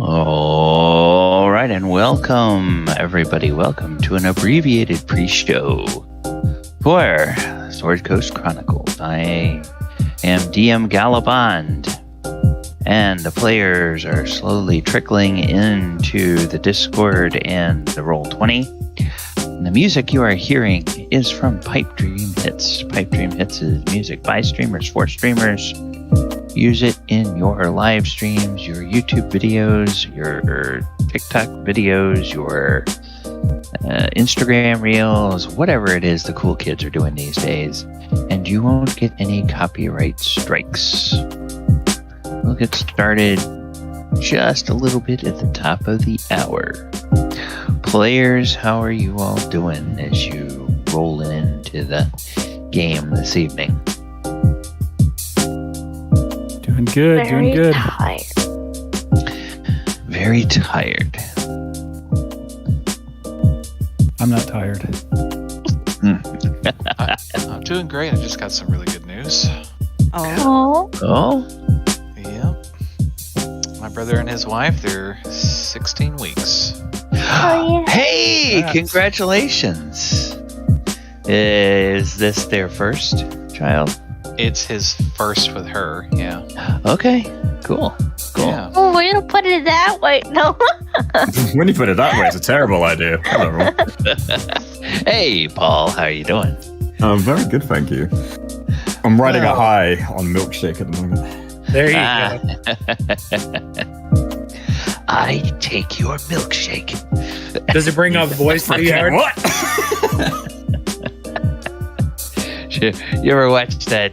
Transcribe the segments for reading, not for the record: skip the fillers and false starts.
All right, and welcome, everybody. Welcome to an abbreviated pre-show for Sword Coast Chronicles. I am DM Galabond, and the players are slowly trickling into the Discord and the Roll20. And the music you are hearing is from Pipe Dream Hits. Pipe Dream Hits is music by streamers for streamers. Use it in your live streams, your YouTube videos, your TikTok videos, your Instagram reels, whatever it is the cool kids are doing these days. And you won't get any copyright strikes. We'll get started just a little bit at the top of the hour. Players, how are you all doing as you roll into the game this evening? Doing good, doing good. Very tired. I'm not tired. I'm doing great. I just got some really good news. Oh? Yep. My brother and his wife, they're 16 weeks. Oh, yeah. Hey, Congrats. congratulations. Is this their first child? It's his first with her, yeah. Okay, cool. Yeah. Oh, we're gonna put it that way. No. When you put it that way, it's a terrible idea. Hello, everyone. Hey, Paul, how are you doing? Very good, thank you. I'm riding a high on milkshake at the moment. There you go. I take your milkshake. Does it bring out the voice that you heard? What? You ever watched that,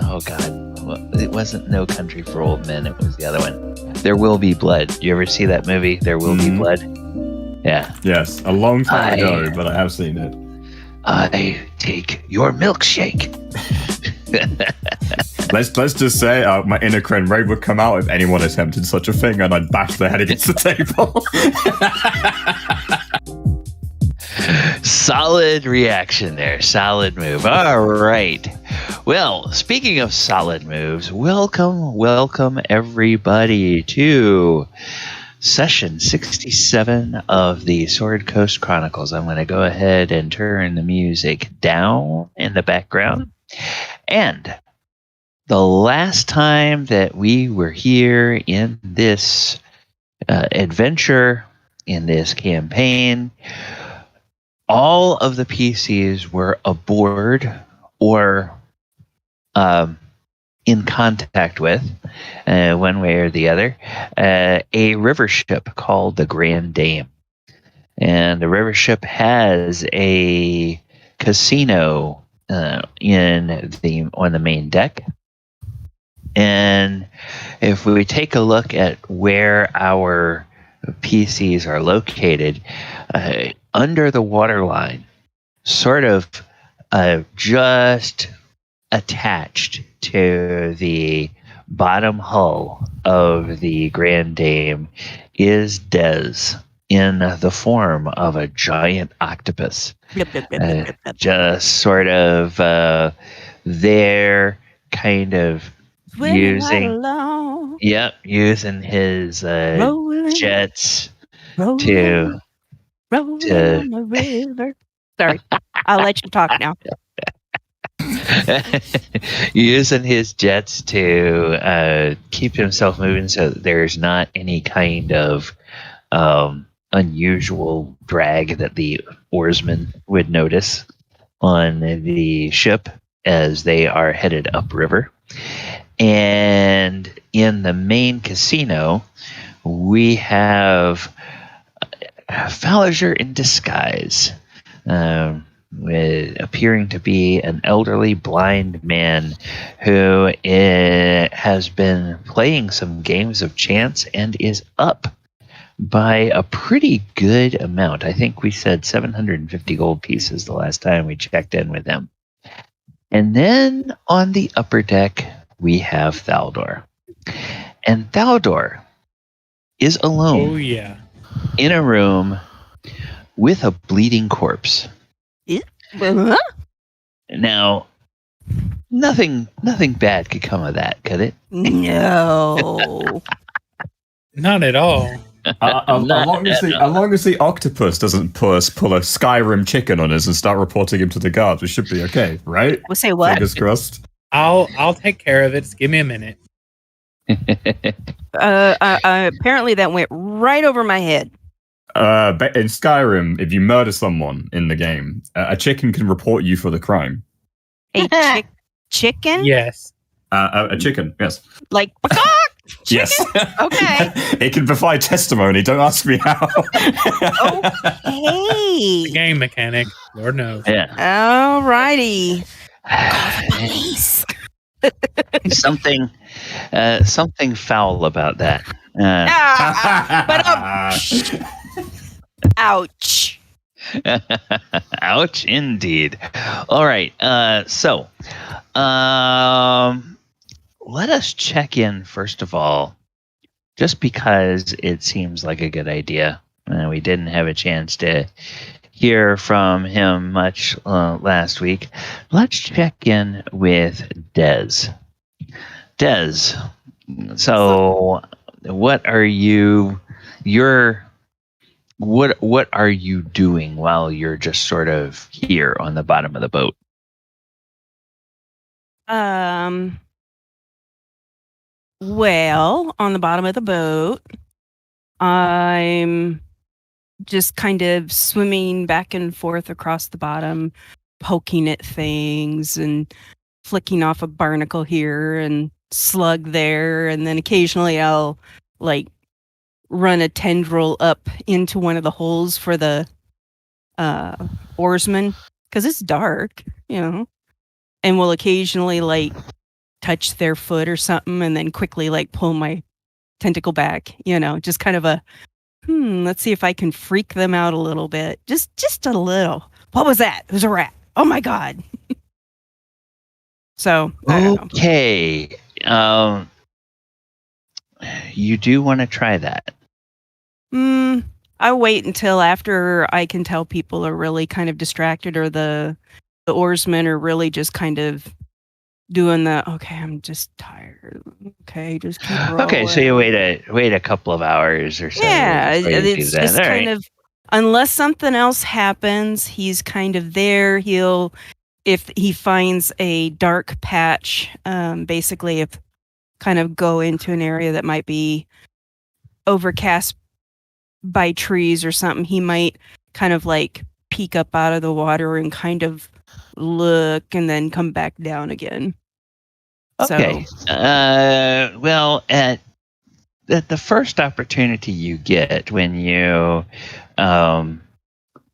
oh god, it wasn't No Country for Old Men, it was the other one. There Will Be Blood. You ever see that movie, There Will Be Blood? Yeah. Yes, a long time ago, but I have seen it. I take your milkshake. Let's just say my inner Krenraid would come out if anyone attempted such a thing, and I'd bash their head against the table. Solid reaction there. Solid move. All right. Well, speaking of solid moves, welcome everybody to session 67 of the Sword Coast Chronicles. I'm going to go ahead and turn the music down in the background. And the last time that we were here in this adventure, in this campaign, all of the PCs were aboard or in contact with, one way or the other, a river ship called the Grand Dame. And the river ship has a casino on the main deck. And if we take a look at where our PCs are located, under the waterline, sort of just attached to the bottom hull of the Grand Dame, is Dez in the form of a giant octopus. Just sort of there, kind of using his jets to on the river. Sorry, I'll let you talk now. Using his jets to keep himself moving so that there's not any kind of unusual drag that the oarsmen would notice on the ship as they are headed upriver. And in the main casino, we have Thaldohr in disguise, with appearing to be an elderly blind man who has been playing some games of chance and is up by a pretty good amount. I think we said 750 gold pieces the last time we checked in with him. And then on the upper deck, we have Thaldohr. And Thaldohr is alone. Oh, yeah. In a room with a bleeding corpse. Huh? Now, nothing bad could come of that, could it? No. Not at all. As long as the octopus doesn't pull a Skyrim chicken on us and start reporting him to the guards, we should be okay, right? We'll say what? Fingers crossed. I'll take care of it. Just give me a minute. Apparently that went right over my head. But in Skyrim, if you murder someone in the game, a chicken can report you for the crime. A chicken? Yes. A chicken, yes. Like, chicken? Yes. Okay. It can provide testimony. Don't ask me how. Hey. Game mechanic. Lord knows. Yeah. Alrighty. Police. something foul about that. Ouch. Ouch, indeed. All right. So, let us check in first of all, just because it seems like a good idea. We didn't have a chance to hear from him much last week. Let's check in with Dez. Dez, so what are you doing while you're just sort of here on the bottom of the boat? Well, on the bottom of the boat, I'm just kind of swimming back and forth across the bottom, poking at things and flicking off a barnacle here and slug there. And then occasionally I'll like run a tendril up into one of the holes for the oarsmen because it's dark, and we'll occasionally like touch their foot or something and then quickly like pull my tentacle back, just kind of a let's see if I can freak them out a little bit. Just a little. What was that? It was a rat. Oh my god. So okay. You do want to try that. I'll wait until after I can tell people are really kind of distracted or the oarsmen are really just kind of doing the, okay, I'm just tired. Okay, just keep rolling. Okay, so you wait a couple of hours or so. Yeah, it's just kind of, unless something else happens, he's kind of there. If he finds a dark patch, basically if kind of go into an area that might be overcast by trees or something, he might kind of like peek up out of the water and kind of look and then come back down again. Okay. So, well, at the first opportunity you get when you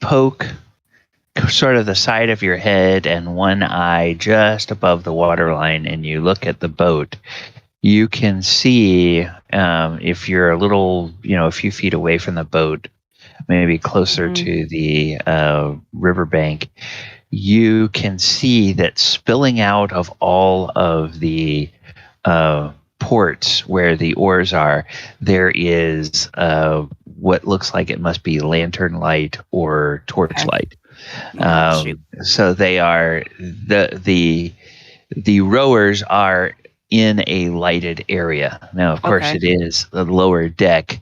poke sort of the side of your head and one eye just above the waterline and you look at the boat, you can see if you're a little, a few feet away from the boat, maybe closer to the riverbank, you can see that spilling out of all of the ports where the oars are, there is what looks like it must be lantern light or torch light. So they are the rowers are in a lighted area. Now, of course, it is the lower deck,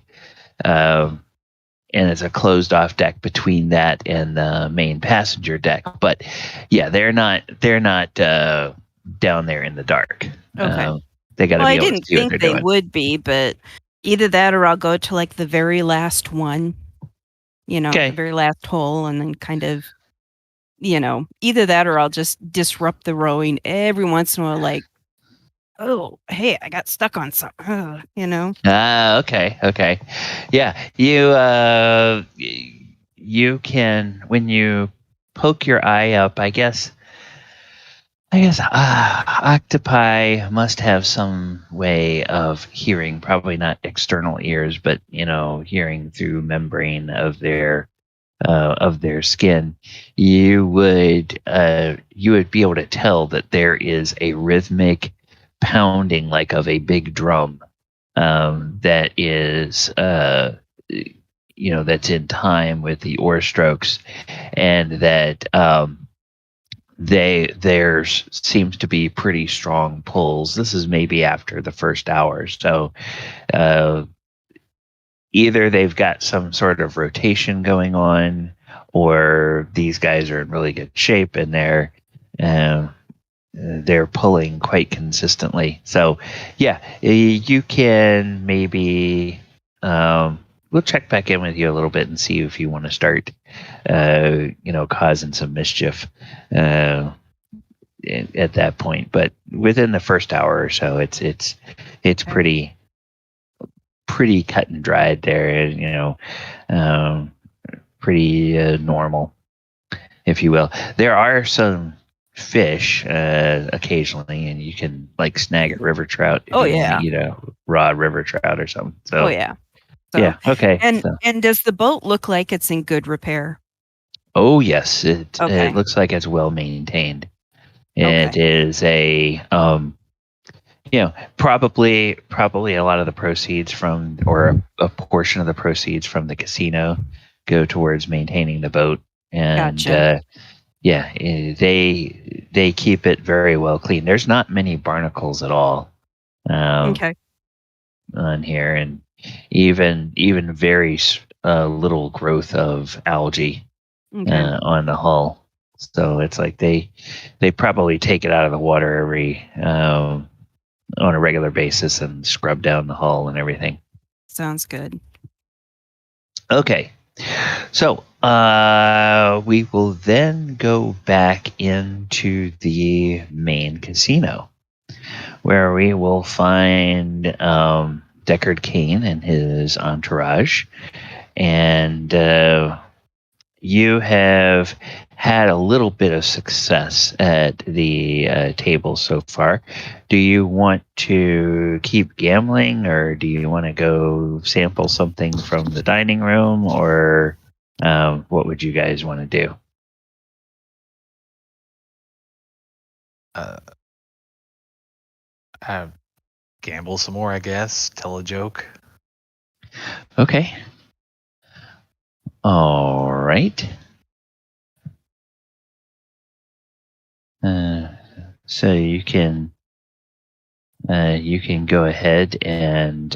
and it's a closed off deck between that and the main passenger deck. But yeah, they're not down there in the dark. Okay. They got to be able to see what they're doing. I didn't think they would be, but either that or I'll go to like the very last one, the very last hole, and then kind of, either that or I'll just disrupt the rowing every once in a while, like, oh, hey, I got stuck on something, Okay. Yeah, you can, when you poke your eye up, I guess octopi must have some way of hearing, probably not external ears, but hearing through membrane of their skin. You would be able to tell that there is a rhythmic pounding like of a big drum that is that's in time with the oar strokes, and that there seems to be pretty strong pulls. This is maybe after the first hour, so either they've got some sort of rotation going on, or these guys are in really good shape and they're pulling quite consistently. So, yeah, you can maybe we'll check back in with you a little bit and see if you want to start, causing some mischief at that point. But within the first hour or so, it's pretty cut and dried there, pretty normal, if you will. There are some fish occasionally, and you can like snag a river trout if you want to eat a raw river trout or something. So, So, okay. And does the boat look like it's in good repair? Oh yes, it looks like it's well maintained. It is a probably a lot of the proceeds from, or a portion of the proceeds from the casino go towards maintaining the boat. And Gotcha. they keep it very well clean. There's not many barnacles at all on here, and even very little growth of algae on the hull. So it's like they probably take it out of the water every on a regular basis and scrub down the hull and everything. Sounds good. Okay. So we will then go back into the main casino, where we will find Deckard Cain and his entourage. And you have had a little bit of success at the table so far. Do you want to keep gambling, or do you want to go sample something from the dining room, or what would you guys want to do? Gamble some more, I guess. Tell a joke. Okay. All right. So you can go ahead and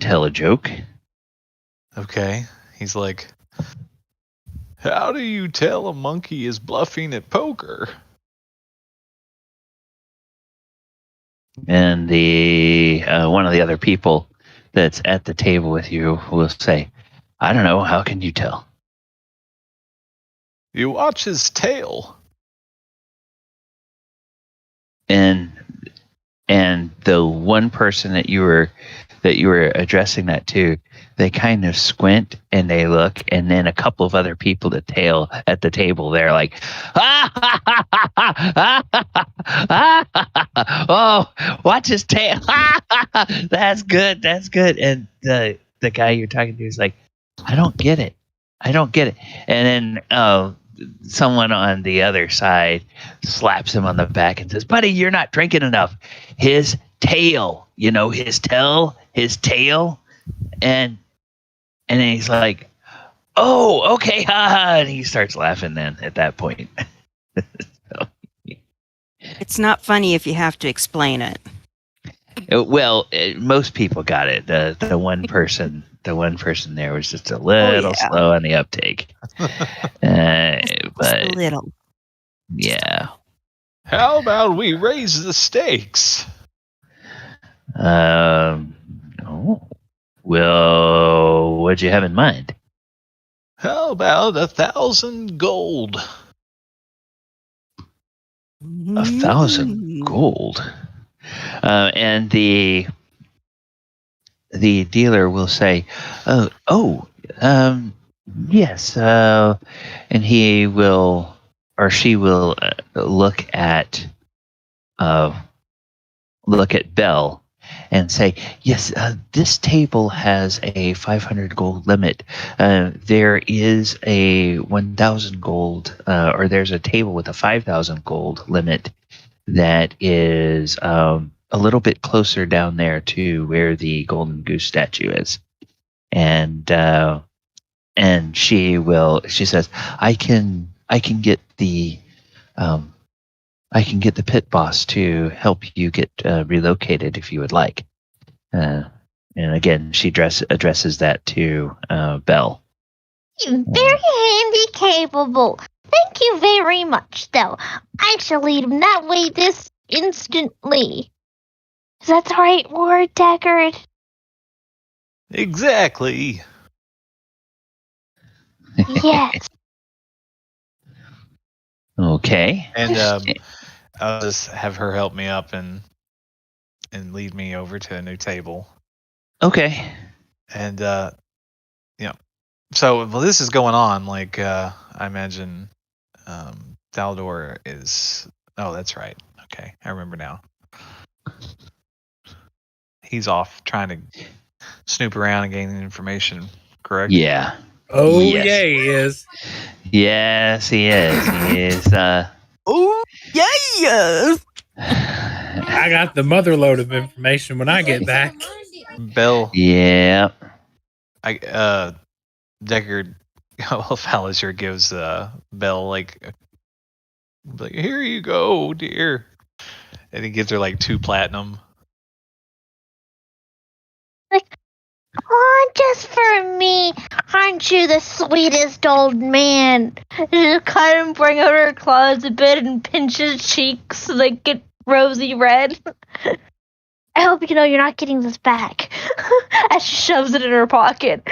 tell a joke. Okay. He's like, how do you tell a monkey is bluffing at poker? And the one of the other people that's at the table with you will say, I don't know, how can you tell? You watch his tail. And the one person that you were addressing that to, they kind of squint and they look, and then a couple of other people at the table, they're like, oh, watch his tail. That's good. And the guy you're talking to is like, I don't get it. And then someone on the other side slaps him on the back and says, buddy, you're not drinking enough. His tail, his tail. And then he's like, oh, okay, haha. And he starts laughing then at that point. So, it's not funny if you have to explain it. Well, most people got it. The one person there was just a little slow on the uptake. But a little. Yeah. How about we raise the stakes? Well, what'd you have in mind? How about 1,000 gold? 1,000 gold. And the dealer will say, yes. And he will, or she will look at Belle and say, yes, this table has a 500 gold limit. There is a 1,000 gold, or there's a table with a 5,000 gold limit that is a little bit closer down there to where the golden goose statue is. And she says, I can get the pit boss to help you get relocated if you would like. And again, she addresses that to Belle. You're very handy capable. Thank you very much, though. I shall lead him that way this instantly. Is that the right word, Deckard? Exactly. Yes. Okay. And I'll just have her help me up and lead me over to a new table. Okay. And so while this is going on, like I imagine Thaldohr is. Oh, that's right. Okay, I remember now. He's off trying to snoop around and gain information. Correct? Yeah. Oh, Yes. yeah, he is. Yes, he is. He is. Oh, yeah. I got the mother load of information when I get back. Belle. Yeah. Deckard. Well, Thaldohr gives Belle like, here you go, dear, and he gives her like 2 platinum. Oh, just for me. Aren't you the sweetest old man? Just kind of bring out her claws a bit and pinch his cheeks so they get rosy red. I hope you know you're not getting this back. As she shoves it in her pocket.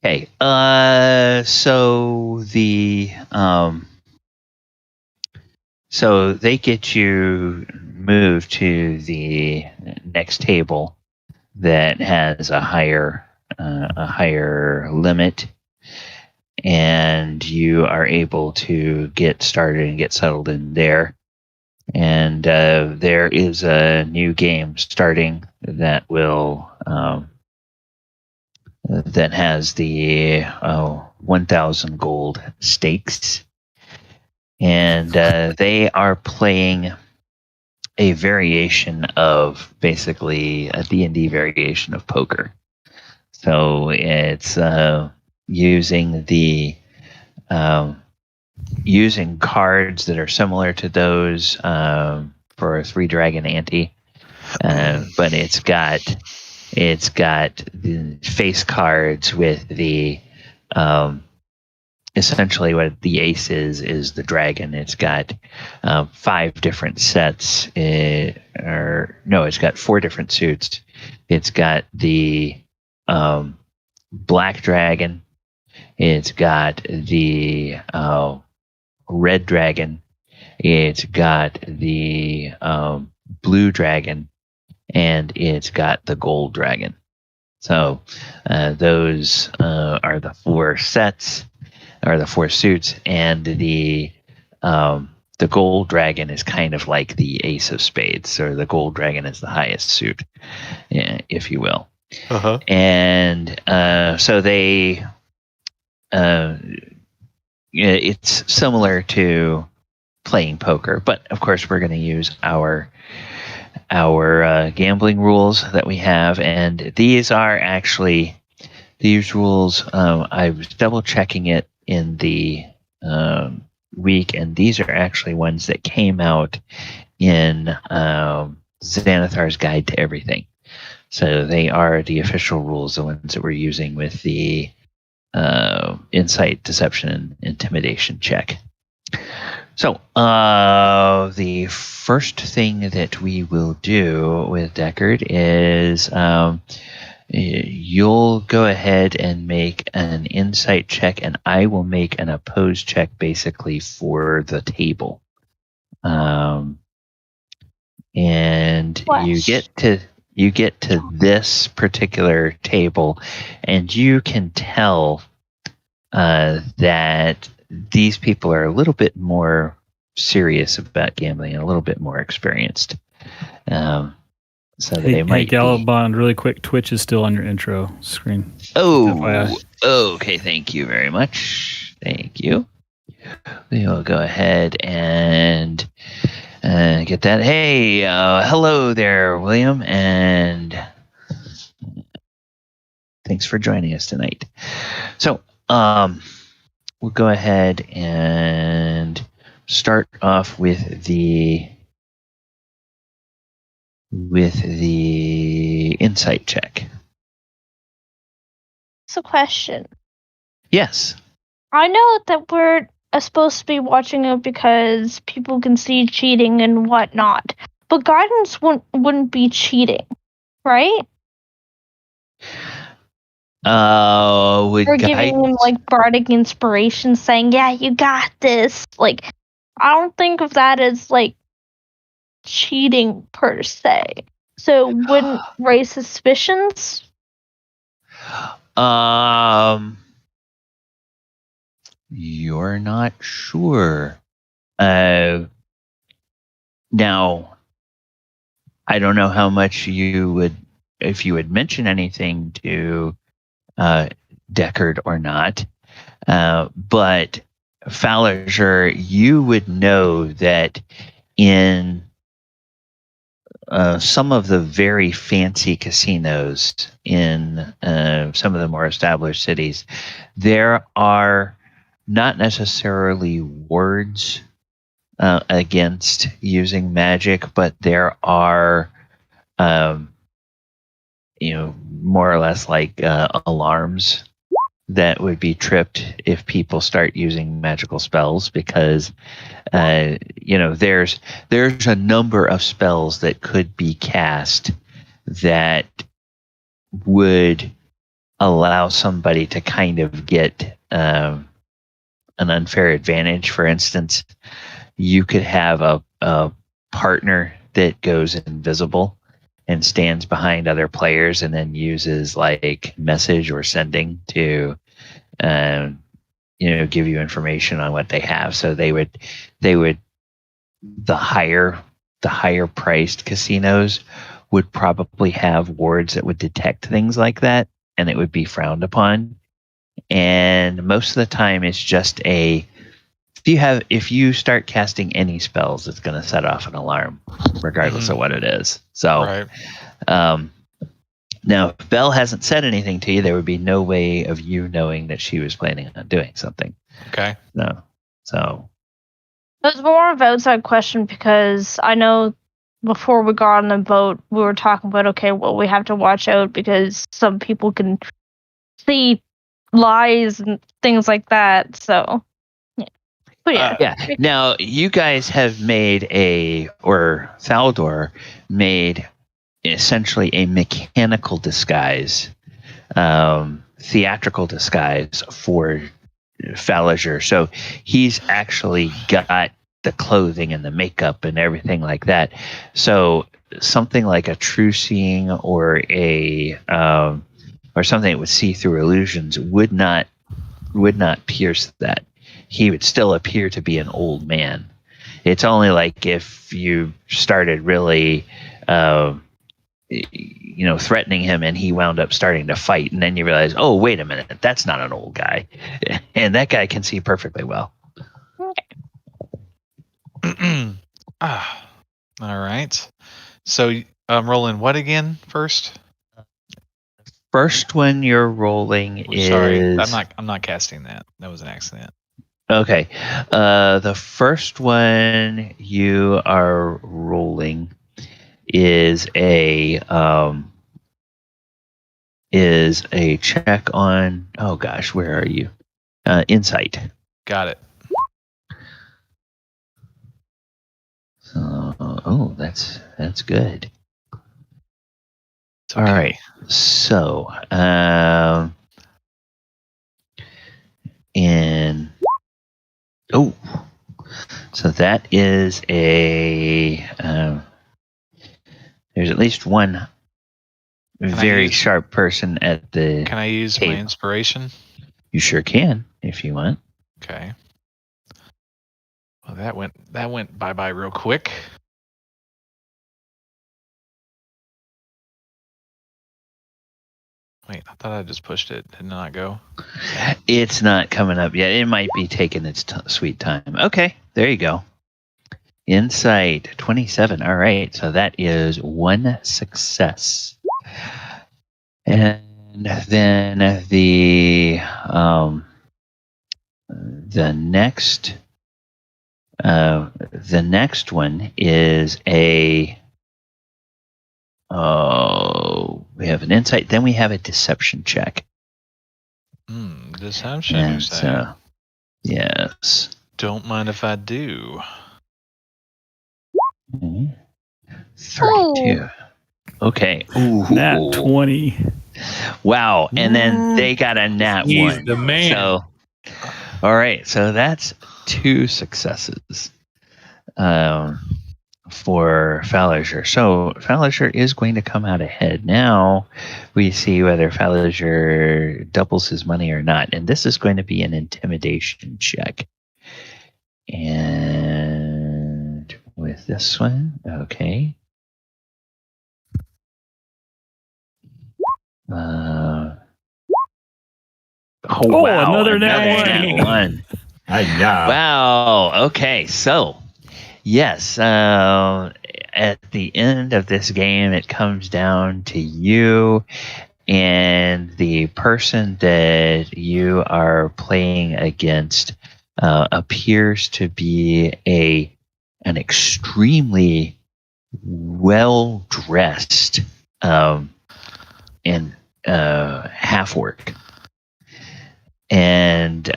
Okay. So they get you moved to the next table that has a higher limit, and you are able to get started and get settled in there. And there is a new game starting that will that has the 1,000 gold stakes. And they are playing a variation of basically a D&D variation of poker. So it's using cards that are similar to those for a 3-dragon ante, but it's got the face cards with the essentially what the ace is the dragon. It's got 5 different sets, it's got 4 different suits. It's got the black dragon. It's got the red dragon. It's got the blue dragon, and it's got the gold dragon. So those are the 4 sets, or the 4 suits, and the gold dragon is kind of like the ace of spades, or the gold dragon is the highest suit, if you will. Uh-huh. And so they, it's similar to playing poker, but of course we're going to use our gambling rules that we have, and these rules. I was double checking it in the week, and these are actually ones that came out in Xanathar's Guide to Everything. So they are the official rules, the ones that we're using with the insight, deception, and intimidation check. So the first thing that we will do with Deckard is you'll go ahead and make an insight check, and I will make an opposed check basically for the table. And you get to this particular table, and you can tell that these people are a little bit more serious about gambling and a little bit more experienced. So they might Galabond, really quick, Twitch is still on your intro screen. Oh, okay. Thank you very much. Thank you. We will go ahead and get that. Hey, hello there, William, and thanks for joining us tonight. So, we'll go ahead and start off with the with the insight check. It's a question. Yes. I know that we're supposed to be watching it because people can see cheating and whatnot, but guidance wouldn't be cheating, right? Would We're giving him like bardic inspiration, saying, "Yeah, you got this." Like, I don't think of that as like cheating per se. So, wouldn't raise suspicions. You're not sure. Now, I don't know how much you would, if you would mention anything to Deckard or not, but Thaldohr, you would know that in some of the very fancy casinos in some of the more established cities, there are not necessarily wards against using magic, but there are, more or less like alarms that would be tripped if people start using magical spells, because there's a number of spells that could be cast that would allow somebody to kind of get an unfair advantage. For instance, you could have a partner that goes invisible and stands behind other players and then uses like message or sending to give you information on what they have. So they would the higher priced casinos would probably have wards that would detect things like that, and it would be frowned upon. And most of the time it's just if you start casting any spells, it's going to set off an alarm regardless of what it is. So right. Now, if Belle hasn't said anything to you, there would be no way of you knowing that she was planning on doing something. Okay. No. So. It was more of an outside question because I know before we got on the boat, we were talking about, okay, well, we have to watch out because some people can see lies and things like that. So, yeah. But yeah. Now, you guys have Thaldohr made essentially a mechanical disguise, theatrical disguise for Thaldohr. So he's actually got the clothing and the makeup and everything like that. So something like a true seeing or or something that would see through illusions would not pierce that. He would still appear to be an old man. It's only like if you started really threatening him and he wound up starting to fight, and then you realize, oh, wait a minute, that's not an old guy. And that guy can see perfectly well. All right. So I'm rolling what again first? First one you're rolling is... Sorry, I'm not casting that. That was an accident. Okay. The first one you are rolling is a check on, oh gosh, where are you? Insight. Got it. So, that's good. Okay. All right. So, so that is there's at least one very sharp person at the Can I use table. my inspiration? You sure can, if you want. Okay. Well, that went bye-bye real quick. Wait, I thought I just pushed it. Did not go? It's not coming up yet. It might be taking its sweet time. Okay, there you go. Insight 27. All right, so that is one success. And then the next one is Oh, we have an insight. Then we have a deception check. Deception, you And say? so, yes. Don't mind if I do. 32. Okay. Ooh. Nat 20. Wow. And then they got a nat He's 1. the man. So, all right. So that's 2 successes for Thaldohr. So Thaldohr is going to come out ahead. Now we see whether Thaldohr doubles his money or not. And this is going to be an intimidation check. And with this one, okay. Wow, another nat 1. Yeah. Wow. Okay. So, yes, at the end of this game, it comes down to you and the person that you are playing against appears to be an extremely well-dressed and half-orc. And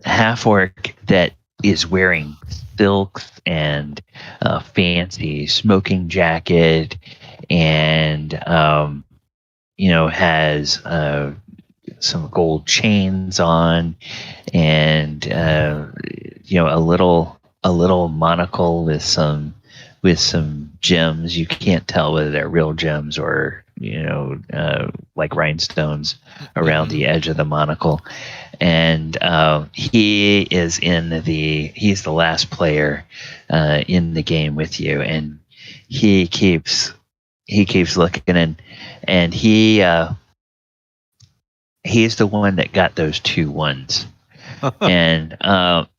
half-orc that is wearing silks and fancy smoking jacket and has some gold chains on and a little monocle with some gems. You can't tell whether they're real gems or like rhinestones around the edge of the monocle. And he's the last player in the game with you, and he keeps looking, and he's the one that got those 2 1s. And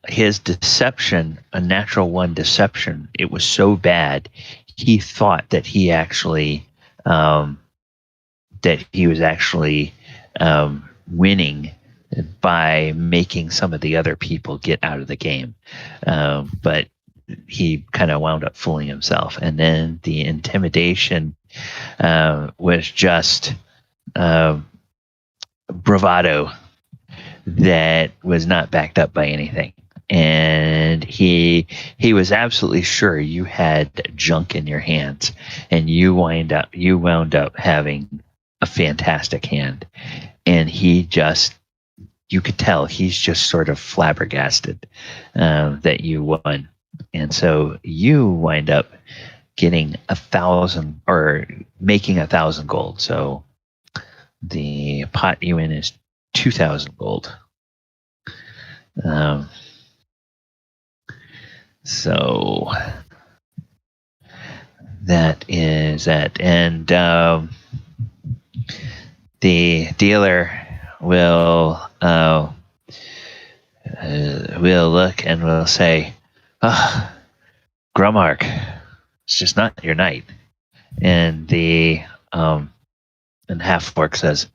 his deception, a natural 1 deception, it was so bad he thought that he actually was actually winning by making some of the other people get out of the game, but he kind of wound up fooling himself. And then the intimidation was just bravado that was not backed up by anything. And he was absolutely sure you had junk in your hands, and you wound up having a fantastic hand. And you could tell he's just sort of flabbergasted that you won. And so you wind up getting 1,000 or making 1,000 gold. So the pot you win is 2,000 gold. So that is that. And the dealer will look and will say, Grummark, it's just not your night. And the half-orc says,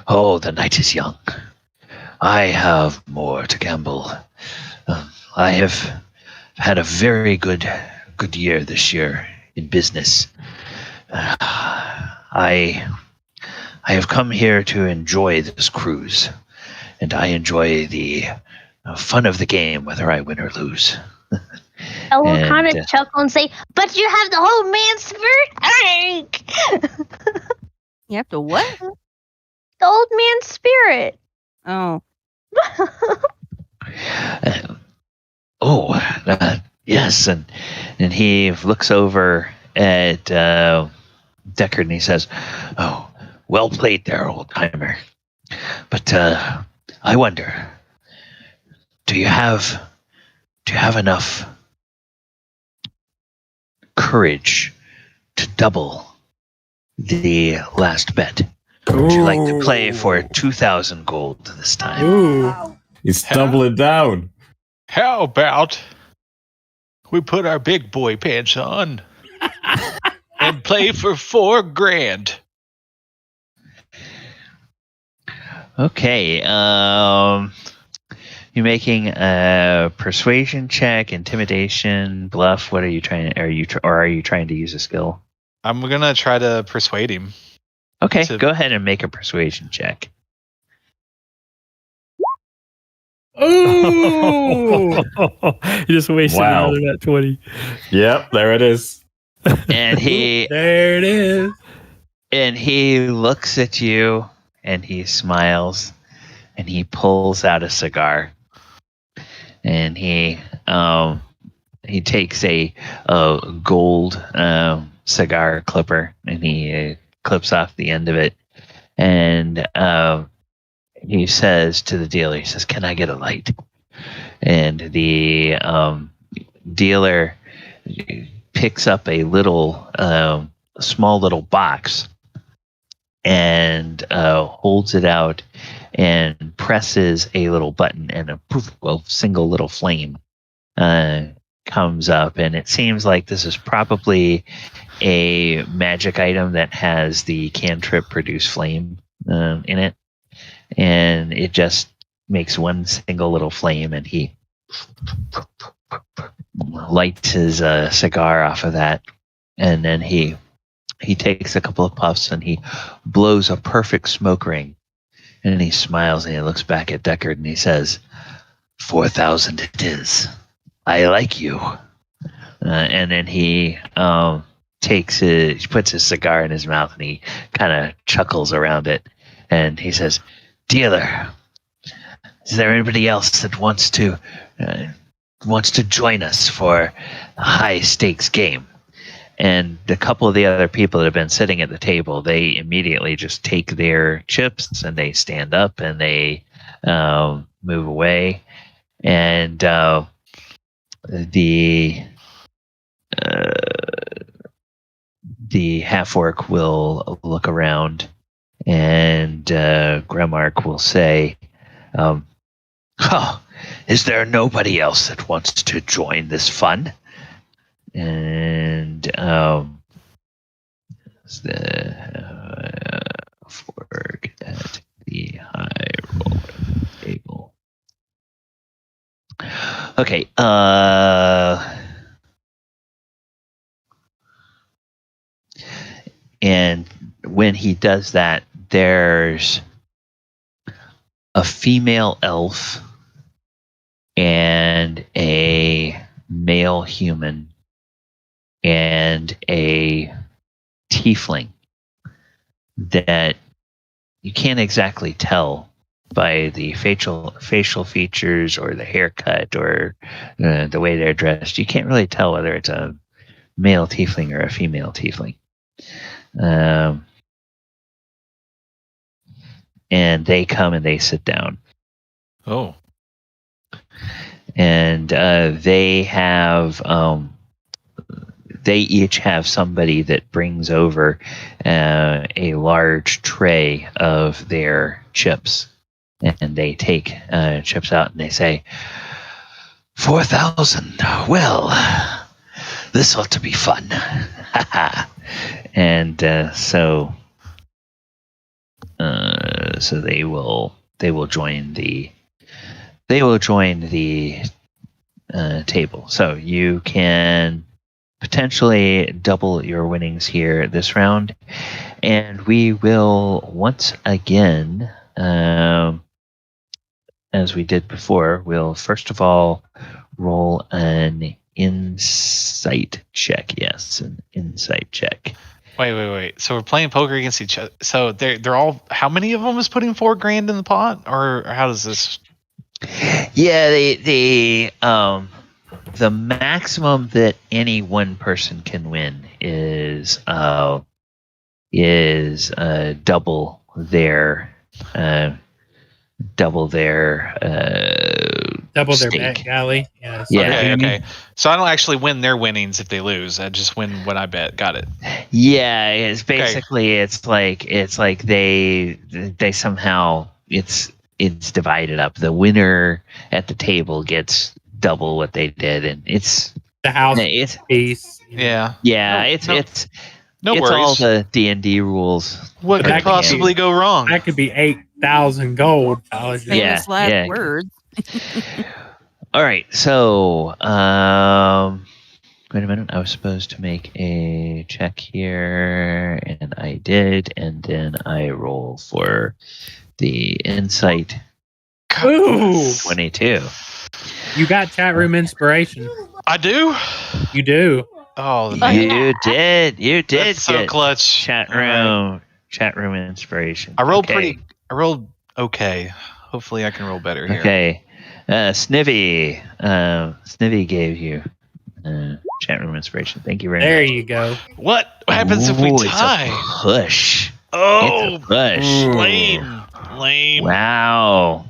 oh, the night is young. I have more to gamble. I have had a very good year this year in business. I have come here to enjoy this cruise, and I enjoy the fun of the game, whether I win or lose. I will kind of chuckle and say, but you have the whole man spirit. You have to what? The old man spirit. Oh. Yes, and he looks over at Deckard and he says, oh, well played there, old timer. But I wonder, do you have enough courage to double the last bet? Or would you like to play for 2,000 gold this time? Ooh. He's doubling down. How about we put our big boy pants on and play for $4,000? Okay. You're making a persuasion check, intimidation, bluff. What are you trying? Are you trying to use a skill? I'm gonna try to persuade him. Okay, go ahead and make a persuasion check. Ooh! You just wasted another net 20. Yep, there it is. And there it is. And he looks at you and he smiles and he pulls out a cigar. And he takes a gold cigar clipper and he clips off the end of it. And he says to the dealer, he says, "Can I get a light?" And the dealer picks up a small little box and holds it out and presses a little button, and a single little flame comes up. And it seems like this is probably a magic item that has the cantrip produce flame in it. And it just makes one single little flame, and he lights his cigar off of that. And then he takes a couple of puffs and he blows a perfect smoke ring. And he smiles and he looks back at Deckard and he says, 4,000 it is. I like you. And then he puts his cigar in his mouth and he kind of chuckles around it. And he says, "Dealer, is there anybody else that wants to join us for a high stakes game?" And a couple of the other people that have been sitting at the table, they immediately just take their chips and they stand up and they move away. And the half-orc will look around, and Grimark will say, "Is there nobody else that wants to join this fun?" And the fork at the high roller table. Okay. And when he does that, there's a female elf and a male human and a tiefling that you can't exactly tell by the facial features or the haircut or the way they're dressed. You can't really tell whether it's a male tiefling or a female tiefling. And they come and they sit down. Oh. And they have... they each have somebody that brings over a large tray of their chips. And they take chips out and they say, 4,000. Well, this ought to be fun. And so they will join the table. So you can potentially double your winnings here this round, and we will once again, as we did before, we'll first of all roll an insight check. Yes, an insight check. Wait. So we're playing poker against each other. So they're all. How many of them is putting $4,000 in the pot, or how does this? Yeah, the maximum that any one person can win is double their bet galley. Yeah. Okay. So I don't actually win their winnings if they lose. I just win what I bet. Got it. Yeah, it's basically it's like they somehow it's divided up. The winner at the table gets double what they did, and it's the house piece. Yeah. It's no it's worries. all the D&D rules. What could possibly go wrong? That could be 8,000 gold. Famous last words. All right, so Wait a minute. I was supposed to make a check here, and I did, and then I roll for the insight. Ooh, 22. you got chat room inspiration. I do. You do. Oh, You did. You did. That's so get clutch. Chat All right. room. Chat room inspiration. I rolled Okay. I rolled okay. Hopefully, I can roll better here. Okay. Snivy. Snivy gave you chat room inspiration. Thank you very There much. you go. What happens if we Ooh, tie? It's a push. Oh, It's a push. lame. Wow.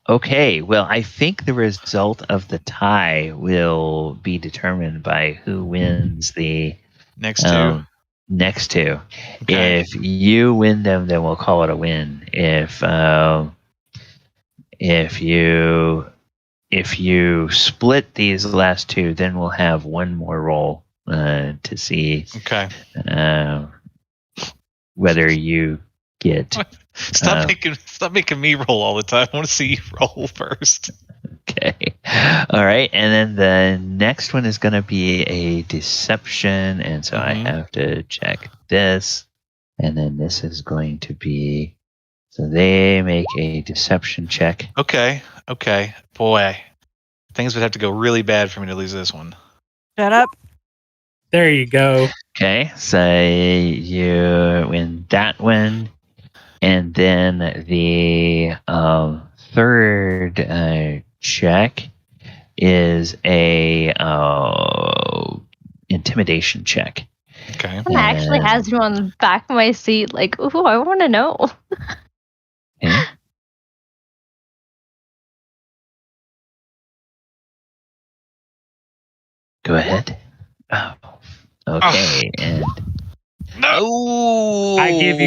Okay. Well, I think the result of the tie will be determined by who wins the Next two. Next two. Okay. If you win them, then we'll call it a win. If you split these last two, then we'll have one more roll to see Okay. whether you get. Stop making me roll all the time. I want to see you roll first. Okay. All right. And then the next one is going to be a deception. And so I have to check this. And then this is going to be. So they make a deception check. Okay. Boy, things would have to go really bad for me to lose this one. Shut up. There you go. Okay. So you win that one. And then the third check is a intimidation check. Okay. It actually has you on the back of my seat, like, ooh, I want to know. Okay. Go ahead. Oh, okay. And No. I give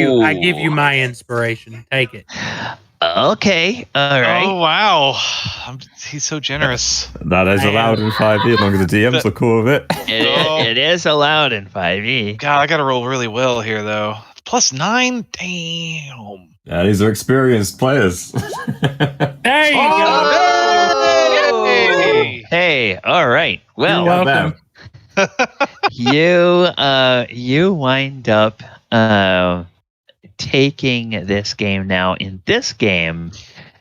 you my inspiration. Take it. Okay. All right. Oh wow, he's so generous. That is allowed in 5e as long as the DMs are cool with it. It is allowed in 5e. God, I gotta roll really well here though. +9. Damn. Yeah, these are experienced players. There you Oh! Hey. Hey. All right. Well, You're welcome. you wind up taking this game. Now in this game,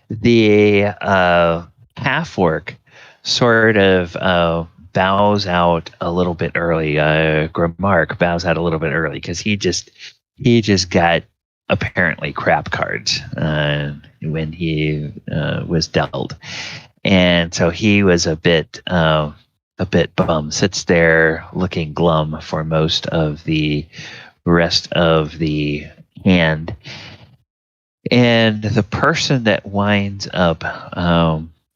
the half-orc sort of bows out a little bit early. Grimark bows out a little bit early because he just got apparently crap cards when he was dealt, and so he was a bit bummed. Sits there looking glum for most of the rest of the hand. And the person that winds up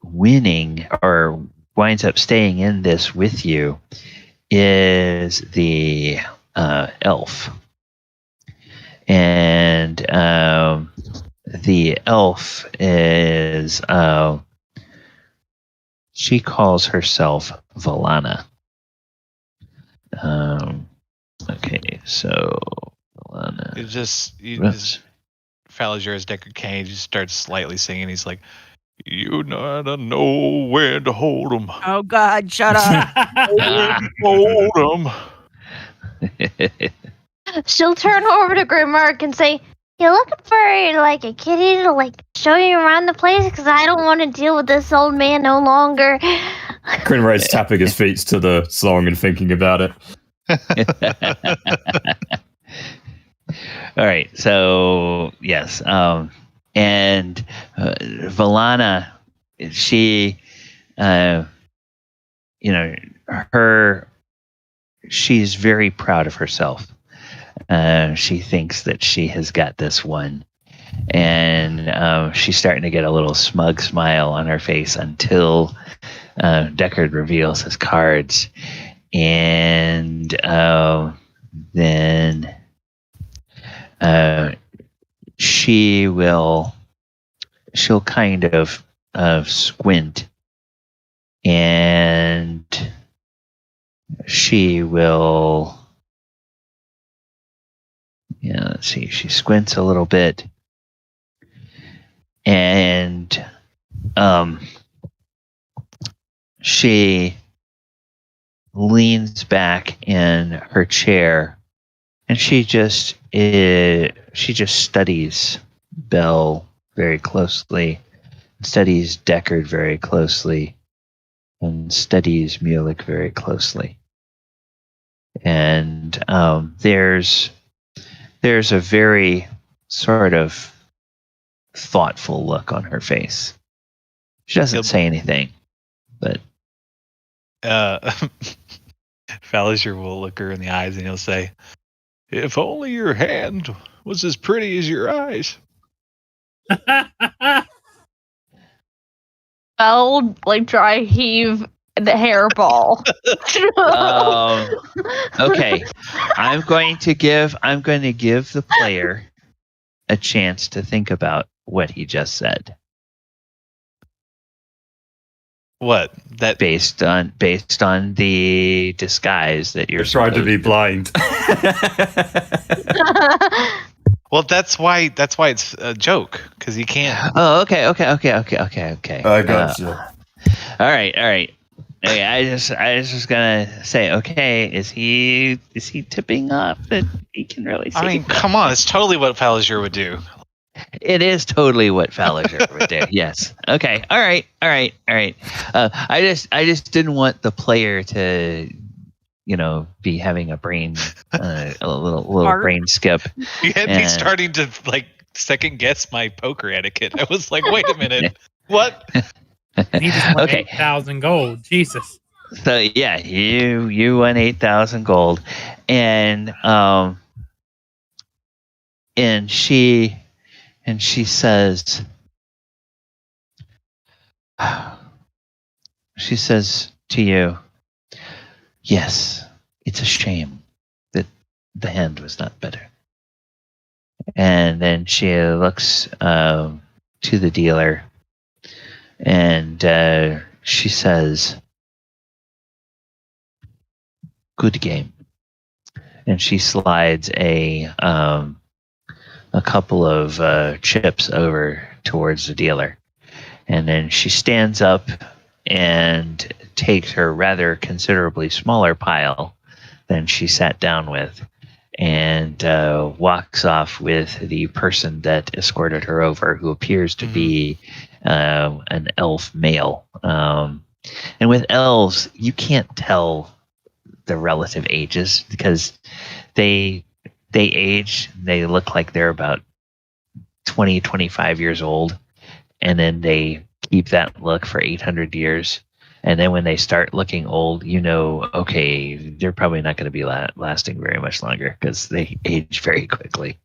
winning or winds up staying in this with you is the elf. And the elf is she calls herself Valana. Okay, so Valana. You just Thaldohr as Deckard Kane just starts slightly singing. He's like, "You gotta know when to hold 'em. Oh God, shut up. Hold 'em." She'll turn over to Grimark and say, "You looking for like a kitty to like show you around the place? Because I don't want to deal with this old man no longer." Krenraid's tapping his feet to the song and thinking about it. All right, so yes, and Valana, she, she's very proud of herself. She thinks that she has got this one, and she's starting to get a little smug smile on her face until Deckard reveals his cards, and then she'll kind of squint, and she will. Yeah, let's see. She squints a little bit, and she leans back in her chair, and she just studies Bell very closely, studies Deckard very closely, and studies Mulek very closely. And there's a very sort of thoughtful look on her face. She doesn't say anything, but Falliser will look her in the eyes and he'll say, "If only your hand was as pretty as your eyes." I'll dry heave the hairball. Okay. I'm going to give the player a chance to think about what he just said. What? That based on the disguise that you're trying to be blind. Well, that's why it's a joke, because you can't. Oh, okay. I got you. All right. Okay, I just was gonna say, okay, is he tipping up that he can really see? I mean, come on, it's totally what Falliser would do. It is totally what Falliser would do. Yes. Okay. All right. I just didn't want the player to, be having a brain, a little brain skip. You had me starting to second guess my poker etiquette. I was like, wait a minute, what? He just won 8,000 gold. Jesus. So yeah, you won 8,000 gold, and she says, to you, yes, it's a shame that the hand was not better. And then she looks to the dealer, and she says, good game. And she slides a couple of chips over towards the dealer. And then she stands up and takes her rather considerably smaller pile than she sat down with, and walks off with the person that escorted her over, who appears to be an elf male. And with elves, you can't tell the relative ages because they age. They look like they're about 20, 25 years old, and then they keep that look for 800 years. And then when they start looking old, okay, they're probably not going to be lasting very much longer because they age very quickly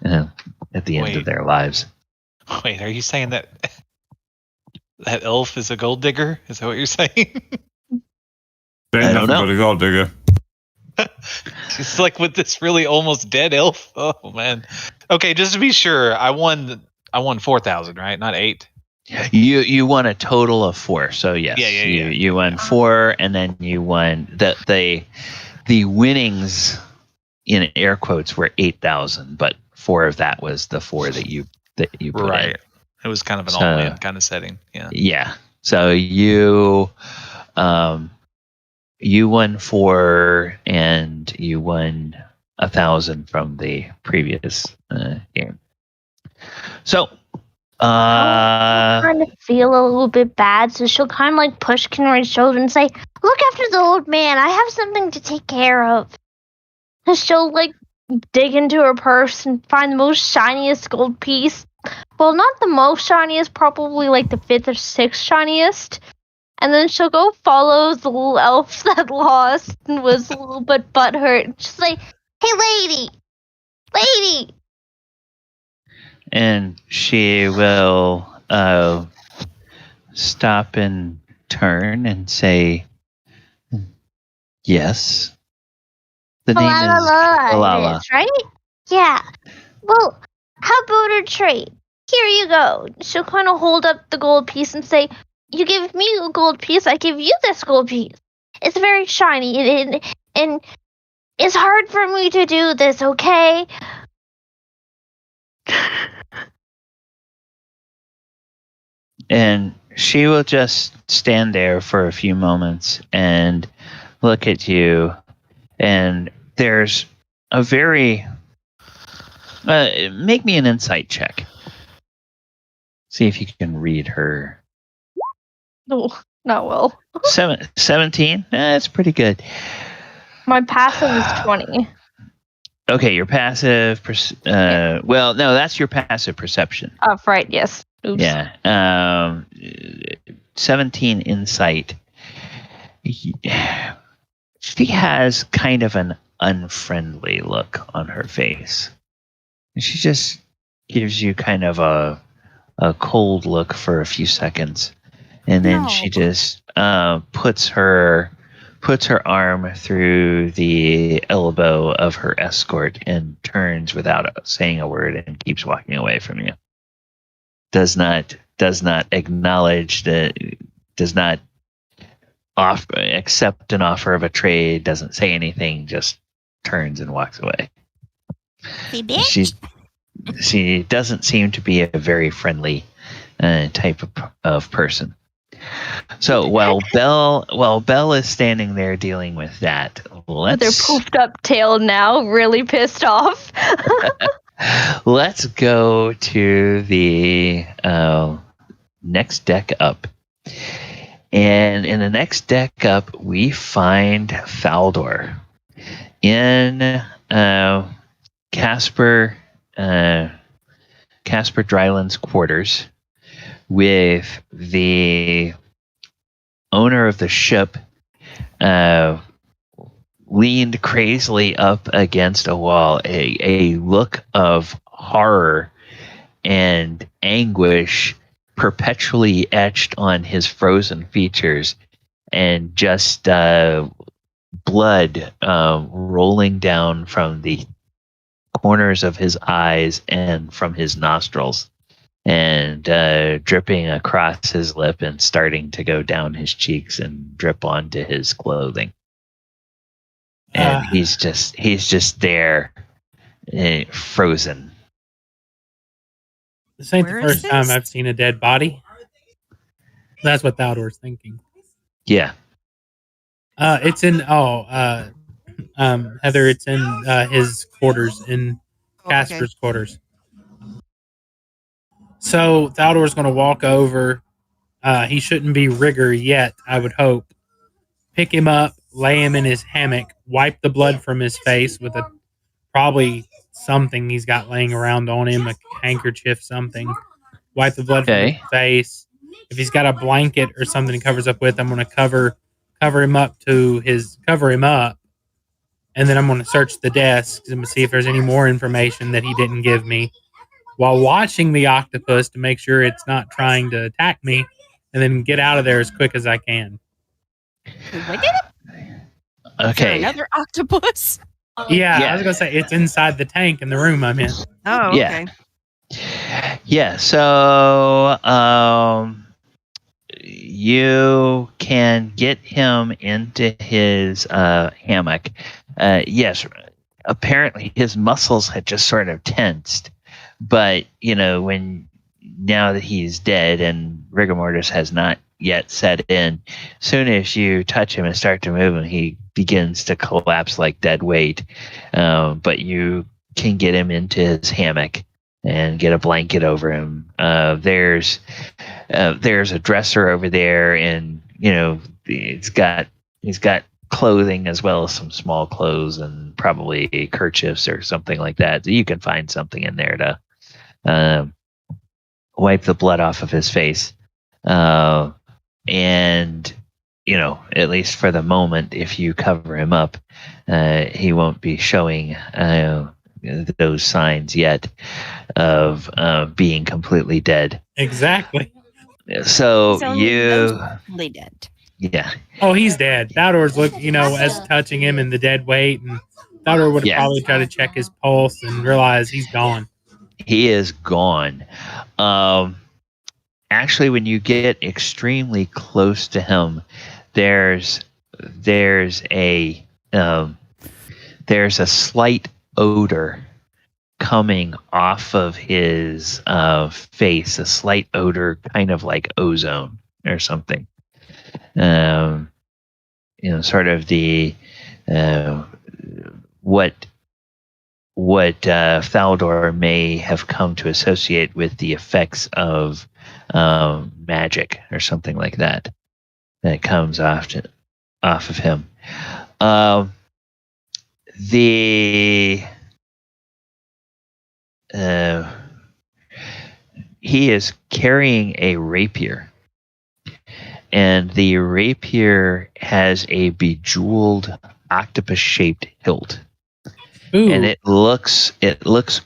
at the end of their lives. Wait, are you saying that elf is a gold digger? Is that what you're saying? I don't know. But a gold digger. It's like with this really almost dead elf. Oh man. Okay, just to be sure, I won 4,000, right? Not 8. You won a total of 4. So yes, you won 4, and then you won the winnings in air quotes were 8,000, but 4 of that was the 4 that you put right. in. It was kind of an all-in kind of setting. Yeah. Yeah. So you won 4, and you won 1,000 from the previous game. So. I kind of feel a little bit bad, so she'll kind of push Krenraid's shoulder and say, "Look after the old man. I have something to take care of." And she'll dig into her purse and find the most shiniest gold piece. Well, not the most shiniest, probably the 5th or 6th shiniest. And then she'll go follow the little elf that lost and was a little bit butthurt. She's like, "Hey, lady. And she will stop and turn and say, yes. The name is Alala. Right? Yeah. Well, how about a trade? Here you go." She'll kind of hold up the gold piece and say, "You give me a gold piece, I give you this gold piece. It's very shiny, and it's hard for me to do this, okay?" And she will just stand there for a few moments and look at you, and there's a very make me an insight check. See if you can read her. No, not well. 17? That's pretty good. My passive is 20. Okay, your passive. Well, no, that's your passive perception. Oh, right. Yes. Oops. Yeah. 17 insight. She has kind of an unfriendly look on her face. She just gives you kind of a cold look for a few seconds, and then she just puts her arm through the elbow of her escort and turns without saying a word and keeps walking away from you. Does not acknowledge that. Does not accept an offer of a trade. Doesn't say anything. Just turns and walks away. Hey, bitch. She doesn't seem to be a very friendly type of person. So while Belle is standing there dealing with that, Their poofed up tail now, really pissed off. Let's go to the next deck up. And in the next deck up, we find Thaldohr in Casper Drylund's quarters with the owner of the ship leaned crazily up against a wall, a look of horror and anguish perpetually etched on his frozen features, and just blood rolling down from the corners of his eyes and from his nostrils, and dripping across his lip and starting to go down his cheeks and drip onto his clothing. And he's just there, frozen. This ain't the first time I've seen a dead body. That's what Thaldohr's thinking. Yeah. It's in Heather. It's in his quarters, in Casper's quarters. So Thaldohr's going to walk over. He shouldn't be rigor yet, I would hope. Pick him up, lay him in his hammock, wipe the blood from his face with probably something he's got laying around on him, a handkerchief, something. Wipe the blood from his face. If he's got a blanket or something he covers up with, I'm going to cover him up, and then I'm going to search the desks and see if there's any more information that he didn't give me, while watching the octopus to make sure it's not trying to attack me, and then get out of there as quick as I can. Okay. Another octopus? Yeah, I was going to say, it's inside the tank in the room I'm in. Oh, okay. Yeah, so you can get him into his hammock. Yes, apparently his muscles had just sort of tensed, but now that he's dead and rigor mortis has not yet set in, soon as you touch him and start to move him, he begins to collapse like dead weight. But you can get him into his hammock and get a blanket over him. There's a dresser over there, and he's got clothing as well as some small clothes and probably kerchiefs or something like that. So you can find something in there to wipe the blood off of his face. And at least for the moment, if you cover him up, he won't be showing those signs yet of being completely dead. Exactly. So mostly dead. Yeah. Oh, he's dead. Thaldohr's as touching him and the dead weight, and Thaldohr would have probably tried to check his pulse and realize he's gone. He is gone. Actually, when you get extremely close to him, there's a slight odor coming off of his face, a slight odor kind of like ozone or something. sort of the what Thaldohr may have come to associate with the effects of magic or something like that comes off of him. He is carrying a rapier, and the rapier has a bejeweled octopus-shaped hilt. Ooh. And it looks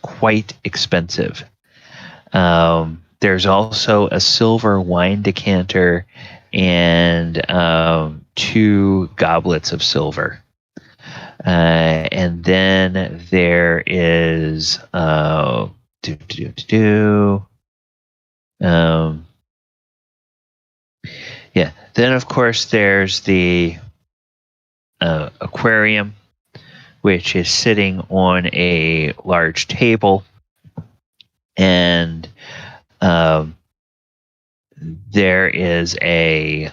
quite expensive. There's also a silver wine decanter and 2 goblets of silver. And then there is then of course there's the aquarium, which is sitting on a large table, and there is a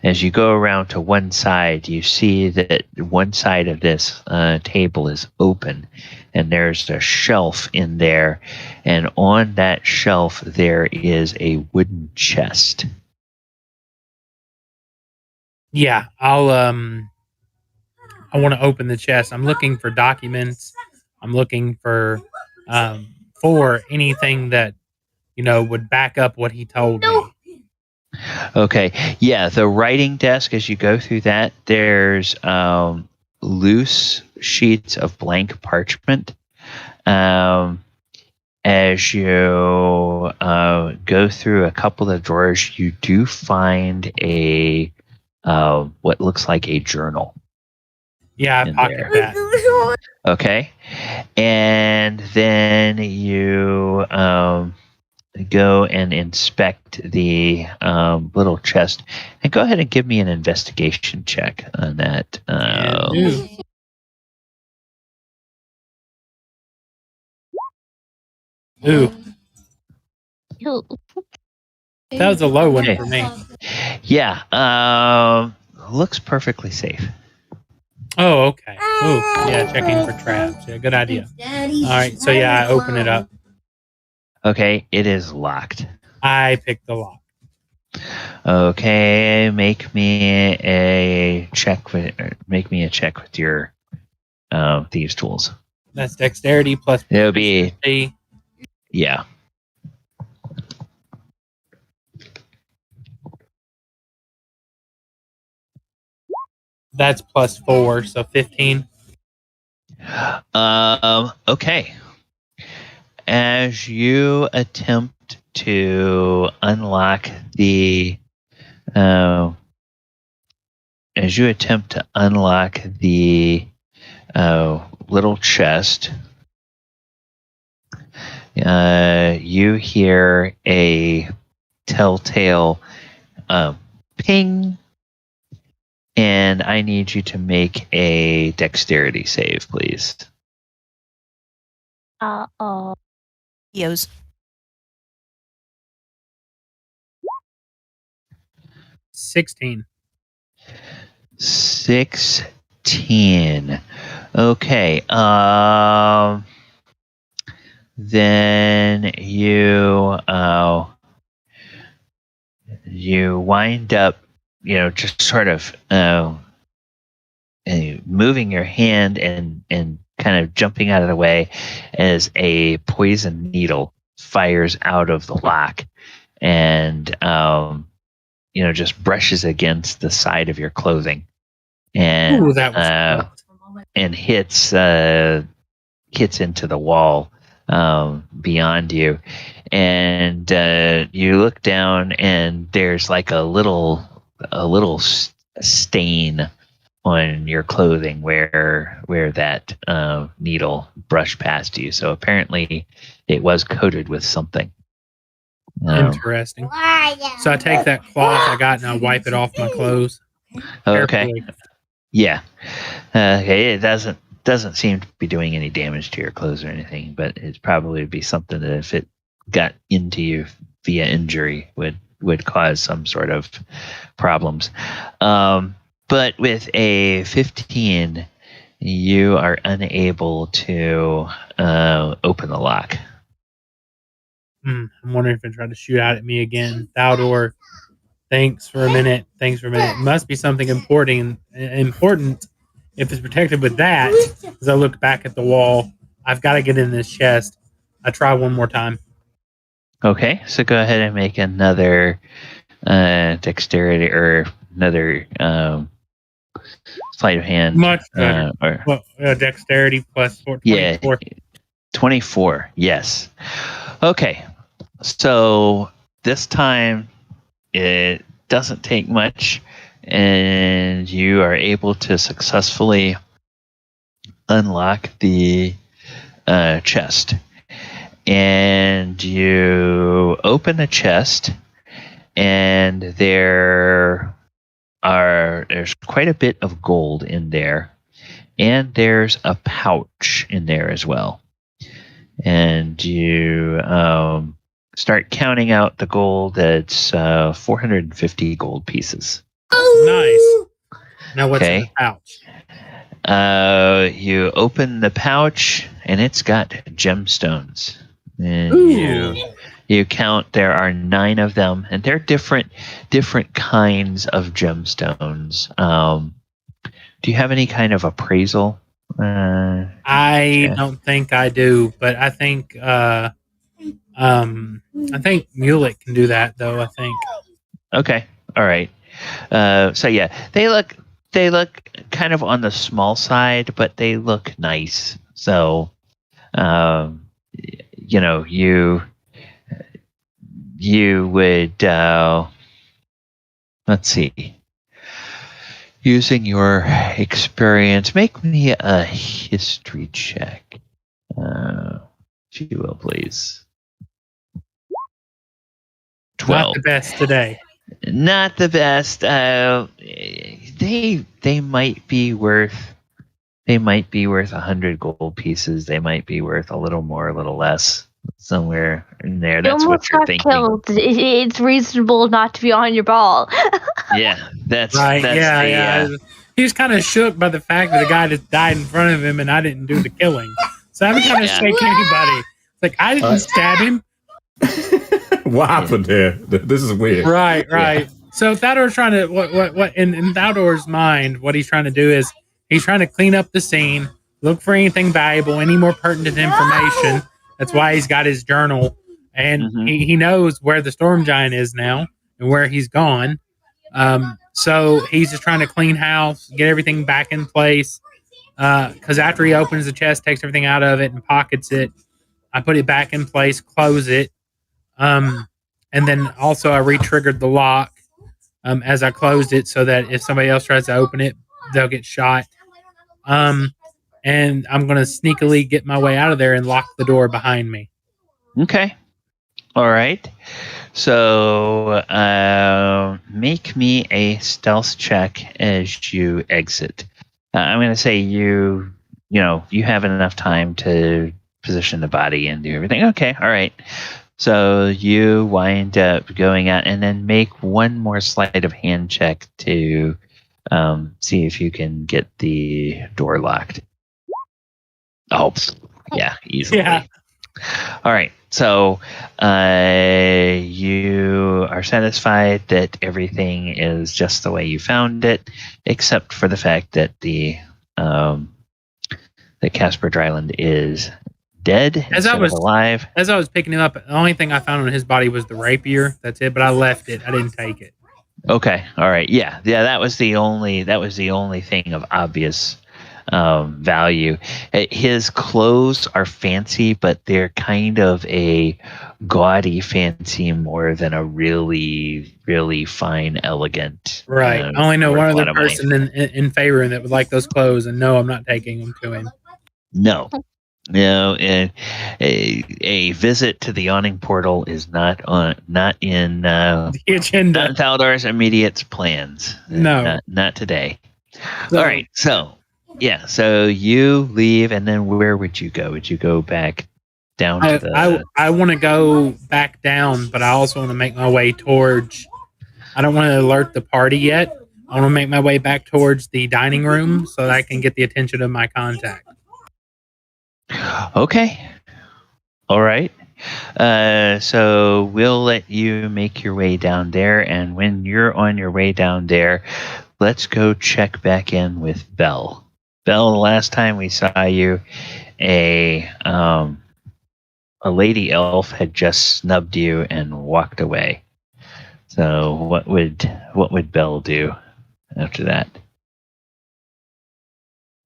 as you go around to one side, you see that one side of this table is open, and there's a shelf in there, and on that shelf there is a wooden chest. Yeah, I want to open the chest. I'm looking for documents. I'm looking for anything that would back up what he told me. Okay, yeah, the writing desk, as you go through that, there's loose sheets of blank parchment. As you go through a couple of drawers, you do find a what looks like a journal. Yeah, I pocket that. Okay, and then you go and inspect the little chest, and go ahead and give me an investigation check on that. Ooh. That was a low one for me. Yeah, looks perfectly safe. Oh, okay. Ooh, yeah, checking for traps. Yeah, good idea. All right, so yeah, I open it up. Okay, it is locked. I pick the lock. Okay, make me a check with your thieves tools. That's dexterity plus. It'll be yeah. That's +4, so 15. Okay. As you attempt to unlock the little chest, you hear a telltale ping, and I need you to make a dexterity save, please. Uh-oh. Yos. 16. 16. Okay. Then you wind up, just sort of moving your hand and kind of jumping out of the way as a poison needle fires out of the lock and just brushes against the side of your clothing and Ooh, that was and hits into the wall beyond you, and you look down and there's like a little stain on your clothing where that needle brushed past you. So apparently it was coated with something. Interesting. So I take that cloth I got and I wipe it off my clothes. Okay. Carefully. Yeah. Okay. It doesn't seem to be doing any damage to your clothes or anything, but it'd probably be something that if it got into you via injury would would cause some sort of problems. But with a 15, you are unable to open the lock. I'm wondering if it tried to shoot out at me again. Thaldohr, thanks for a minute. It must be something important. If it's protected with that. As I look back at the wall, I've got to get in this chest. I try one more time. Okay, so go ahead and make another dexterity or another sleight of hand. Much better. Dexterity plus 24. Yeah, 24. Yes. Okay, so this time it doesn't take much, and you are able to successfully unlock the chest. And you open the chest, and there's quite a bit of gold in there, and there's a pouch in there as well. And you start counting out the gold. That's 450 gold pieces. Nice. Now what's in the pouch? You open the pouch, and it's got gemstones. And you count, there are 9 of them, and they're different kinds of gemstones. Do you have any kind of appraisal? I don't think I do, but I think Mulek can do that, though. I think. Okay, all right. So yeah, they look kind of on the small side, but they look nice. So, you would let's see. Using your experience, make me a history check, if you will, please. 12. Not the best today. Not the best. They might be worth 100 gold pieces. They might be worth a little more, a little less, somewhere in there. That's what you're thinking. Killed. It's reasonable not to be on your ball. Yeah, that's right. Yeah. He was kind of shook by the fact that the guy just died in front of him, and I didn't do the killing. So I haven't kind of shaken anybody. It's like I didn't stab him. What happened here? This is weird. Right. Yeah. So Thaldohr's trying to what in Thaldohr's mind, what he's trying to do is he's trying to clean up the scene, look for anything valuable, any more pertinent information. That's why he's got his journal, and he knows where the storm giant is now and where he's gone. So he's just trying to clean house, get everything back in place. Because after he opens the chest, takes everything out of it and pockets it, I put it back in place, close it. And then also I re-triggered the lock as I closed it so that if somebody else tries to open it, they'll get shot. And I'm going to sneakily get my way out of there and lock the door behind me. Okay. All right. So make me a stealth check as you exit. I'm going to say you have enough time to position the body and do everything. Okay. All right. So you wind up going out and then make one more sleight of hand check to see if you can get the door locked. Oh, yeah, easily. Yeah. All right. So you are satisfied that everything is just the way you found it, except for the fact that that Casper Drylund is dead instead of alive. As I was picking him up, the only thing I found on his body was the rapier. That's it. But I left it. I didn't take it. Okay. All right. Yeah. That was the only thing of obvious value. His clothes are fancy, but they're kind of a gaudy fancy more than a really, really fine, elegant. Right. I only know one other person in Faerun that would like those clothes, and no, I'm not taking them to him. No, and a visit to the awning portal is not in the agenda. Thaldohr's immediate plans. No, not today. So, all right, so. Yeah, so you leave, and then where would you go? Would you go back down to the. I want to go back down, but I also want to make my way towards. I don't want to alert the party yet. I want to make my way back towards the dining room so that I can get the attention of my contact. Okay. All right. So we'll let you make your way down there, and when you're on your way down there, let's go check back in with Belle. Belle, the last time we saw you, a lady elf had just snubbed you and walked away. So what would Belle do after that?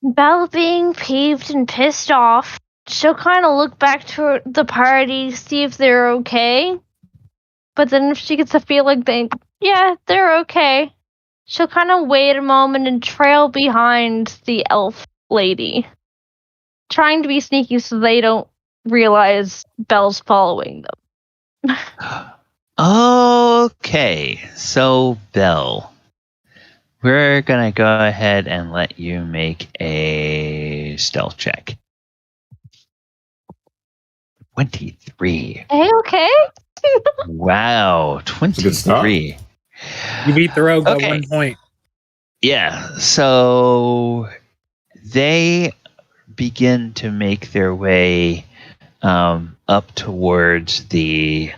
Belle being peeved and pissed off, she'll kind of look back to the party, see if they're okay. But then if she gets a feeling they're okay, she'll kind of wait a moment and trail behind the elf lady, trying to be sneaky so they don't realize Belle's following them. Okay, so Belle, we're gonna go ahead and let you make a stealth check. 23. Hey, okay? Wow, 23. You beat the rogue by Okay. 1 point. Yeah, so they begin to make their way up towards the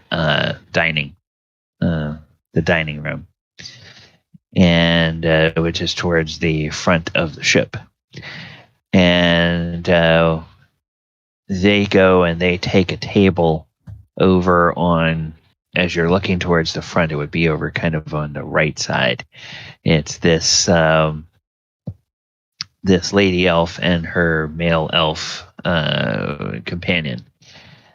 dining room, and which is towards the front of the ship. And they go and they take a table over on, as you're looking towards the front, it would be over kind of on the right side. It's this this lady elf and her male elf companion.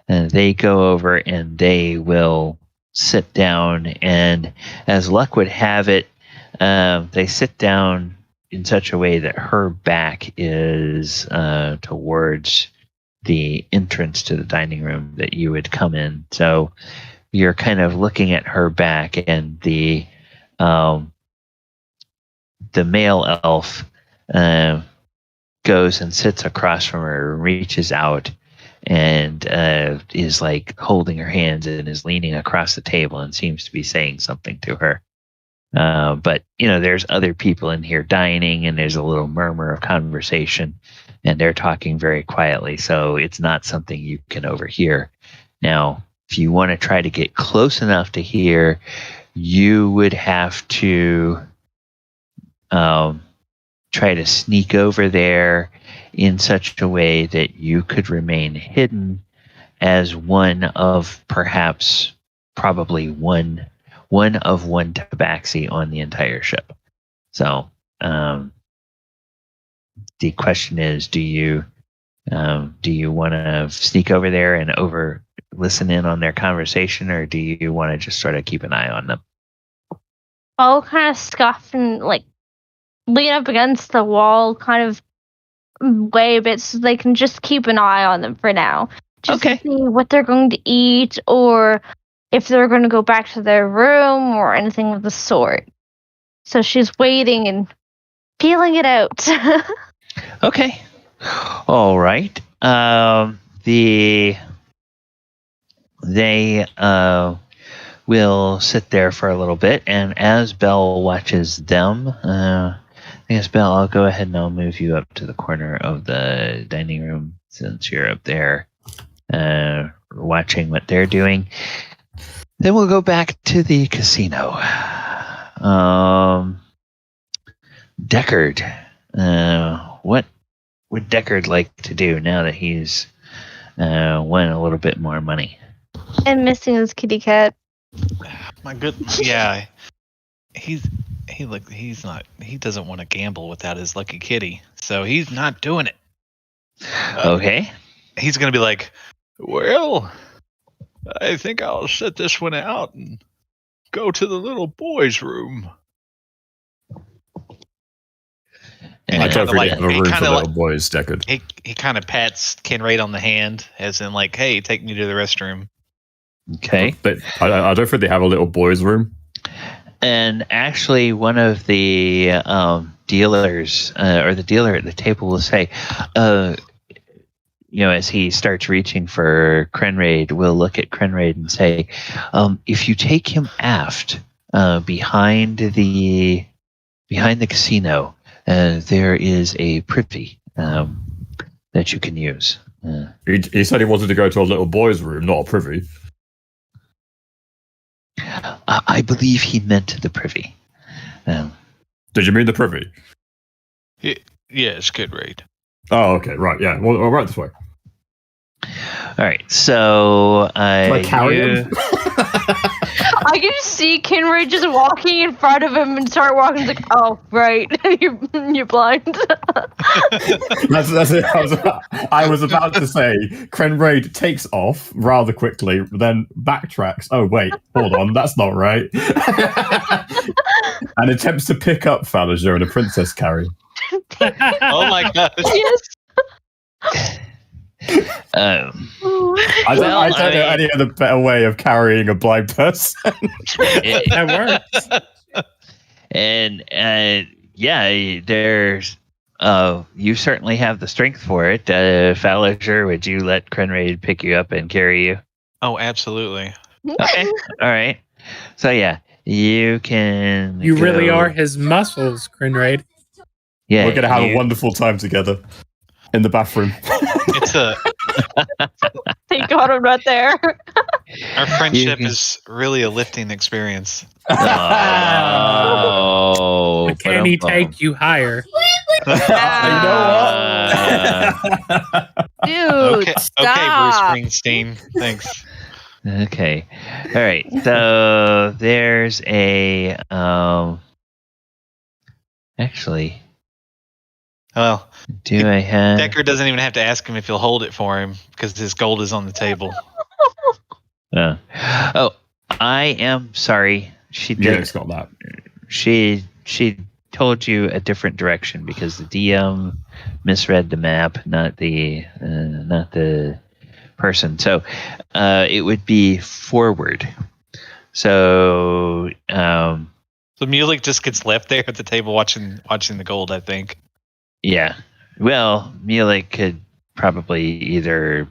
And they go over and they will sit down, and as luck would have it, they sit down in such a way that her back is towards the entrance to the dining room that you would come in. So you're kind of looking at her back, and the male elf goes and sits across from her, reaches out, and is like holding her hands and is leaning across the table and seems to be saying something to her. But there's other people in here dining, and there's a little murmur of conversation, and they're talking very quietly, so it's not something you can overhear. Now, if you want to try to get close enough to hear, you would have to try to sneak over there in such a way that you could remain hidden as one of probably one tabaxi on the entire ship. So the question is, do you want to sneak over there and listen in on their conversation, or do you want to just sort of keep an eye on them? I'll kind of scuff and lean up against the wall, kind of way a bit, so they can just keep an eye on them for now. Just to see what they're going to eat, or if they're going to go back to their room, or anything of the sort. So she's waiting and feeling it out. Okay. All right. They will sit there for a little bit, and as Belle watches them, I guess, Belle, I'll go ahead and I'll move you up to the corner of the dining room since you're up there watching what they're doing. Then we'll go back to the casino. Deckard, what would Deckard like to do now that he's won a little bit more money? And missing his kitty cat. My goodness, yeah. He doesn't want to gamble without his lucky kitty, so he's not doing it. Okay. He's gonna be like, well, I think I'll sit this one out and go to the little boy's room. And I don't really have a room for little boys, Deckard. He kind of pats Krenraid on the hand, as in like, hey, take me to the restroom. Okay. But I don't think they have a little boys' room. And actually, one of the dealers, or the dealer at the table, will say, as he starts reaching for Krenraid, will look at Krenraid and say, if you take him aft behind the casino, there is a privy that you can use. He said he wanted to go to a little boy's room, not a privy. I believe he meant the privy. Did you mean the privy? Yes, Krenraid. Oh, okay, right, yeah. Well, right this way. All right, so Can I carry him? I can just see Krenraid just walking in front of him and start walking. He's like, oh, right, you're blind. That's it. I was about to say, Krenraid takes off rather quickly, then backtracks. Oh, wait, hold on, that's not right. And attempts to pick up Thaldohr in a princess carry. Oh my gosh. Yes. I don't know any other better way of carrying a blind person. That works. And there's you certainly have the strength for it. Thaldohr, would you let Krenraid pick you up and carry you? Oh, absolutely. Okay. All right. So yeah, you can. You really are his muscles, Krenraid. Yeah, we're gonna have a wonderful time together in the bathroom. It's a. They got him right there. Our friendship is really a lifting experience. Oh, But can he take you higher? You know what? Dude, Okay, stop. Bruce Springsteen. Thanks. Okay. All right. So there's a actually. Well, Do I have? Deckard doesn't even have to ask him if he'll hold it for him because his gold is on the table. Oh, I am sorry. She Yeah, did. it's got that. She told you a different direction because the DM misread the map, not the person. So it would be forward. So So Mulek just gets left there at the table watching the gold, I think. yeah. Well, Mulek could probably either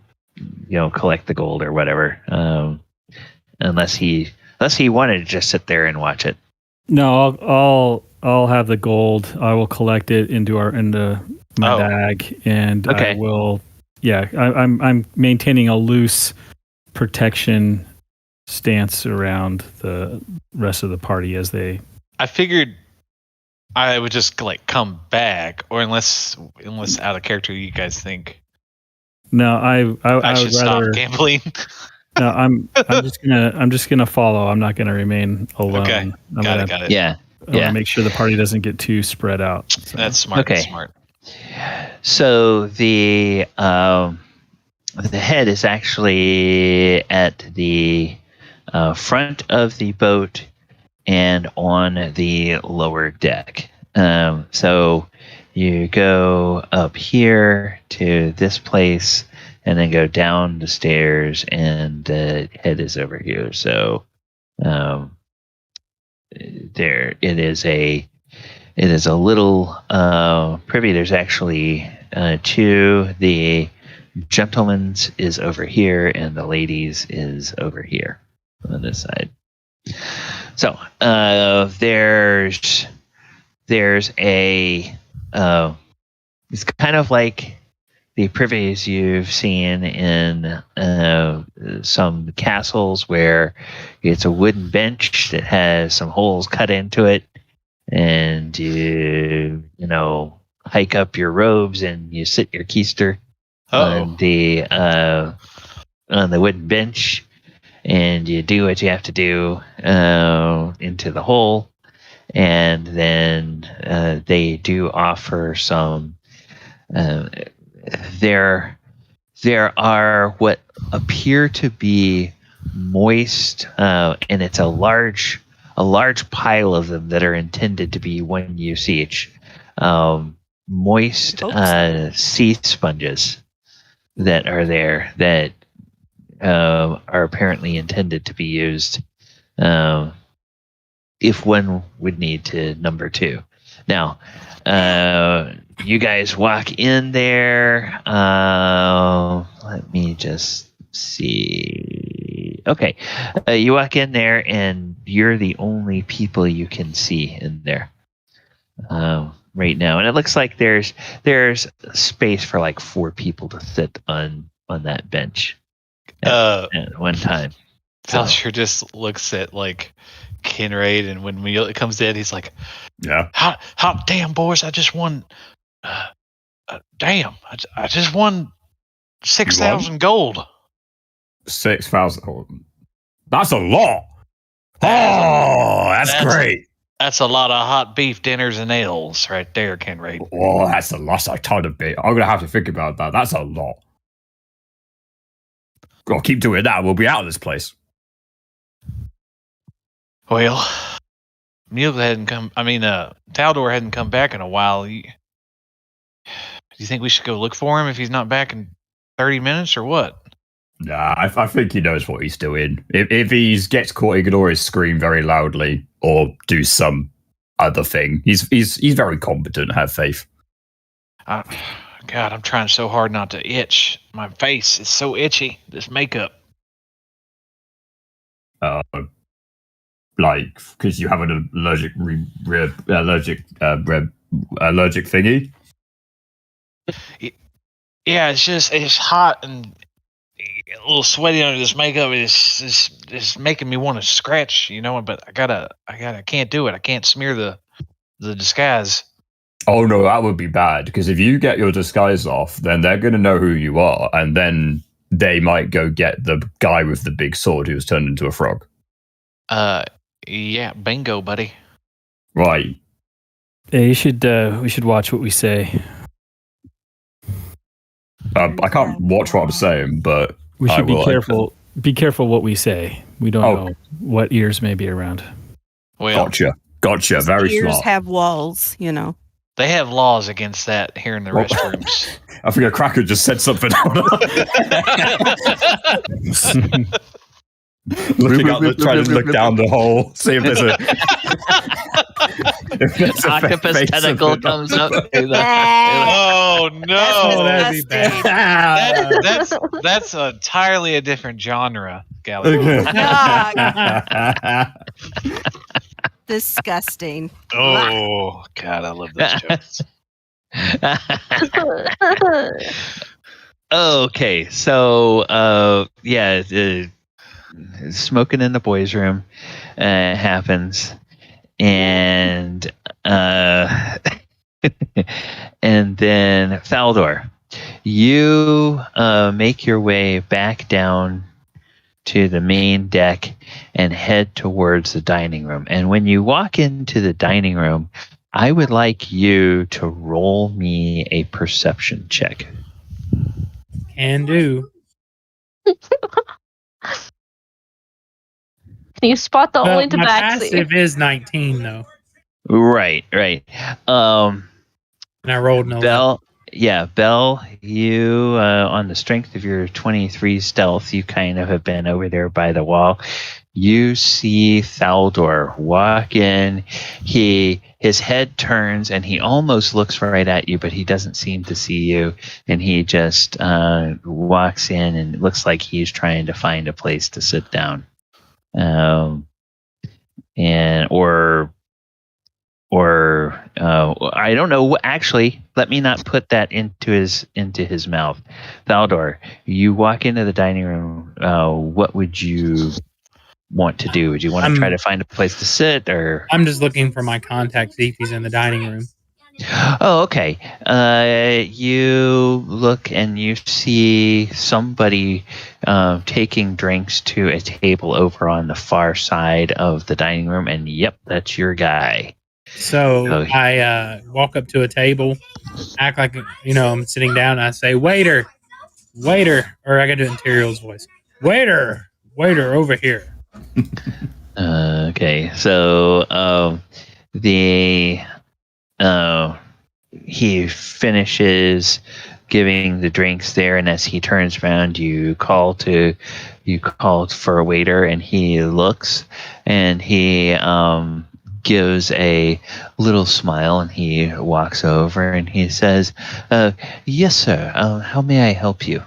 collect the gold or whatever, unless he wanted to just sit there and watch it. No, I'll have the gold. I will collect it into my bag, and Okay. I will. Yeah, I'm maintaining a loose protection stance around the rest of the party as they. I figured I would just come back, or unless out of character, you guys think No, I should would stop rather. gambling. No, I'm just gonna follow. I'm not gonna remain alone. Okay, I'm got gonna, it. Yeah. I wanna make sure the party doesn't get too spread out. So. That's smart. Okay. That's smart. So the head is actually at the front of the boat and on the lower deck. So you go up here to this place and then go down the stairs, and the head is over here. So there it is a little privy. There's actually two. The gentleman's is over here, and the ladies is over here on this side. So there's a it's kind of like the privies you've seen in some castles where it's a wooden bench that has some holes cut into it, and you hike up your robes and you sit your keister on the wooden bench, and you do what you have to do into the hole, and then they do offer some. There are what appear to be moist, and it's a large pile of them that are intended to be one use each. Moist sea sponges that are there that are apparently intended to be used if one would need to number two. Now, you guys walk in there. Let me just see. Okay, you walk in there, and you're the only people you can see in there right now. And it looks like there's space for like 4 people to sit on that bench at one time. Thaldohr just looks at like Krenraid, and when Mulek comes in, he's like, Yeah. Hot damn, boys! I just won. Damn! I just won 6,000 gold. 6,000. That's a lot. Oh, that's great. That's a lot of hot beef dinners and ales right there, Krenraid. Oh, that's a lot. A ton of bit. I'm gonna have to think about that. That's a lot. Gotta keep doing that. We'll be out of this place. Well, Mulek hadn't come. I mean, Thaldohr hadn't come back in a while. Do you think we should go look for him if he's not back in 30 minutes or what? Nah, I think he knows what he's doing. If he gets caught, he can always scream very loudly or do some other thing. He's very competent. Have faith. God, I'm trying so hard not to itch. My face is so itchy. This makeup. Like because you have an allergic thingy. Yeah, it's hot and a little sweaty under this makeup. It's making me want to scratch, but I can't do it. I can't smear the disguise. Oh no, that would be bad, because if you get your disguise off, then they're going to know who you are, and then they might go get the guy with the big sword who's turned into a frog. Yeah, bingo, buddy. Right. Yeah, we should watch what we say. I can't watch what I'm saying, but we should be careful. Be careful what we say. We don't know what ears may be around. Well, gotcha. Very ears smart. have walls, They have laws against that here in the restrooms. I think a cracker just said something. Looking up, trying to look down the hole, see if there's a octopus tentacle comes up. Oh no, that'd be bad. That's entirely a different genre, Gallagher. Disgusting. Oh God, I love those jokes. Okay, so smoking in the boys' room happens, and and then Thaldohr, you make your way back down to the main deck and head towards the dining room. And when you walk into the dining room, I would like you to roll me a perception check. Can do. Can you spot the only My tabaxi? passive is 19 though. Right. And I rolled no. Bell, you on the strength of your 23 stealth, you kind of have been over there by the wall. You see Thaldohr walk in. His head turns and he almost looks right at you, but he doesn't seem to see you. And he just walks in, and it looks like he's trying to find a place to sit down. I don't know. Actually, let me not put that into his mouth. Thaldohr, you walk into the dining room. What would you want to do? Would you want to try to find a place to sit, or? I'm just looking for my contact, see if he's in the dining room. Oh, okay. You look and you see somebody taking drinks to a table over on the far side of the dining room, and yep, that's your guy. So I walk up to a table, act like I'm sitting down, and I say, "Waiter, or I got to do Imperial's voice. Waiter, over here." Okay, so he finishes giving the drinks there, and as he turns around, you call for a waiter, and he looks, and he gives a little smile, and he walks over and he says, "Yes, sir. How may I help you?"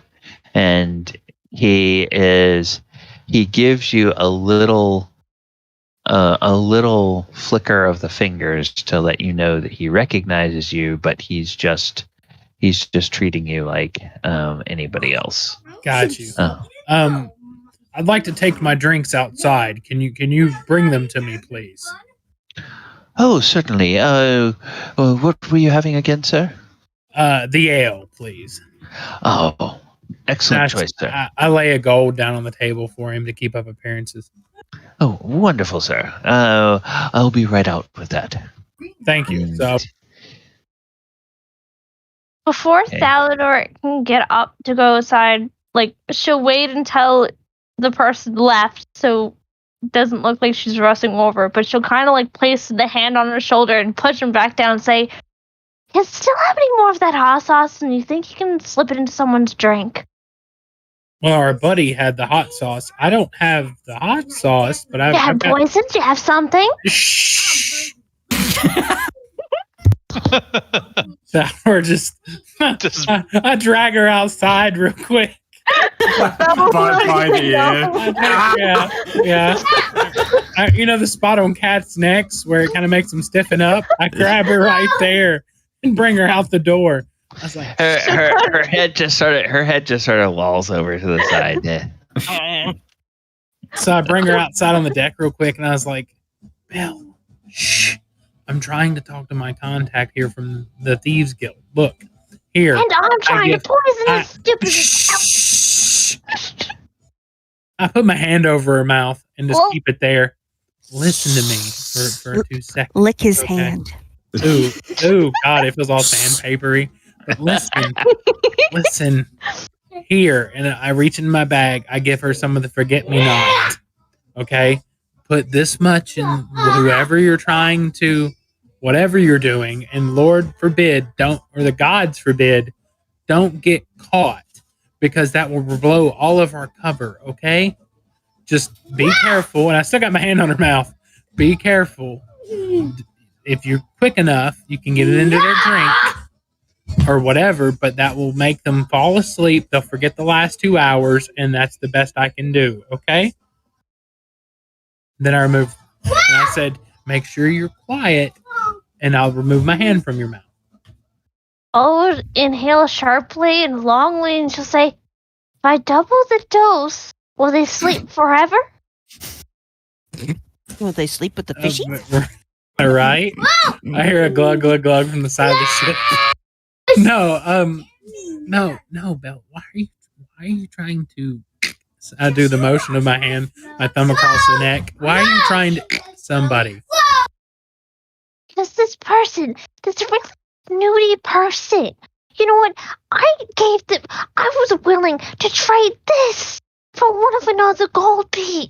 And he gives you a little flicker of the fingers to let you know that he recognizes you, but he's just treating you like anybody else. Got you. I'd like to take my drinks outside. Can you bring them to me, please? Oh, certainly. What were you having again, sir? The ale, please. Oh, excellent choice, sir. I lay a gold down on the table for him to keep up appearances. Oh, wonderful, sir. I'll be right out with that. Thank you. So, before Thaldohr can get up to go aside, she'll wait until the person left, so it doesn't look like she's rushing over, but she'll kind of place the hand on her shoulder and push him back down and say, "You still have any more of that hot sauce, and you think you can slip it into someone's drink?" Well, our buddy had the hot sauce. I don't have the hot sauce, but You have poison? Do you have something? Shh. Or just I drag her outside real quick. by the ear. Yeah. You know the spot on cats' necks where it kind of makes them stiffen up? I grab her right there and bring her out the door. I was like, her head just sort of lolls over to the side. Yeah. So I bring her outside on the deck real quick, and I was like, "Belle, shh. I'm trying to talk to my contact here from the Thieves Guild. Look, here. And I'm trying to poison this stupid..." Shh. I put my hand over her mouth and just keep it there. Listen to me for 2 seconds. Lick his hand. Ooh, God, it feels all sandpapery. But listen. Here, and I reach in my bag. I give her some of the forget-me-not. Okay? Put this much in whoever you're trying to, whatever you're doing, and Lord forbid, the gods forbid, don't get caught, because that will blow all of our cover, okay? Just be careful. And I still got my hand on her mouth. Be careful. If you're quick enough, you can get it into their drink or whatever, but that will make them fall asleep. They'll forget the last 2 hours, and that's the best I can do, okay? Then I removed, and I said, make sure you're quiet, and I'll remove my hand from your mouth. I'll inhale sharply and longly, and she'll say, "If I double the dose, will they sleep forever?" Will they sleep with the fishy? All right. I hear a glug, glug, glug from the side of the ship. No, Belle. Why are you trying to? I do the motion of my hand, my thumb across the neck. Why are you trying to somebody? Because this really snooty person. You know what? I was willing to trade this for one of another gold piece.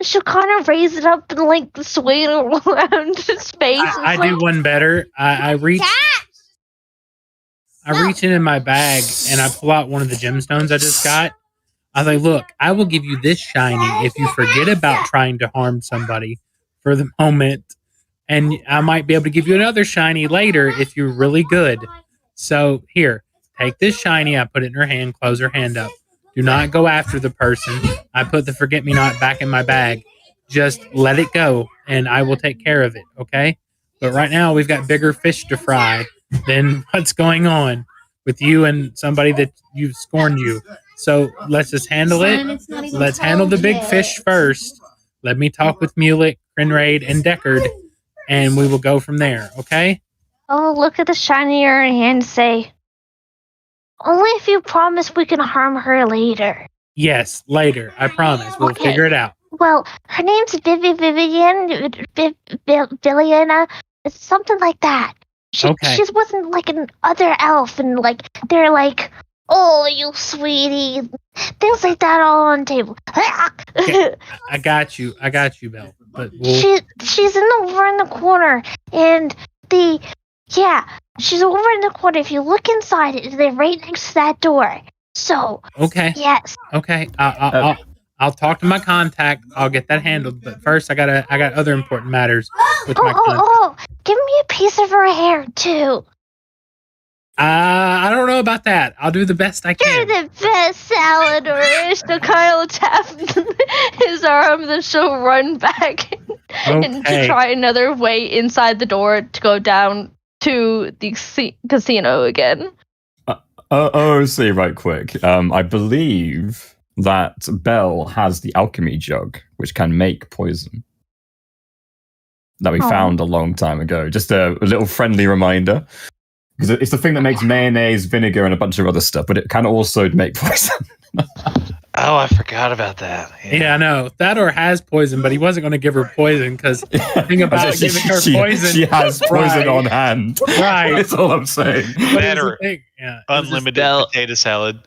She'll kind of raise it up and sway it around space. I do one better. I reach in my bag and I pull out one of the gemstones I just got. I was like, look, I will give you this shiny if you forget about trying to harm somebody for the moment. And I might be able to give you another shiny later if you're really good. So here, take this shiny. I put it in her hand, close her hand up. Do not go after the person. I put the forget-me-not back in my bag. Just let it go, and I will take care of it, okay? But right now, we've got bigger fish to fry than what's going on with you and somebody that you've scorned you. So let's just handle it. Let's handle the big fish first. Let me talk with Mulek, Krenraid, and Deckard, and we will go from there, okay? I'll look at the shiny in her hand and say, "Only if you promise we can harm her later." Yes, later. I promise. We'll figure it out. Well, her name's Viviana. It's something like that. She wasn't like an other elf, and they're like, "Oh, you sweetie," things like that all on the table. Okay. I got you, Belle. But she's over in the corner, and she's over in the corner. If you look inside it, they're right next to that door. So okay, yes, okay. I'll I'll talk to my contact. I'll get that handled. But first, I got other important matters with my contact. Give me a piece of her hair too. I don't know about that. I'll do the best I can. You're the best, Thaldohr. She'll kind of tap his arm, then she'll run back and try another way inside the door to go down to the casino again. See, right quick. I believe that Belle has the alchemy jug, which can make poison. That we found a long time ago. Just a little friendly reminder. Because it's the thing that makes mayonnaise, vinegar, and a bunch of other stuff, but it can also make poison. Oh, I forgot about that. Yeah, I know. Thaldohr has poison, but he wasn't going to give her poison because the thing about giving her poison... She has poison on hand. Right. That's all I'm saying. Unlimited potato salad.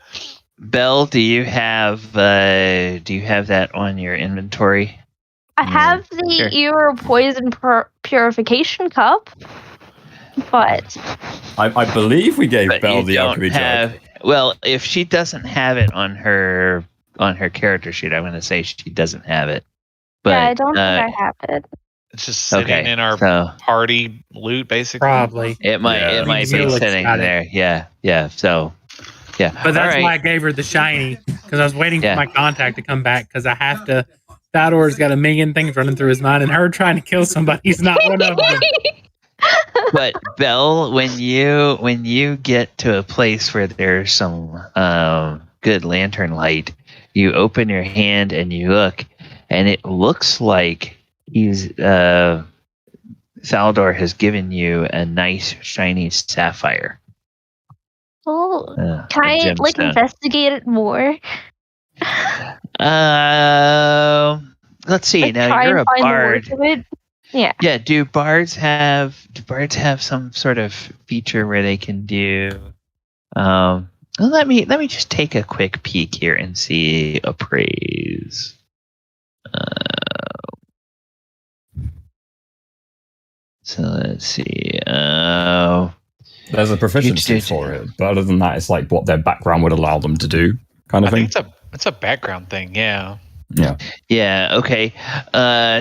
Belle, do you have that on your inventory? I have the Ear Poison Purification Cup. But I believe we gave Belle the alchemy jug. Well, if she doesn't have it on her character sheet, I'm going to say she doesn't have it. But yeah, I don't think I have it. It's just sitting in our party loot, basically. Probably. It might be sitting there. Yeah. So, yeah. But that's why I gave her the shiny, because I was waiting for my contact to come back, because I have to. Thaldohr's got a million things running through his mind, and her trying to kill somebody's not one of them. But Belle, when you get to a place where there's some good lantern light, you open your hand and you look, and it looks like Thaldohr has given you a nice shiny sapphire. Oh, can I investigate it more? Let's see. Now you're a bard. Yeah. Yeah. Do bards have some sort of feature where they can do? Let me just take a quick peek here and see appraise. So let's see. There's a proficiency for it, but other than that, it's like what their background would allow them to do, kind of thing. I think it's a background thing. Yeah. Yeah. Okay.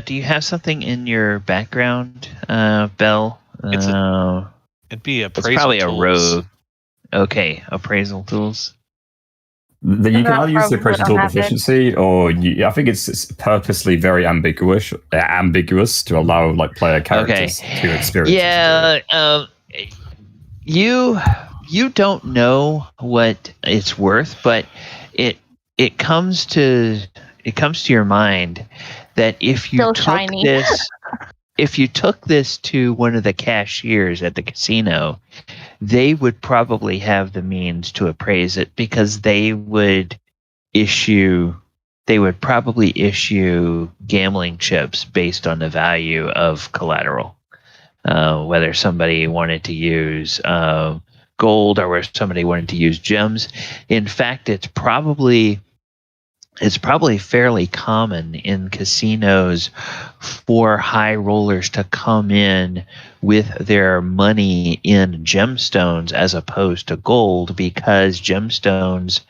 Do you have something in your background, Belle? It'd be appraisal. It's probably tools. A rogue. Okay, appraisal tools. You can either use the appraisal tool proficiency, or I think it's purposely very ambiguous to allow like player characters to experience. Yeah. You don't know what it's worth, but it comes to your mind that if you took this to one of the cashiers at the casino, they would probably have the means to appraise it, because they would probably issue gambling chips based on the value of collateral. Whether somebody wanted to use gold or whether somebody wanted to use gems. In fact, it's probably fairly common in casinos for high rollers to come in with their money in gemstones as opposed to gold, because gemstones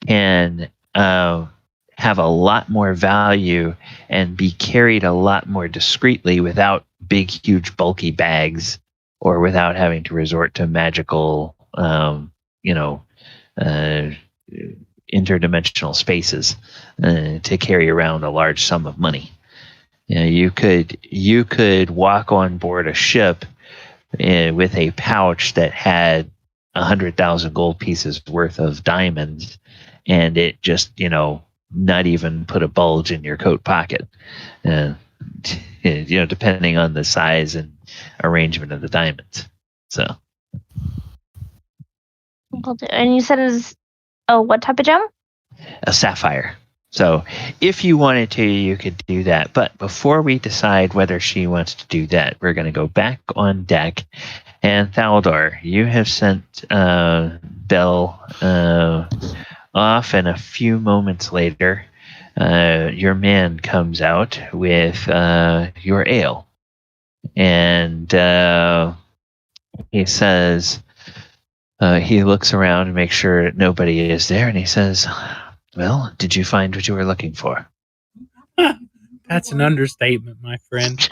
can have a lot more value and be carried a lot more discreetly without big, huge, bulky bags, or without having to resort to magical, interdimensional spaces to carry around a large sum of money. You could walk on board a ship with a pouch that had 100,000 gold pieces worth of diamonds, and it just not even put a bulge in your coat pocket. Depending on the size and arrangement of the diamonds. So. And you said it's what type of gem? A sapphire. So if you wanted to, you could do that. But before we decide whether she wants to do that, we're going to go back on deck. And Thaldohr, you have sent Belle off, and a few moments later, your man comes out with your ale. And he says, he looks around and makes sure nobody is there, and he says, Well, did you find what you were looking for? That's an understatement, my friend.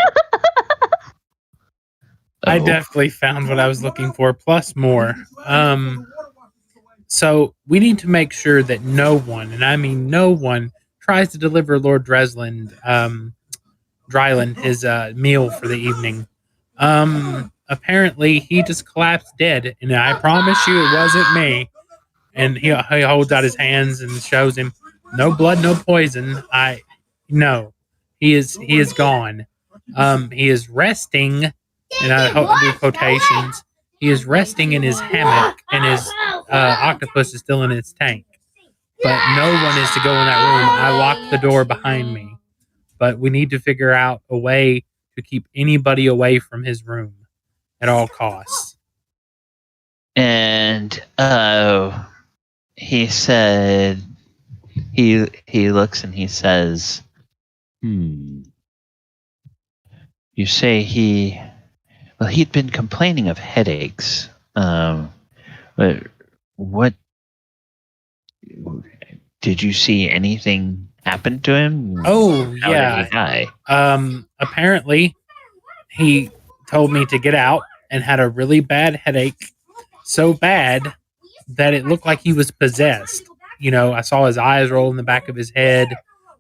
I definitely found what I was looking for, plus more. So we need to make sure that no one, and I mean no one, tries to deliver Lord Drylund his meal for the evening. Apparently he just collapsed dead, and I promise you it wasn't me. And he holds out his hands and shows him no blood, no poison. No, he is gone. He is resting, and I do quotations. He is resting in his hammock, and his octopus is still in its tank. But no one is to go in that room. I locked the door behind me. But we need to figure out a way to keep anybody away from his room at all costs. And he said, he looks and he says, You say he'd been complaining of headaches. But what, did you see anything happen to him? Oh, How yeah. did he die? Apparently he told me to get out and had a really bad headache. So bad that it looked like he was possessed. You know, I saw his eyes roll in the back of his head.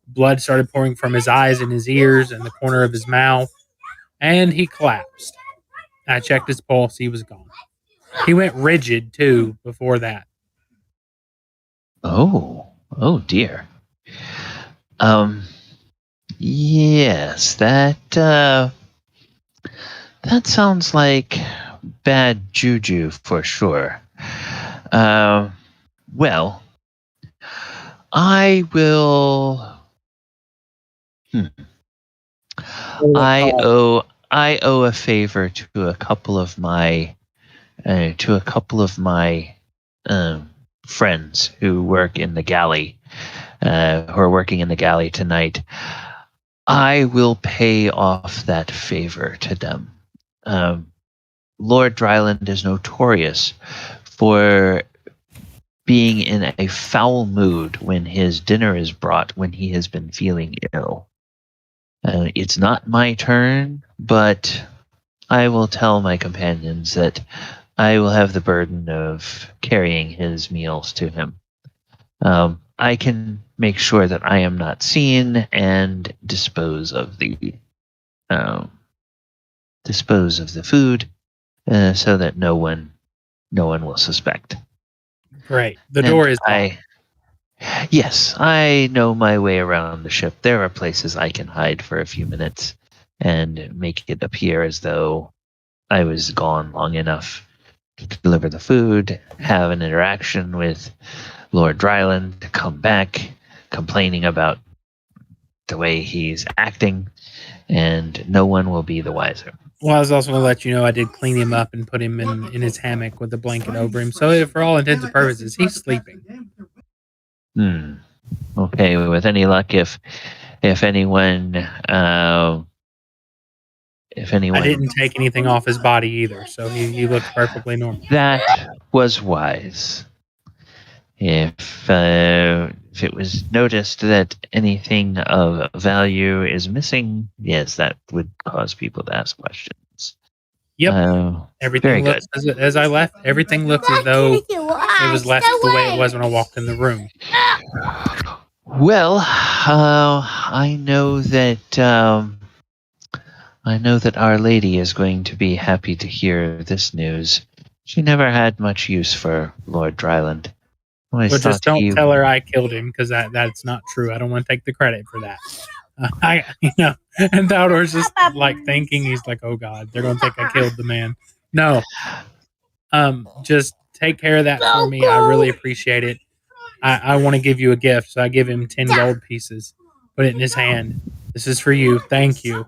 Blood started pouring from his eyes and his ears and the corner of his mouth. And he collapsed. I checked his pulse. He was gone. He went rigid, too, before that. Oh dear. Yes, that sounds like bad juju for sure. Well, I will. I owe a favor to a couple of my friends who work in the galley, who are working in the galley tonight. I will pay off that favor to them. Lord Drylund is notorious for being in a foul mood when his dinner is brought when he has been feeling ill. It's not my turn, but I will tell my companions that I will have the burden of carrying his meals to him. I can make sure that I am not seen and dispose of the food, so that no one will suspect. Great. The door is locked. Yes, I know my way around the ship. There are places I can hide for a few minutes and make it appear as though I was gone long enough to deliver the food, have an interaction with Lord Drylund, come back complaining about the way he's acting, and no one will be the wiser. Well, I was also going to let you know I did clean him up and put him in his hammock with a blanket over him. So for all intents and purposes, he's sleeping. Okay, with any luck, if anyone I didn't take anything off his body either, so he looked perfectly normal. That was wise. If it was noticed that anything of value is missing, yes, that would cause people to ask questions. Yep. Everything looks as I left. Everything looks as though it was left the way it was when I walked in the room. Well, I know that Our Lady is going to be happy to hear this news. She never had much use for Lord Drylund. But just don't tell her I killed him, because that's not true. I don't want to take the credit for that. And Thaldohr's just like thinking, he's like, oh God, they're going to think I killed the man. No. Just take care of that for me. I really appreciate it. I want to give you a gift, so I give him 10 gold pieces. Put it in his hand. This is for you. Thank you.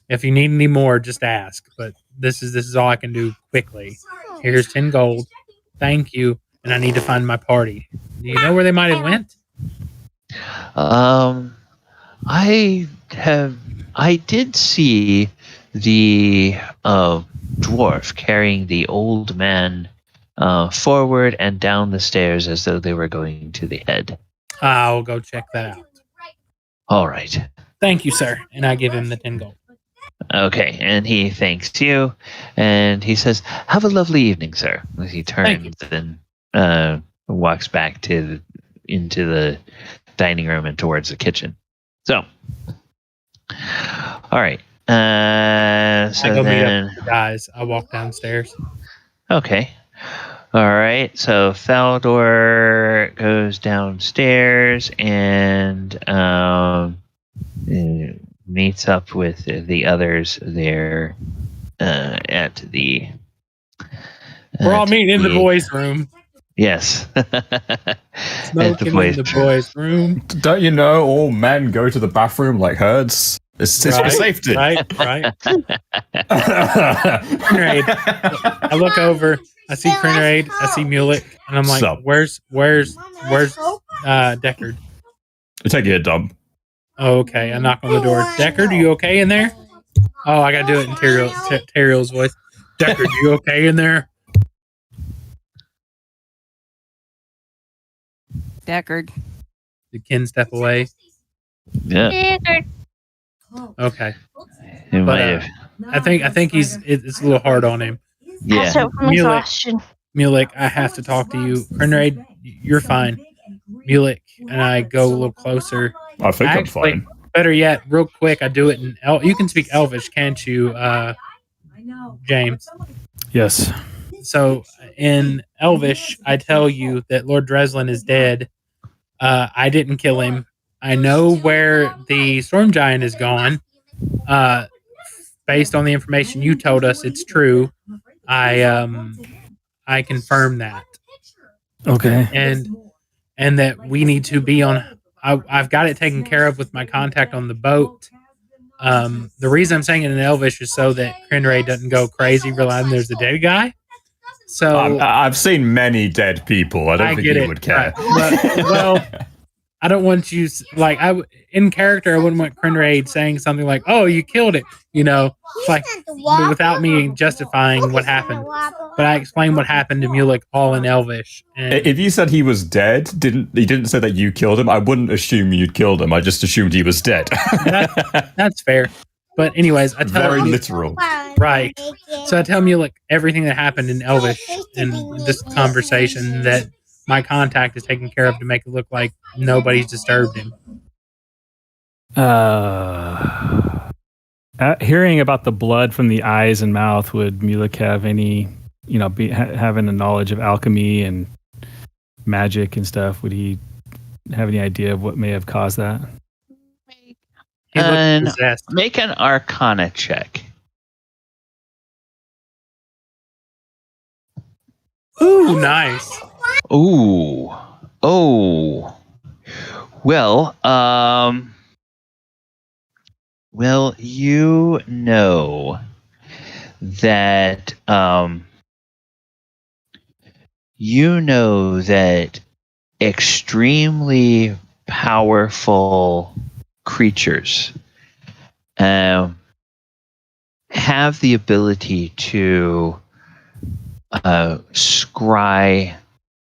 If you need any more, just ask. But this is all I can do quickly. Here's 10 gold. Thank you. And I need to find my party. Do you know where they might have went? I did see the dwarf carrying the old man forward and down the stairs as though they were going to the head. I'll go check that out. All right. Thank you, sir. And I give him the 10 gold. Okay, and he thanks you, and he says, "Have a lovely evening, sir." As he turns and walks back into the dining room and towards the kitchen. So, all right. So I go meet then, up with the guys. I walk downstairs. okay. All right. So Thaldohr goes downstairs and meets up with the others there at the. We're all meeting in the boys' room. Yes. Smoking in the boys' room. Don't you know all men go to the bathroom like herds? It's for safety. Right. Krenraid. I look over. I see Krenraid. I see Mulek, and I'm like, "Where's Deckard?" I take it a dump. Oh, okay. I knock on the door. Deckard, are you okay in there? Oh, I gotta do it in Teriel's voice. Deckard, you okay in there? Deckard. Did Ken step away? Yeah. Okay. He might have. I think it's a little hard on him. Yeah. Mulek, I have to talk to you. Krenraid, you're fine. Mulek and I go a little closer. I think I'm fine. Better yet, real quick, I do it in you can speak Elvish, can't you, James? Yes. So in Elvish, I tell you that Lord Drylund is dead. I didn't kill him. I know where the storm giant is gone. Based on the information you told us, it's true. I confirm that. Okay. And that we need to be on. I've got it taken care of with my contact on the boat. The reason I'm saying it in Elvish is so that Krenraid doesn't go crazy realizing there's a dead guy. So I've seen many dead people. I don't think you would care. Right. Well, I don't want you in character. I wouldn't want Krenraid saying something like, "Oh, you killed it," like without me justifying what happened. But I explained what happened to Mulek all in Elvish. And if you said he was dead, he didn't say that you killed him, I wouldn't assume you'd killed him. I just assumed he was dead. That's fair. But anyways, I tell very literal. Right. So I tell Mulek everything that happened in Elvish in this conversation that my contact is taken care of to make it look like nobody's disturbed him. Hearing about the blood from the eyes and mouth, would Mulek have any, having a knowledge of alchemy and magic and stuff, would he have any idea of what may have caused that? Make an Arcana check. Ooh, nice. Ooh. Oh. Well, you know that extremely powerful creatures have the ability to scry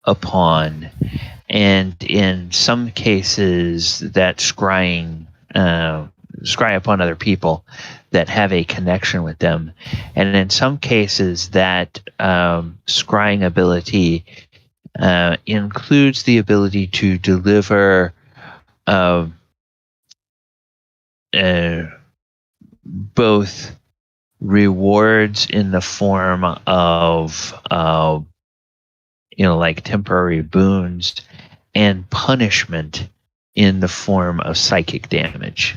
upon, and in some cases that scry upon other people that have a connection with them, and in some cases that scrying ability includes the ability to deliver both rewards in the form of like temporary boons, and punishment in the form of psychic damage.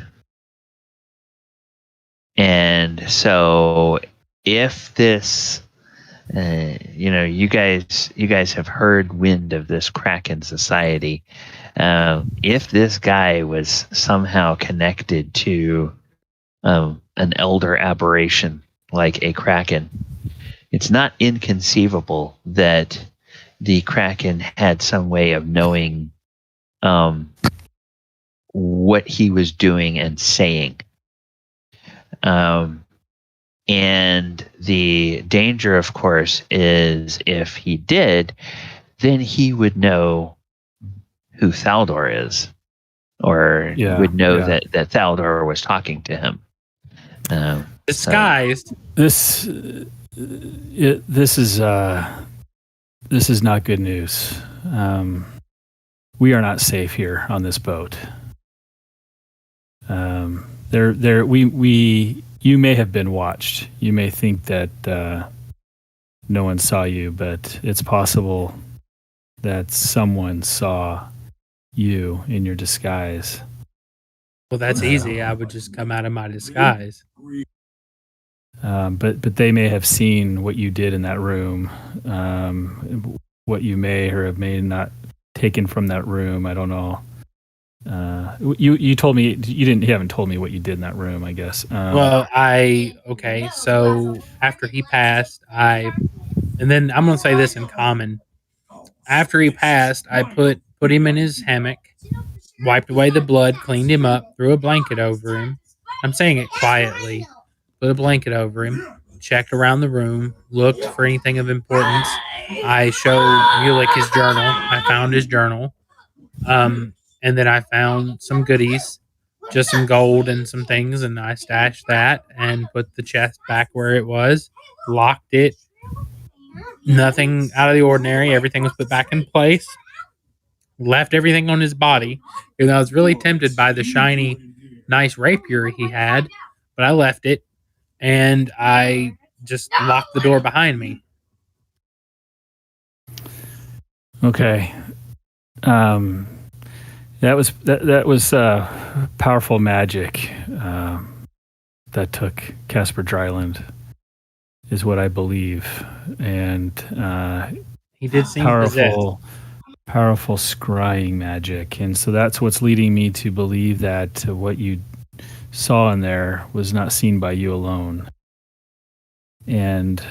And so if this you guys have heard wind of this Kraken society. If this guy was somehow connected to an elder aberration like a Kraken, it's not inconceivable that the Kraken had some way of knowing what he was doing and saying. And the danger, of course, is if he did, then he would know who Thaldohr is, or would know that Thaldohr was talking to him. Disguised. This is not good news. We are not safe here on this boat. You may have been watched. You may think that no one saw you, but it's possible that someone saw you in your disguise. Well, that's easy. I would just come out of my disguise. But they may have seen what you did in that room, what you may or may not taken from that room. I don't know. You told me you haven't told me what you did in that room, I guess. So after he passed, and then I'm gonna say this in common. After he passed, I put him in his hammock, wiped away the blood, cleaned him up, threw a blanket over him. I'm saying it quietly. Put a blanket over him, checked around the room, looked for anything of importance. I showed Mulek his journal. I found his journal. And then I found some goodies, just some gold and some things, and I stashed that and put the chest back where it was, locked it. Nothing out of the ordinary. Everything was put back in place. Left everything on his body. And I was really tempted by the shiny, nice rapier he had, but I left it. And I just locked the door behind me. Okay. That was powerful magic that took Casper Drylund, is what I believe, and he did seem powerful scrying magic, and so that's what's leading me to believe that what you saw in there was not seen by you alone. And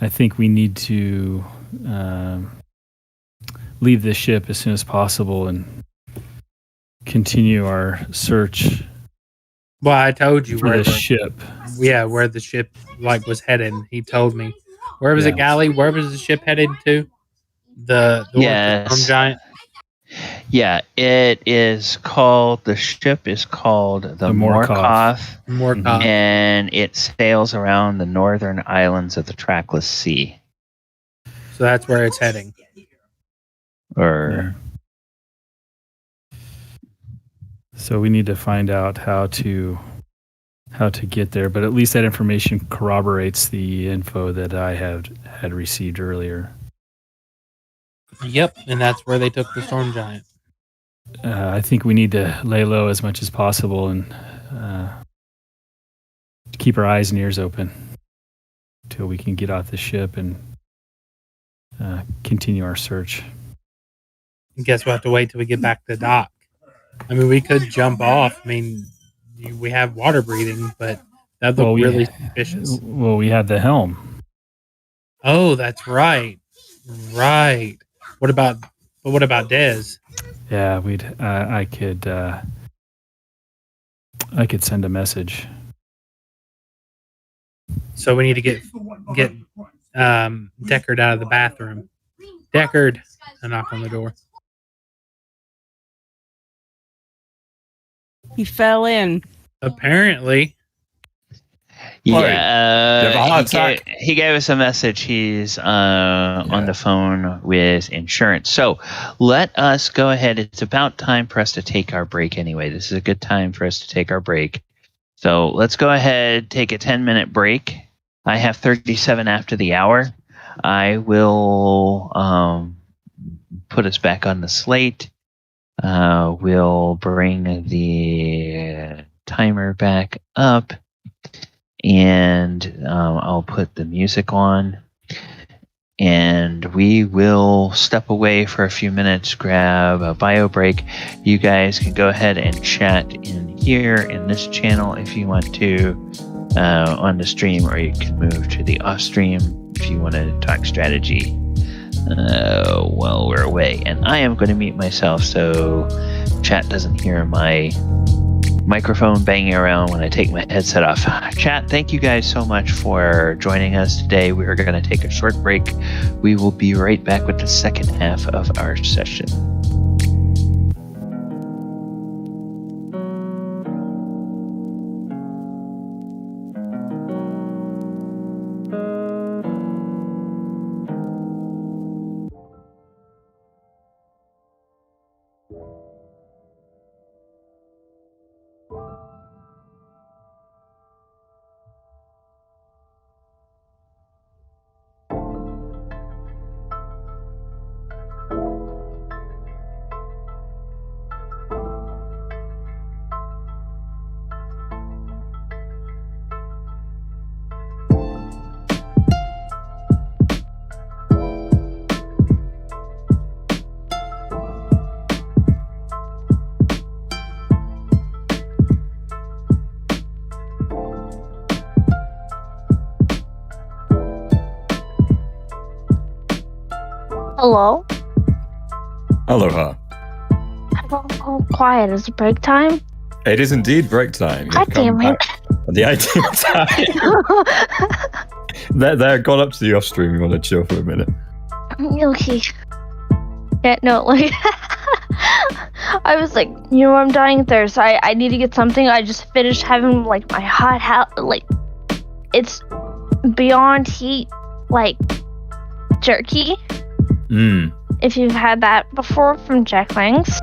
I think we need to leave this ship as soon as possible and continue our search. Well, I told you where the ship. Yeah, where the ship was headed. He told me. Where was it, Galley? Where was the ship headed to? The storm giant. Yeah, it is called. The ship is called the Morkoth, and it sails around the northern islands of the Trackless Sea. So that's where it's heading. So we need to find out how to get there, but at least that information corroborates the info that I had received earlier. Yep, and that's where they took the storm giant. I think we need to lay low as much as possible and keep our eyes and ears open until we can get off the ship and continue our search. I guess we'll have to wait till we get back to dock. I mean, we could jump off. I mean, we have water breathing, but that looked really suspicious. Well, we have the helm. Oh, that's right. Right. What about Dez? Yeah, I could send a message. So we need to get Deckard out of the bathroom. Deckard, I knock on the door. He fell in. Apparently. Yeah, he gave us a message. He's on the phone with insurance. So let us go ahead. It's about time for us to take our break anyway. This is a good time for us to take our break. So let's go ahead, take a 10-minute break. I have 37 after the hour. I will put us back on the slate. We'll bring the timer back up. And I'll put the music on, and we will step away for a few minutes, grab a bio break. You guys can go ahead and chat in here in this channel if you want to on the stream, or you can move to the off stream if you want to talk strategy while we're away. And I am going to mute myself so chat doesn't hear my microphone banging around when I take my headset off. Chat, thank you guys so much for joining us today. We are going to take a short break. We will be right back with the second half of our session. Hello? Aloha. Oh, quiet. Is it break time? It is indeed break time. God damn it. The ideal time. They're gone up to the off stream. You want to chill for a minute? Okay. Yeah, no, like, I was like, I'm dying of thirst. I need to get something. I just finished having, like, my hot house, like, it's beyond heat, like, jerky. If you've had that before from Jack Lang's.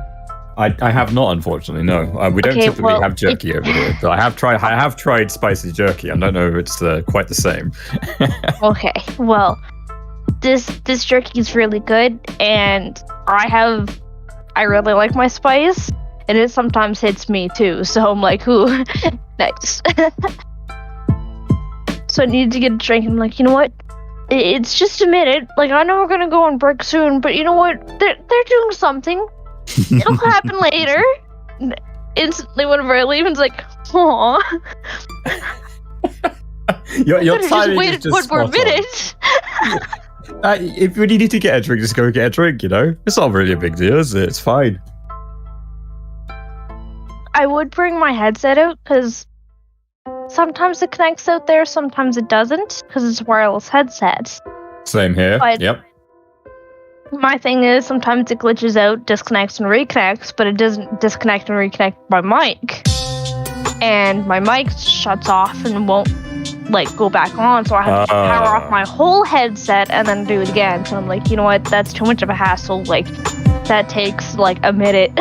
I have not, unfortunately. No, we don't typically have jerky over here. But I have tried spicy jerky. I don't know if it's quite the same. Okay, well, this jerky is really good, and I really like my spice, and it sometimes hits me too. So I'm like, ooh, nice. So I needed to get a drink, and I'm like, you know what? It's just a minute. Like, I know we're gonna go on break soon, but you know what? They're doing something. It'll happen later. Instantly, one of our leavens like, "Aw." Your timing waited is just one more spot on. minute. If you need to get a drink, just go get a drink. It's not really a big deal, is it? It's fine. I would bring my headset out because sometimes it connects out there, sometimes it doesn't, because it's a wireless headset. Same here. But yep. My thing is, sometimes it glitches out, disconnects and reconnects, but it doesn't disconnect and reconnect my mic. And my mic shuts off and won't, like, go back on, so I have to power off my whole headset and then do it again. So I'm like, you know what, that's too much of a hassle. Like, that takes, like, a minute.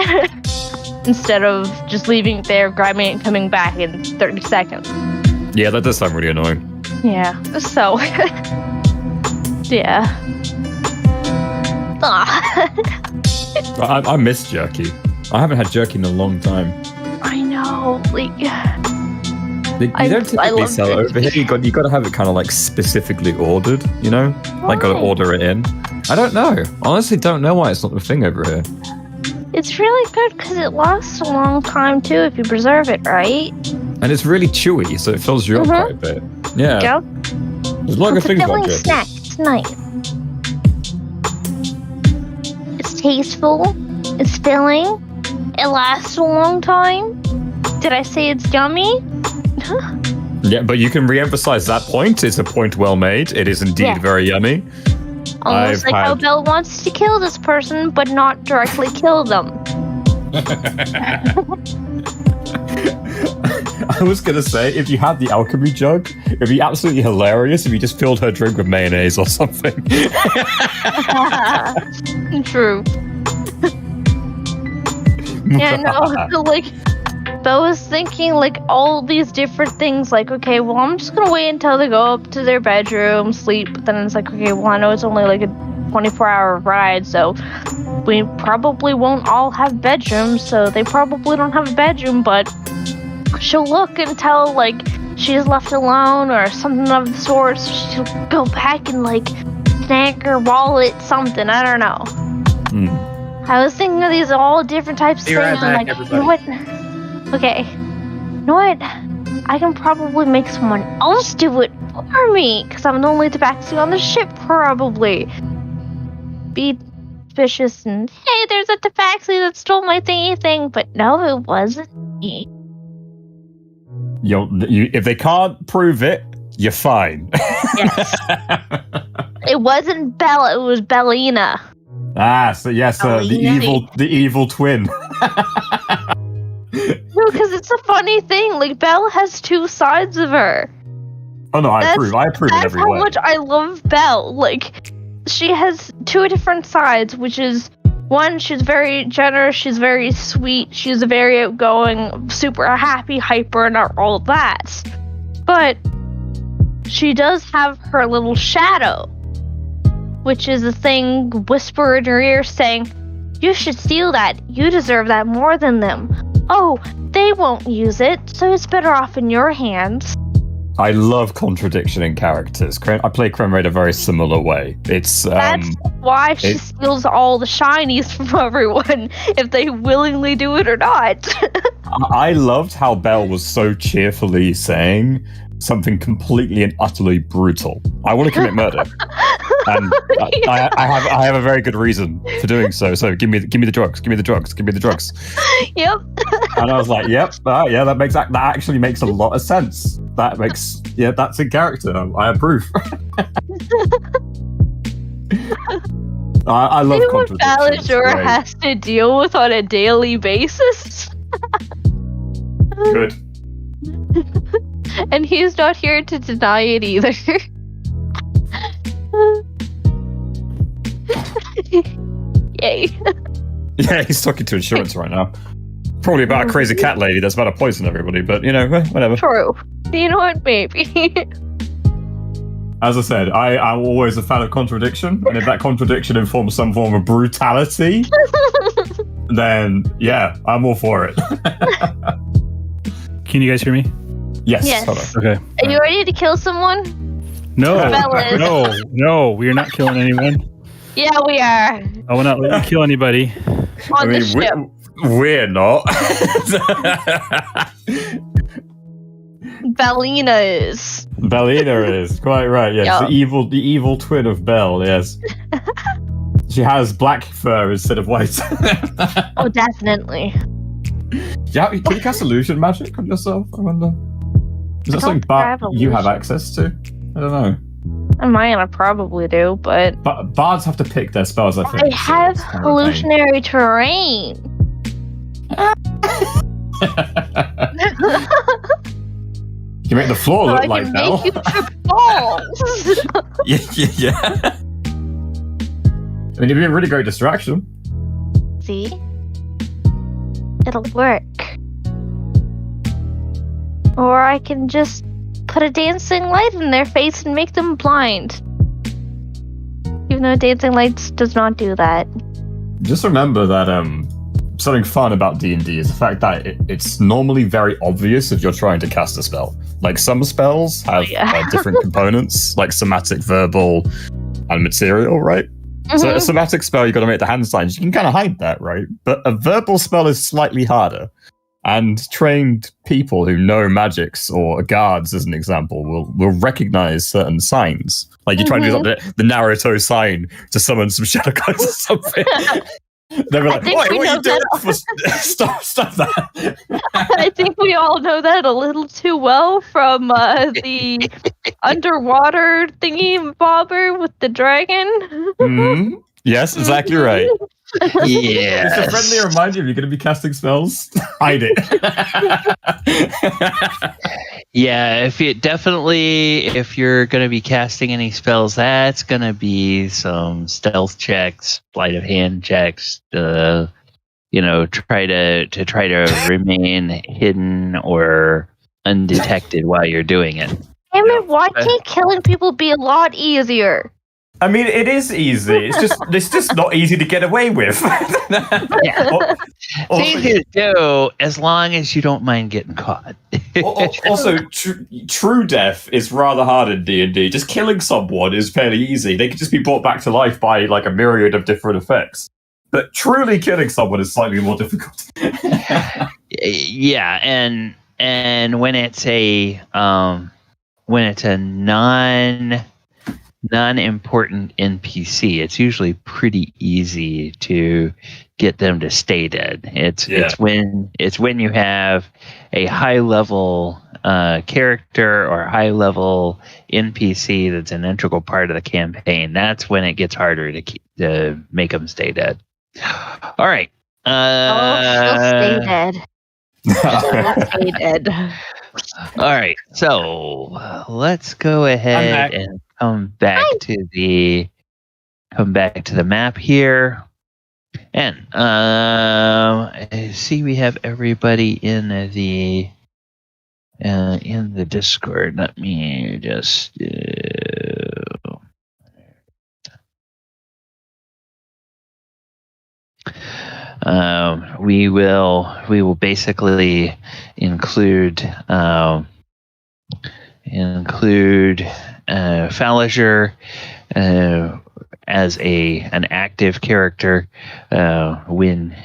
Instead of just leaving it there, grabbing it, and coming back in 30 seconds. Yeah, that does sound really annoying. Yeah, so... yeah. I miss jerky. I haven't had jerky in a long time. I know, like... You don't typically sell it over here. You got to have it kind of, like, specifically ordered, Like, got to order it in. I don't know. Honestly, don't know why it's not the thing over here. It's really good because it lasts a long time too if you preserve it right. And it's really chewy, so it fills you up quite a bit. Yeah. Go. There's a lot of It's a things filling about jerky. snack. It's nice. It's tasteful. It's filling. It lasts a long time. Did I say it's yummy? Yeah, but you can re-emphasize that point. It's a point well made. It is indeed very yummy. Almost like how Belle wants to kill this person, but not directly kill them. I was going to say, if you had the alchemy jug, it'd be absolutely hilarious if you just filled her drink with mayonnaise or something. True. Yeah, no, like, Belle was thinking, like, all these different things, like, okay, well, I'm just gonna wait until they go up to their bedroom, sleep, but then it's like, okay, well, I know it's only, like, a 24-hour ride, so we probably won't all have bedrooms, so they probably don't have a bedroom, but she'll look until, like, she's left alone or something of the sort, so she'll go back and, like, snag her wallet, something, I don't know. I was thinking of these all different types of things, Right back, like, everybody. you know what? Okay, you know what? I can probably make someone else do it for me, because I'm the only tabaxi on the ship, probably. Be suspicious and, hey, there's a tabaxi that stole my thingy thing, but no, it wasn't me. if they can't prove it, you're fine. Yes. It wasn't Bella, it was Bellina. So yes, the evil twin. No, because it's a funny thing. Like, Belle has two sides of her. Oh no, I approve in every way. That's how much I love Belle. Like, she has two different sides, which is, one, she's very generous, she's very sweet, she's very outgoing, super happy, hyper, and all of that. But she does have her little shadow, which is a thing whisper in her ear saying, "You should steal that. You deserve that more than them. Oh, they won't use it, so it's better off in your hands." I love contradiction in characters. I play Krenraid a very similar way. That's why she steals all the shinies from everyone, if they willingly do it or not. I loved how Belle was so cheerfully saying something completely and utterly brutal. I want to commit murder. And I have a very good reason for doing so. So give me the drugs. Give me the drugs. Give me the drugs. Yep. And I was like, yep, yeah, that actually makes a lot of sense. That's in character. I approve. I love contradictions. Thaldohr has to deal with on a daily basis. Good. And he's not here to deny it either. Yay. Yeah, he's talking to insurance right now. Probably about a crazy cat lady that's about to poison everybody, but whatever. True. You know what, maybe. As I said, I'm always a fan of contradiction, and if that contradiction informs some form of brutality, then yeah, I'm all for it. Can you guys hear me? Yes. Okay. Are you ready to kill someone? No, we are not killing anyone. Yeah, we are. I will not let you kill anybody. On the ship. We're not. Bellina is. Bellina is quite right. Yes, yep. the evil twin of Belle. Yes, she has black fur instead of white. Oh, definitely. Yeah, can you cast illusion magic on yourself? I wonder. Is that something you have access to? I don't know. I probably do, but bards have to pick their spells. I think I have hallucinary terrain. You make the floor look like Belle. Make you trip balls. Yeah. I mean, it'd be a really great distraction. See? It'll work. Or I can just put a dancing light in their face and make them blind. Even though dancing lights does not do that. Just remember that something fun about D&D is the fact that it's normally very obvious if you're trying to cast a spell. Like, some spells have different components, like somatic, verbal, and material, right? Mm-hmm. So a somatic spell, you've got to make the hand signs. You can kind of hide that, right? But a verbal spell is slightly harder. And trained people who know magics, or guards, as an example, will recognize certain signs. Like, you try to do the Naruto sign to summon some shadow guys or something. They'll be like, what are you doing? Stop that. I think we all know that a little too well from the underwater thingy bobber with the dragon. Mm-hmm. Yes, exactly right. Yes. It's a friendly reminder if you're going to be casting spells, hide it. Yeah, if you're going to be casting any spells, that's going to be some stealth checks, sleight of hand checks, try to remain hidden or undetected while you're doing it. Damn it, why can't killing people be a lot easier? I mean, it is easy. It's just not easy to get away with. Yeah. It's easy to do as long as you don't mind getting caught. Also, true death is rather hard in D&D. Just killing someone is fairly easy. They can just be brought back to life by like a myriad of different effects. But truly killing someone is slightly more difficult. Yeah, and when it's a non non-important NPC, it's usually pretty easy to get them to stay dead. It's when you have a high level character or high level NPC that's an integral part of the campaign. That's when it gets harder to make them stay dead. All right. She'll stay dead. She'll stay dead. All right, so let's go ahead and come back to the map here, and I see we have everybody in the Discord. Let me just we will basically include Thaldohr as an active character when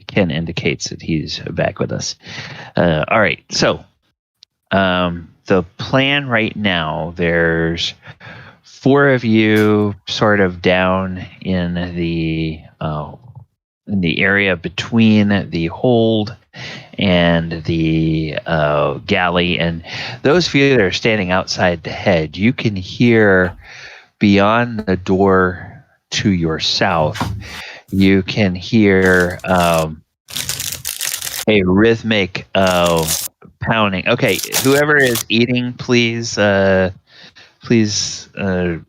Ken indicates that he's back with us. All right, so the plan right now, there's 4 of you sort of down in the area between the hold and the galley, and those of you that are standing outside the head, you can hear beyond the door to your south, you can hear a rhythmic pounding. Okay, whoever is eating, please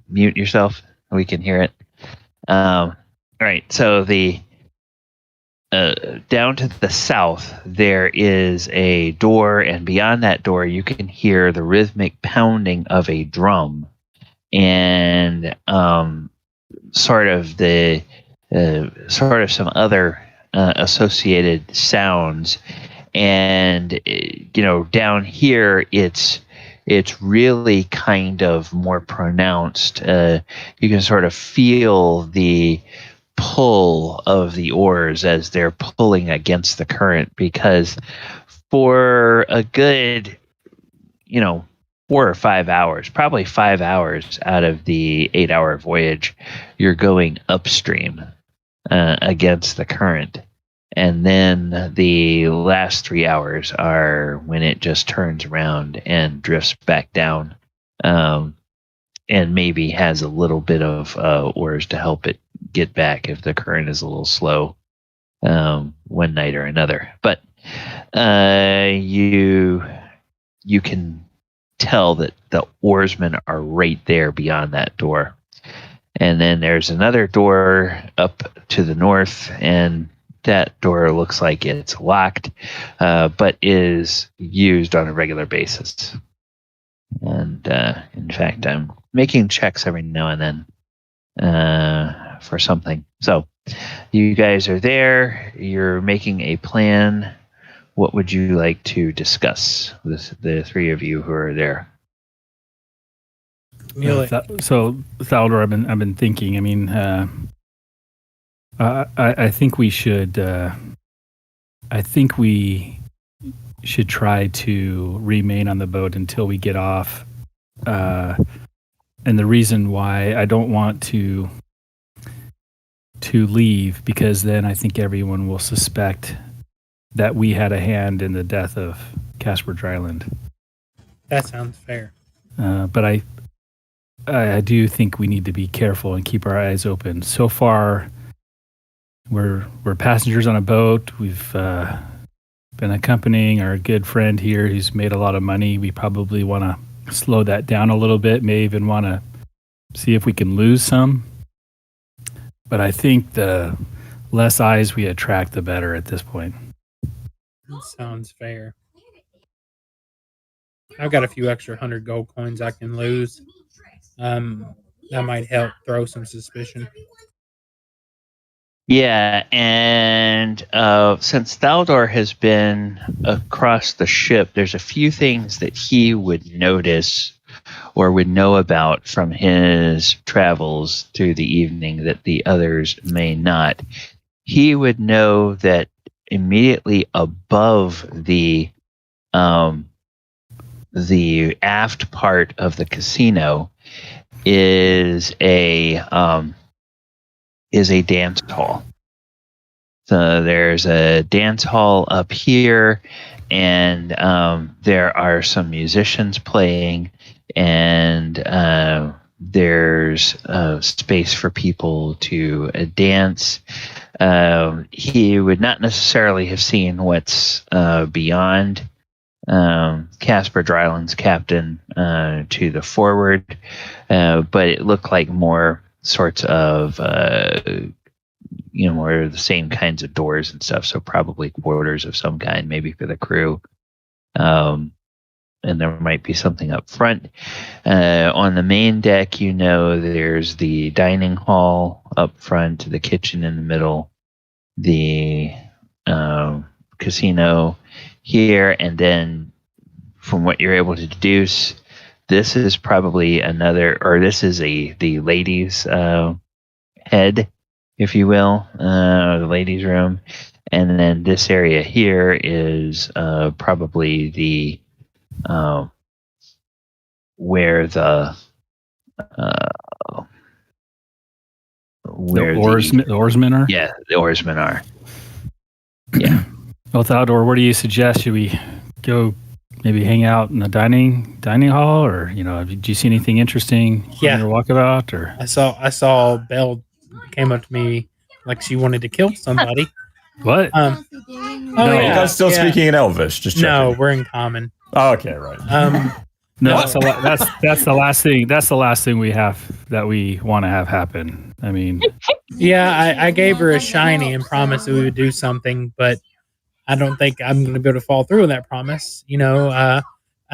mute yourself. We can hear it. All right, so the down to the south, there is a door, and beyond that door, you can hear the rhythmic pounding of a drum, and sort of some other associated sounds. And down here, it's really kind of more pronounced. You can sort of feel the pull of the oars as they're pulling against the current, because for a good 4 or 5 hours, probably 5 hours out of the 8-hour voyage, you're going upstream against the current, and then the last 3 hours are when it just turns around and drifts back down, and maybe has a little bit of oars to help it get back if the current is a little slow one night or another. But you can tell that the oarsmen are right there beyond that door. And then there's another door up to the north, and that door looks like it's locked, but is used on a regular basis. And in fact, I'm making checks every now and then for something. So you guys are there. You're making a plan. What would you like to discuss with the 3 of you who are there? So Thaldohr, I've been thinking. I mean, I think we should. I think we should try to remain on the boat until we get off. And the reason why I don't want to leave, because then I think everyone will suspect that we had a hand in the death of Casper Drylund. That sounds fair. But I do think we need to be careful and keep our eyes open. So far, we're passengers on a boat. We've been accompanying our good friend here who's made a lot of money. We probably want to slow that down a little bit, may even want to see if we can lose some. But I think the less eyes we attract, the better at this point. That sounds fair. I've got a few extra 100 gold coins I can lose. That might help throw some suspicion. Yeah, and since Thaldohr has been across the ship, there's a few things that he would notice or would know about from his travels through the evening that the others may not. He would know that immediately above the aft part of the casino, is a dance hall. So there's a dance hall up here, and there are some musicians playing, and there's space for people to dance. He would not necessarily have seen what's beyond Casper Drylund's captain to the forward, but it looked like more sorts of more of the same kinds of doors and stuff. So probably quarters of some kind, maybe for the crew. And there might be something up front. On the main deck, there's the dining hall up front, the kitchen in the middle, the casino here, and then from what you're able to deduce, this is probably the ladies' head, if you will, the ladies' room. And then this area here is probably the where the oarsmen are. Yeah, the oarsmen are. Yeah. Well, Thaldohr, what do you suggest? Should we go maybe hang out in the dining hall, or did you see anything interesting on your walkabout? Or I saw Belle came up to me like she wanted to kill somebody. What? No, you guys still speaking in Elvish? Just checking. No, we're in Common. Oh, okay, right. No, that's the last thing. That's the last thing we have that we want to have happen. I mean, yeah, I gave her a shiny and promised that we would do something, but I don't think I'm going to be able to fall through with that promise. I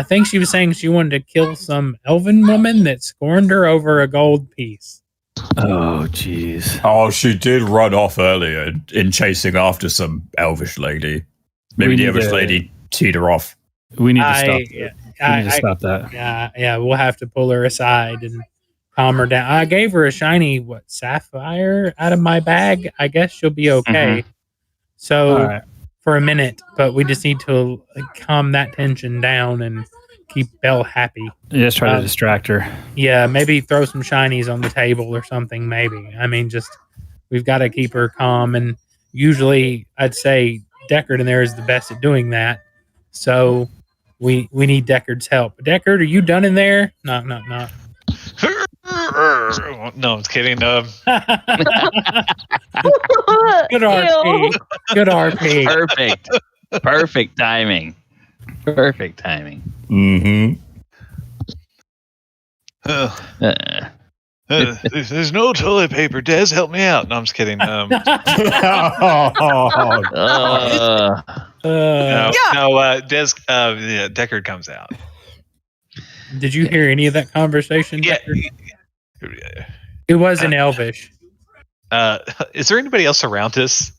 think she was saying she wanted to kill some elven woman that scorned her over a gold piece. Oh, jeez. Oh, she did run off earlier in chasing after some elvish lady. Maybe the elvish lady teed her off. We need to stop. Stop that. Yeah, we'll have to pull her aside and calm her down. I gave her a shiny sapphire out of my bag. I guess she'll be okay. Mm-hmm. So for a minute, but we just need to calm that tension down and keep Belle happy. Just try to distract her. Yeah, maybe throw some shinies on the table or something. Maybe. I mean, we've got to keep her calm. And usually, I'd say Deckard in there is the best at doing that. So we need Deckard's help. Deckard, are you done in there? Knock, knock, knock. No, I'm kidding. Good RP. Good RP. Perfect timing. Perfect timing. Mm-hmm. There's no toilet paper. Dez, help me out. No, I'm just kidding. No, Dez, Deckard comes out. Did you hear any of that conversation? Yeah. It was in Elvish. Is there anybody else around us?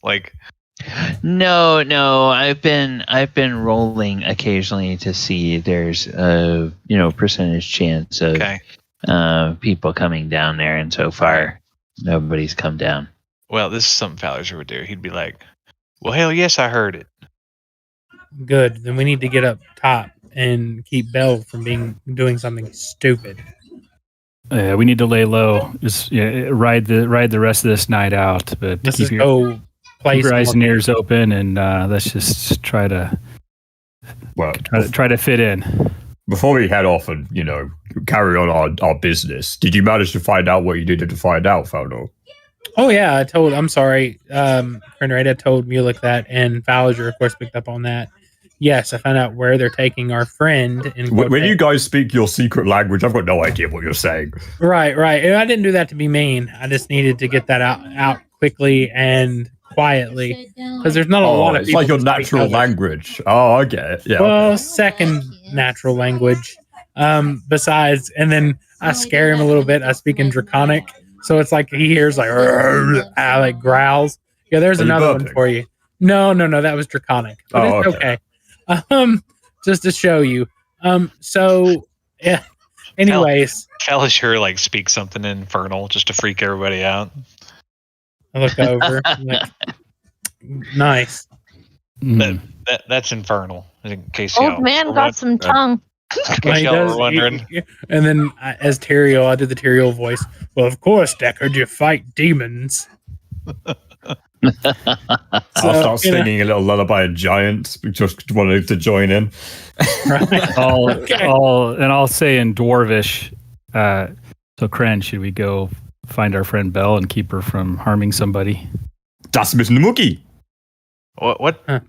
No. I've been rolling occasionally to see there's a percentage chance of people coming down there, and so far nobody's come down. Well, this is something Faerun would do. He'd be like, "Well, hell yes, I heard it." Good. Then we need to get up top and keep Belle from doing something stupid. Yeah, we need to lay low. Just ride the rest of this night out, but keep your eyes and ears open, and let's just try to fit in. Before we head off and carry on our business, did you manage to find out what you needed to find out, Thaldohr? Oh yeah, I'm sorry, Krenraid, I told Mulek that, and Faerun, of course, picked up on that. Yes, I found out where they're taking our friend. When you guys speak your secret language, I've got no idea what you're saying. Right. And I didn't do that to be mean. I just needed to get that out quickly and quietly, because there's not a lot of people. It's like your natural language. Oh, I get it. Yeah. Well, second natural language. Besides, and then I scare him a little bit. I speak in Draconic, so it's like he hears like growls. Yeah, there's another one for you. No, that was Draconic. But it's okay. Just to show you. So yeah. Anyways, Faerun speaks something infernal just to freak everybody out. I look over. Nice. That's infernal. In case old man got some tongue. Because y'all were wondering. And then as Tyrael, I did the Tyrael voice. Well, of course, Deckard, you fight demons. I'll start singing a little lullaby of giants. Just wanted to join in. Right. I'll say in Dwarvish. So, Kren, should we go find our friend Belle and keep her from harming somebody? Das müssen Muki. What? Huh.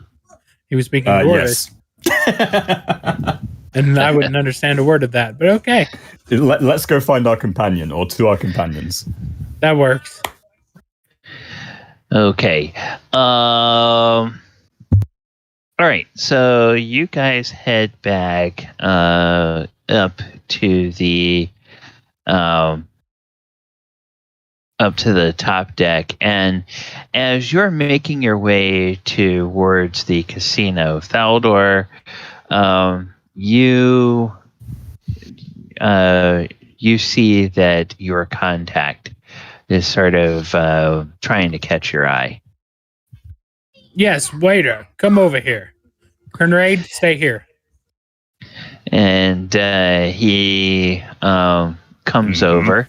He was speaking Dwarvish. Yes. And I wouldn't understand a word of that, but okay. Let's go find our companion or to our companions. That works. Okay. All right. So you guys head back up to the top deck, and as you're making your way towards the casino, Thaldohr, you see that your contact is sort of trying to catch your eye. Yes, waiter, come over here. Krenraid, stay here. And he comes over,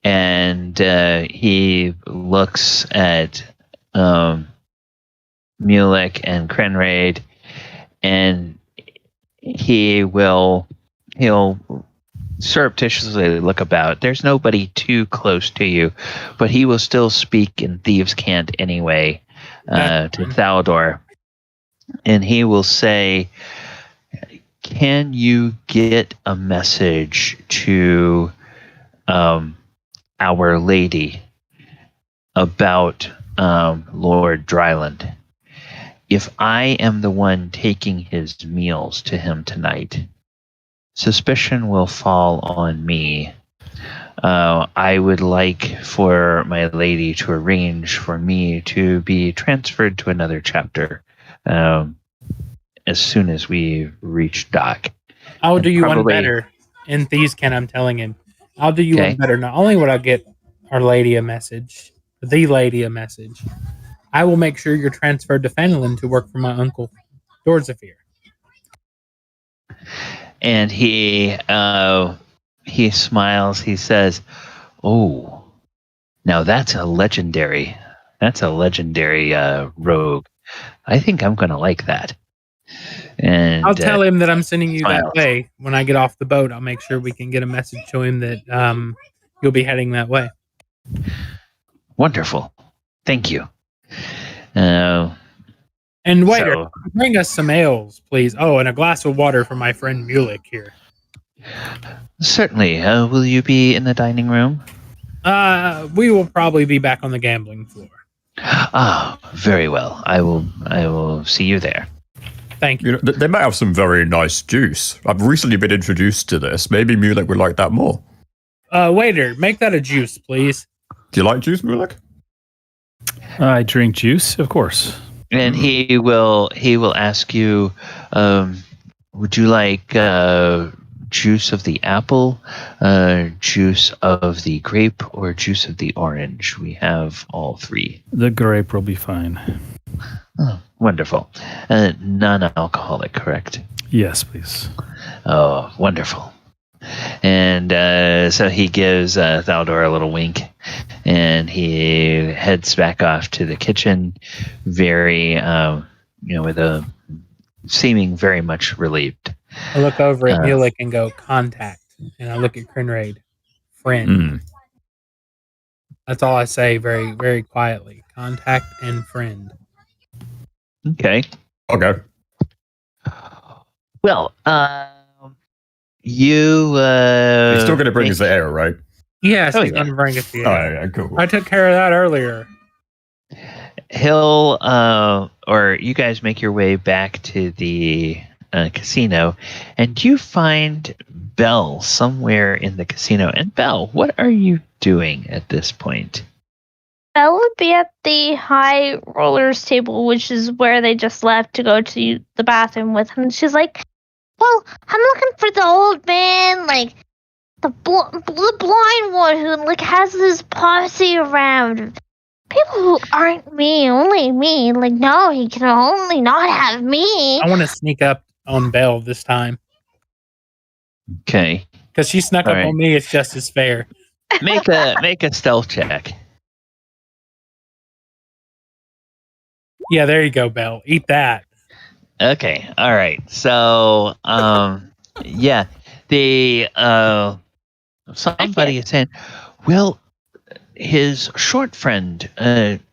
and he looks at Mulek and Krenraid, and he'll surreptitiously look about. There's nobody too close to you, but he will still speak in thieves' cant anyway to Thaldohr, and he will say, "Can you get a message to Our Lady about Lord Drylund? If I am the one taking his meals to him tonight, suspicion will fall on me. I would like for my lady to arrange for me to be transferred to another chapter as soon as we reach dock." I'll do you one better. In Thieves' Can, I'm telling him, I'll do you one better. Not only would I get Our Lady a message, the Lady a message, I will make sure you're transferred to Fenelon to work for my uncle, Dorzafir. And he smiles. He says, "Oh, now that's a legendary rogue. I think I'm going to like that." And I'll tell him that I'm sending you that way. When I get off the boat, I'll make sure we can get a message to him that you'll be heading that way. Wonderful. Thank you. And waiter, bring us some ales, please. Oh, and a glass of water for my friend Mulek here. Certainly. Will you be in the dining room? We will probably be back on the gambling floor. Ah, very well. I will see you there. Thank you. They might have some very nice juice. I've recently been introduced to this. Maybe Mulek would like that more. Waiter, make that a juice, please. Do you like juice, Mulek? I drink juice, of course. And he will ask you, would you like juice of the apple, juice of the grape, or juice of the orange? We have all three. The grape will be fine. Oh, wonderful. Non-alcoholic, correct? Yes, please. Oh, wonderful. And so he gives Thaldohr a little wink, and he heads back off to the kitchen, very, with a seeming very much relieved. I look over at Mulek and go, "Contact," and I look at Krenraid, "Friend." That's all I say, very, very quietly. Contact and friend. Okay. Well, He's still going to bring us the ale, right? Yes, he's going to bring us the ale. Oh, yeah, cool. I took care of that earlier. He'll, or you guys make your way back to the casino, and you find Belle somewhere in the casino. And Belle, what are you doing at this point? Belle would be at the high rollers table, which is where they just left to go to the bathroom with him. She's like, "Well, I'm looking for the old man, like the blind one who like has this posse around. People who aren't me, only me. Like, no, he can only not have me." I want to sneak up on Belle this time. Okay. Because she snuck All up right. on me, it's just as fair. Make a stealth check. Yeah, there you go, Belle. Eat that. Okay. All right. So, yeah, the somebody is saying, well, his short friend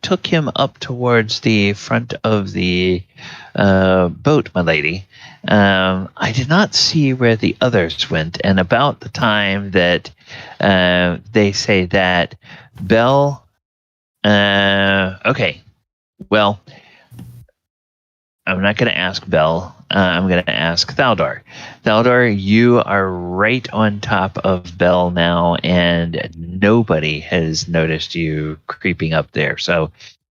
took him up towards the front of the boat, my lady. I did not see where the others went, and about the time that they say that Bell. Okay. Well, I'm not going to ask Bell. I'm going to ask Thaldohr. Thaldohr, you are right on top of Bell now, and nobody has noticed you creeping up there. So,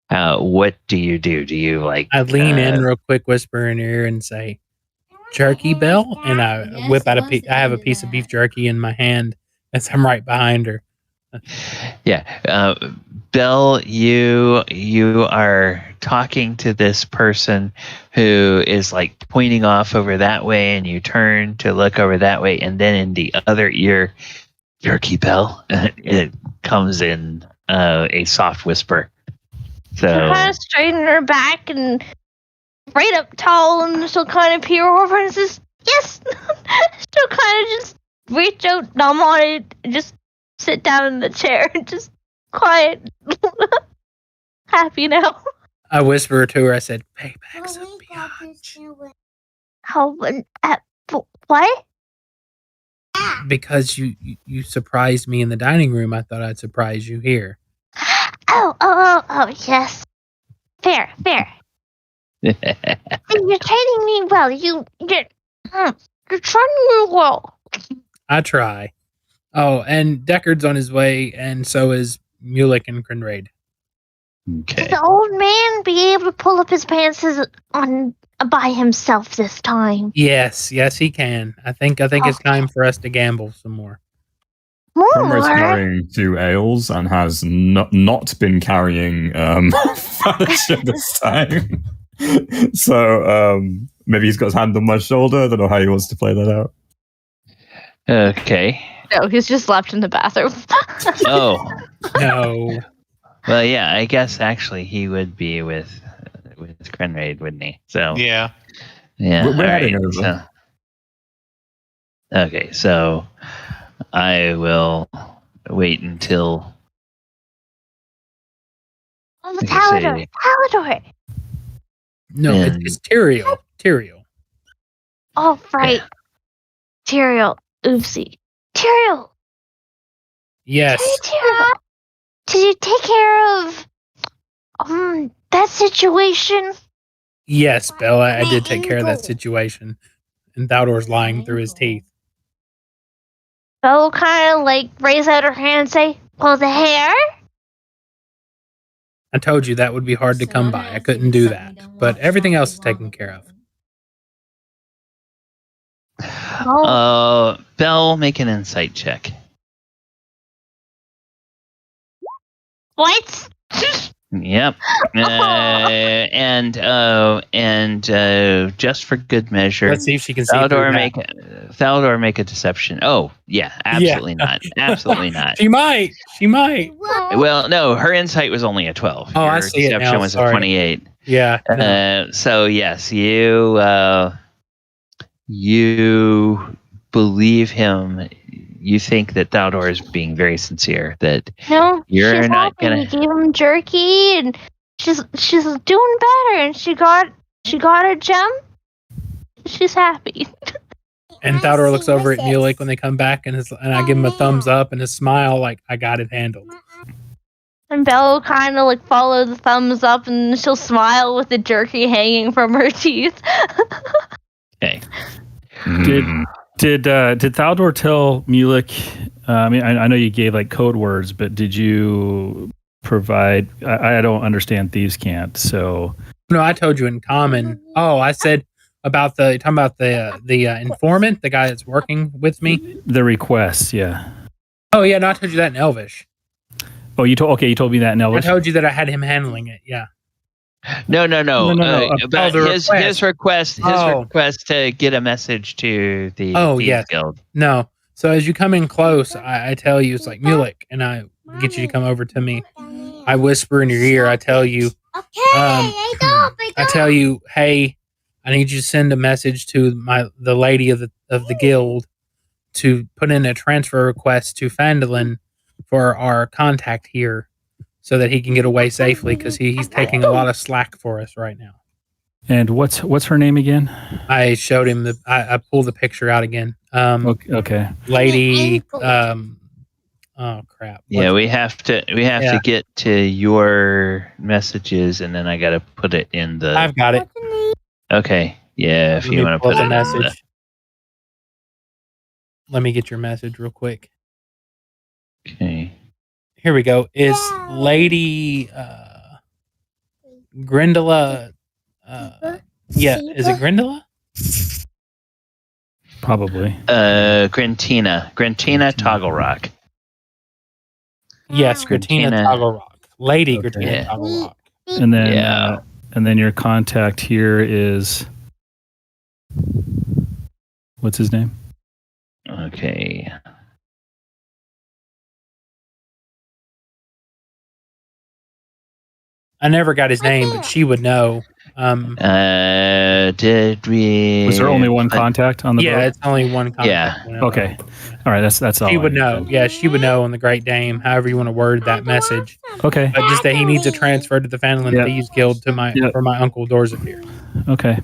what do you do? Do you like? I lean in real quick, whisper in her ear, and say, "Jerky, Bell," and I whip out I have a piece of beef jerky in my hand as I'm right behind her. Yeah, Bell, you are talking to this person who is like pointing off over that way, and you turn to look over that way, and then in the other ear, Jerky Bell, it comes in a soft whisper. So She'll kind of straighten her back and right up tall, and she'll kind of peer over and says, "Yes." She'll kind of just reach out, numb on it, and just sit down in the chair and just quiet, happy now. I whisper to her. I said, "Payback's a biatch." How? What? Because you surprised me in the dining room, I thought I'd surprise you here. Oh, yes. Fair. You're treating me well. You're treating me well. I try. Oh, and Deckard's on his way, and so is Mulek and Krenraid. okay. Did the old man be able to pull up his pants on by himself this time? Yes, he can. I think it's time for us to gamble some more. Krenraid's carrying 2 ales and has not been carrying furniture this time. So maybe he's got his hand on my shoulder. I don't know how he wants to play that out. Okay. No, he's just left in the bathroom. Oh. No. Well, yeah, I guess actually he would be with Krenraid, wouldn't he? So Yeah. yeah. We're all heading right, over. Okay, so I will wait until. Oh, Like I say- Thaldohr. No, And- it's Tyrael. Oh, right. Tyrael. Oopsie. Tyrael. Yes. Tyrael. Did you take care of that situation? Yes, Bella, I did take care of that situation. And Thaldohr's lying through his teeth. Belle kind of like raise out her hand and say, "Well, the hair." I told you that would be hard to come by. I couldn't do that. But everything else is taken care of. Bell, make an insight check. What? Yep. And just for good measure, Let's see if she can see Thaldohr make a deception. Oh, yeah, absolutely not. Absolutely not. She might. Well, no, her insight was only a 12. Oh, Your I see it now, deception was sorry. a 28. Yeah. No. So yes, you believe him. You think that Thaldohr is being very sincere. That No, you're she's not helping. gonna. You gave him jerky, and she's doing better, and she got a gem. She's happy. And Thaldohr looks over at Mulek when they come back, and I give him a thumbs up and a smile, like I got it handled. And Belle will kind of like follow the thumbs up, and she'll smile with the jerky hanging from her teeth. Okay. Did Thaldohr tell Mulek? I mean, I know you gave like code words, but did you provide? I don't understand thieves' cant, so. No, I told you in common. Oh, I said about the informant, the guy that's working with me. The requests, yeah. Oh yeah, no, I told you that in Elvish. Oh, you told me that in I Elvish. told you that I had him handling it. Yeah. No. But the his request Oh. to get a message to the Oh, Thieves yes. Guild. No. So as you come in close, I tell you, it's like Mulek, and I get you to come over to me. I whisper in your ear. I tell you, I tell you, hey, I need you to send a message to the lady of the guild to put in a transfer request to Phandalin for our contact here, so that he can get away safely, because he's taking a lot of slack for us right now. And what's her name again? I showed him I pulled the picture out again. Okay. Lady. Oh crap. Yeah, we have to get to your messages, and then I got to put it in the. I've got it. Okay. Yeah, if you want to put the it message. Let me get your message real quick. Okay. Here we go. Is Lady Grindola? Yeah, is it Grindola? Probably. Grantina Togglerock. Yes, Grantina Togglerock. Lady Okay. Grantina Togglerock. And then and then your contact here is what's his name? Okay. I never got his name, but she would know. Did we? Was there only one contact on the boat? Yeah, it's only one contact. Yeah. Okay. All right. That's all. She would know. Yeah, she would know on the Great Dame. However you want to word that message. Okay. But just that he needs a transfer to the Phandalin Thieves Guild for my uncle Dorzapir. Okay.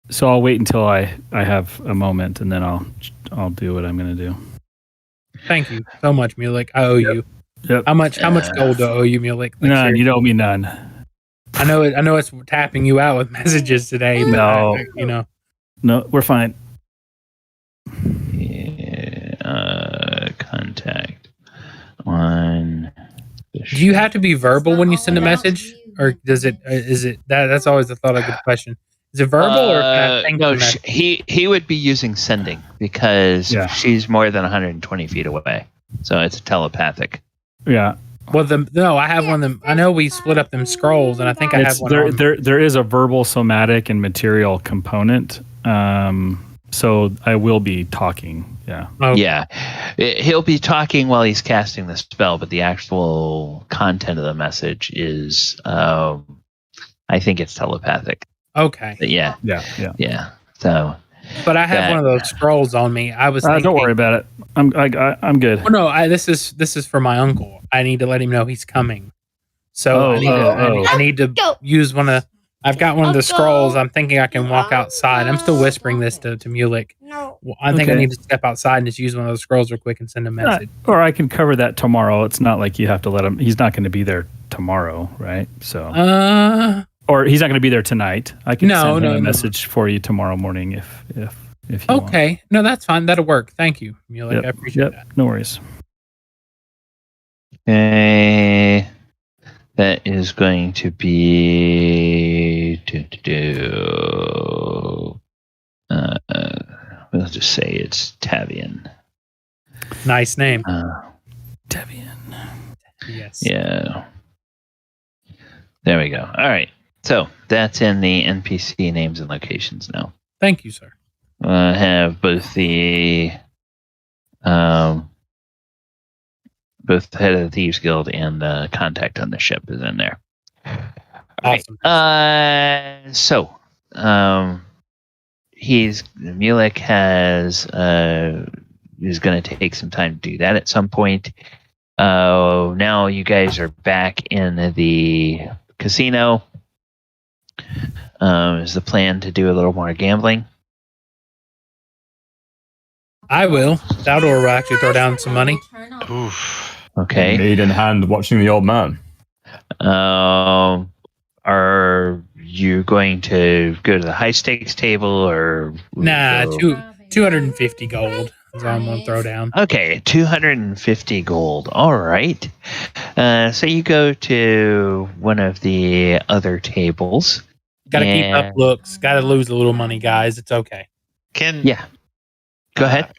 So I'll wait until I have a moment, and then I'll do what I'm going to do. Thank you so much, Mulek. I owe you. Yep. How much gold do I owe you, Mulek? Like, None. You owe me none. I know it's tapping you out with messages today, but No. No, we're fine. Yeah, contact on. Do you have to be verbal when you send a message, or is it that's always the thought of a good question. Is it verbal or can I think no? He would be using sending because she's more than 120 feet away, so it's telepathic. Yeah. Well, I have one of them. I know we split up them scrolls, and I think I have one. There is a verbal, somatic, and material component. So I will be talking. Yeah. Oh. Yeah. He'll be talking while he's casting the spell, but the actual content of the message is, I think it's telepathic. Okay. But yeah. So. But I have one of those scrolls on me. I was thinking, don't worry about it. I'm good. Well, no, this is for my uncle. I need to let him know he's coming. So I need to use one of. I've got one of the scrolls. I'm thinking I can walk outside. I'm still whispering this to Mulek. I think I need to step outside and just use one of those scrolls real quick and send a message. Or I can cover that tomorrow. It's not like you have to let him. He's not going to be there tomorrow, right? So. Or he's not going to be there tonight. I can send him a message for you tomorrow morning if you want. Okay. No, that's fine. That'll work. Thank you, Mulek. Yep. I appreciate that. No worries. Okay. That is going to be we'll just say it's Tavian. Nice name. Tavian. Yes. Yeah. There we go. All right. So that's in the NPC names and locations now. Thank you, sir. I have both the head of the Thieves Guild and the contact on the ship is in there. Awesome. Right. So Mulek is going to take some time to do that at some point. Now you guys are back in the casino. Is the plan to do a little more gambling? I will. Thaldohr will actually throw down some money. Oof. Okay. Maid in hand watching the old man. Are you going to go to the high stakes table or? Nah, 250 gold is all I'm going to throw down. Okay, 250 gold. All right. So you go to one of the other tables. Got to keep up looks. Got to lose a little money, guys. It's okay. Go ahead.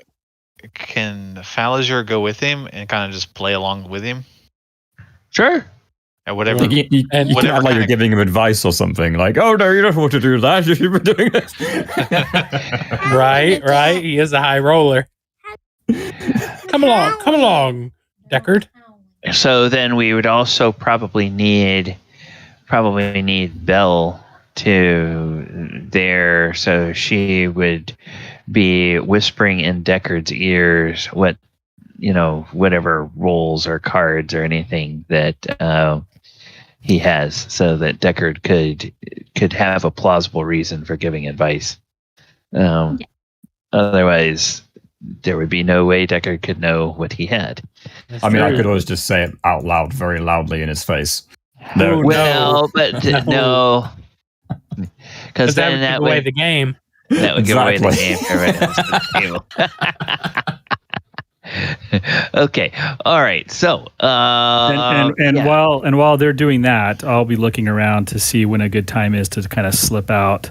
Can Thaldohr go with him and kind of just play along with him? Sure. And whatever. You can Whatever act like kind you're of- giving him advice or something. Like, oh, no, you don't want to do that. You should be doing this. Right. He is a high roller. Come along, Deckard. So then we would also probably need Belle to there, so she would be whispering in Deckard's ears whatever rolls or cards or anything that he has, so that Deckard could have a plausible reason for giving advice. Otherwise, there would be no way Deckard could know what he had. That's I mean, I true. could always just say it out loud, very loudly in his face. Oh, Well, but no, because that then would that give away would the game. give away the Exactly. game for everyone else at the table. Okay, all right. So, and yeah. while they're doing that, I'll be looking around to see when a good time is to kind of slip out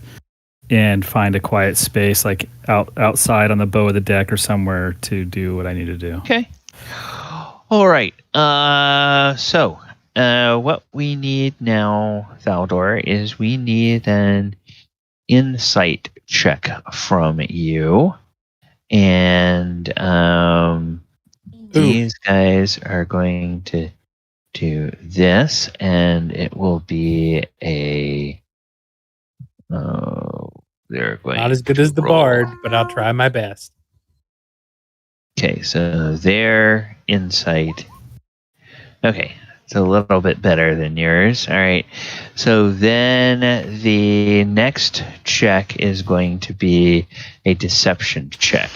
and find a quiet space, like outside on the bow of the deck or somewhere, to do what I need to do. Okay. All right. So, what we need now, Thaldohr, is we need an insight check from you. And these guys are going to do this, and it will be they're going Not as good as the roll. bard, but I'll try my best. Okay, so their insight. Okay, it's a little bit better than yours. All right, so then the next check is going to be a deception check.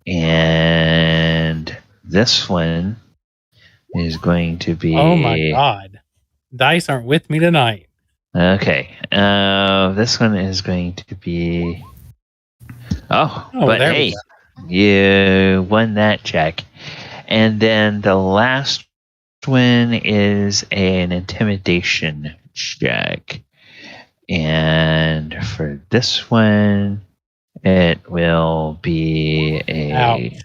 And this one is going to be... Oh my god. Dice aren't with me tonight. Okay, this one is going to be... Oh, but there we hey, you won that check. And then the last one is an intimidation check. And for this one, it will be a... Ouch.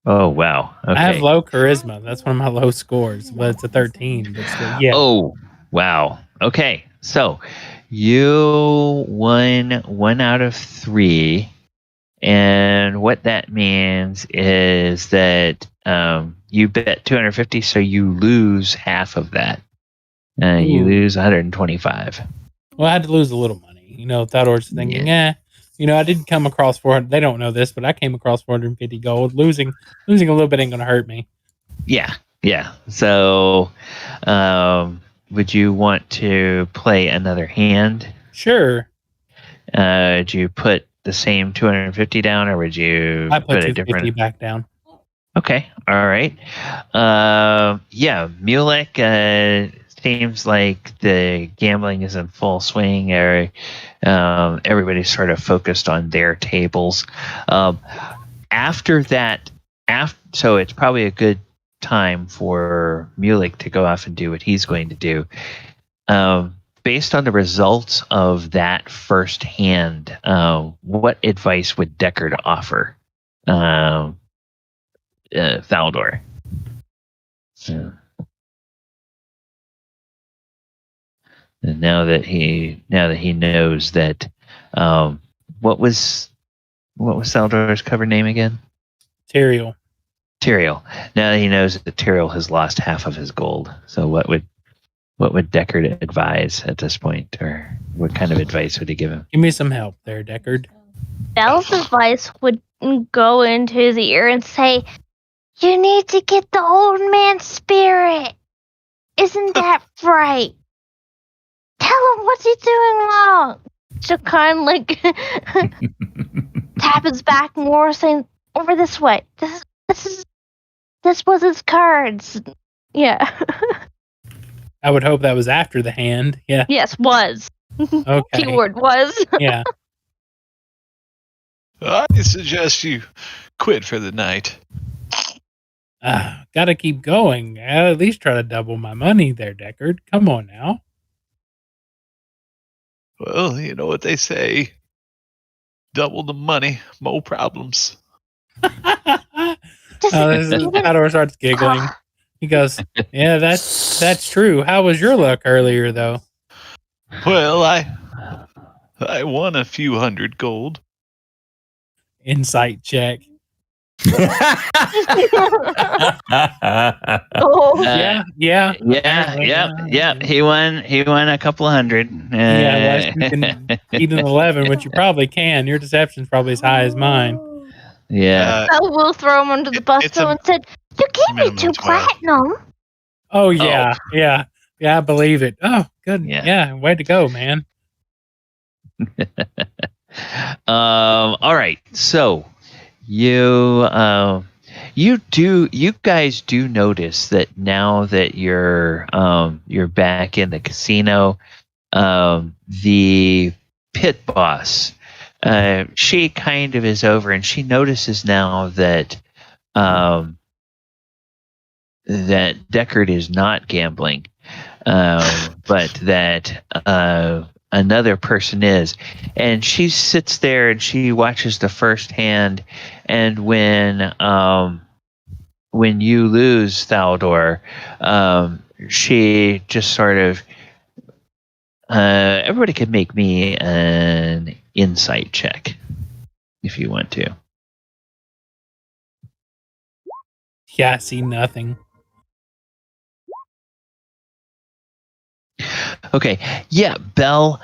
Oh, wow. Okay. I have low charisma. That's one of my low scores, but it's a 13. But still, yeah. Oh, wow. Okay, so you won 1 out of 3. And what that means is that you bet 250, so you lose half of that. You Ooh. lose 125. Well, I had to lose a little money. Thaldohr's thinking, I did come across 400. They don't know this, but I came across 450 gold. Losing a little bit ain't going to hurt me. Yeah. So, would you want to play another hand? Sure. Did you put the same 250 down, or would you I put a 250 different? back down. Okay, all right. Mulek, seems like the gambling is in full swing. Everybody's sort of focused on their tables. After that, so it's probably a good time for Mulek to go off and do what he's going to do. Based on the results of that first hand, what advice would Deckard offer Thaldohr? And now that he knows that, what was Thaldor's cover name again? Tyrael. Now that he knows that Tyrael has lost half of his gold, so what would Deckard advise at this point, or what kind of advice would he give him? Give me some help there, Deckard. Belle's advice would go into his ear and say, "You need to get the old man's spirit. Isn't that right? Tell him what's he doing wrong." She'll kind of like tap his back more, saying, "Over this way. This was his cards." Yeah. I would hope that was after the hand. Yeah. Yes, was. Okay. Keyword was. Yeah. I suggest you quit for the night. Gotta keep going. I'll at least try to double my money there, Deckard. Come on now. Well, you know what they say. Double the money, more problems. Thaldohr starts giggling. He goes, "Yeah, that's true. How was your luck earlier, though?" Well, I won a few hundred gold. Insight check. Oh, Yeah. He won a couple hundred. Yeah, unless you can beat an 11, which you probably can. Your deception's probably as high as mine. Yeah. I will throw him under the bus though and said, "You gave me minimum 2 of 12. platinum." Oh yeah, yeah, I believe it. Oh, good. Yeah. Yeah, way to go, man. All right. So you guys do notice that now that you're back in the casino, the pit boss, she kind of is over, and she notices now that that Deckard is not gambling, but that another person is. And she sits there and she watches the first hand, and when you lose, Thaldohr, she just sort of everybody could make me an insight check if you want to. Yeah, I see nothing. Okay. Yeah, Belle,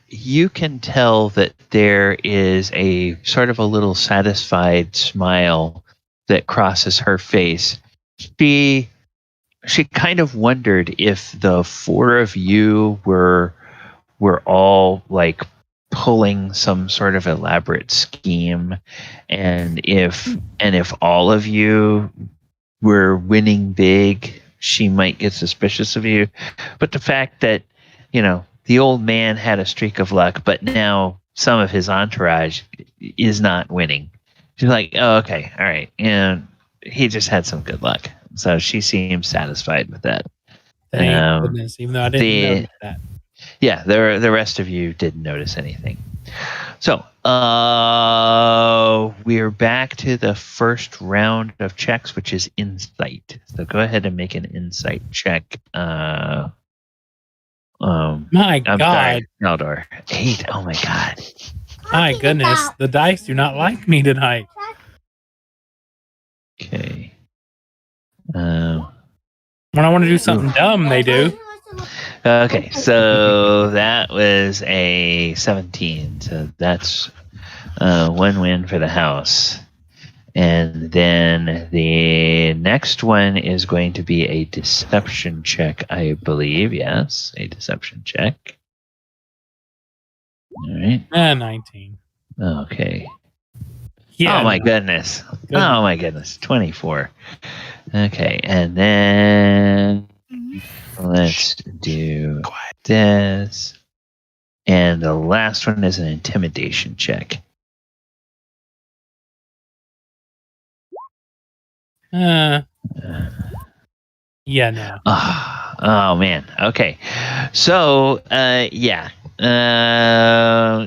you can tell that there is a sort of a little satisfied smile that crosses her face. She kind of wondered if the 4 of you were all like pulling some sort of elaborate scheme, and if all of you were winning big, she might get suspicious of you. But the fact that, the old man had a streak of luck, but now some of his entourage is not winning. She's like, oh, okay, all right. And he just had some good luck. So she seems satisfied with that. Thank goodness, even though I didn't notice that. Yeah, the rest of you didn't notice anything. So we're back to the first round of checks, which is insight. So go ahead and make an insight check. My I'm God, sorry, Thaldohr. 8. Oh my God. My goodness, the dice do not like me tonight. Okay. When I want to do something dumb, they do. Okay, so that was a 17. So that's 1 win for the house. And then the next one is going to be a deception check, I believe. Yes, a deception check. All right. 19. Okay. Yeah. Oh my goodness. Good. Oh my goodness. 24. Okay, and then let's do this. And the last one is an intimidation check. Yeah, no. Oh man. Okay. So, yeah.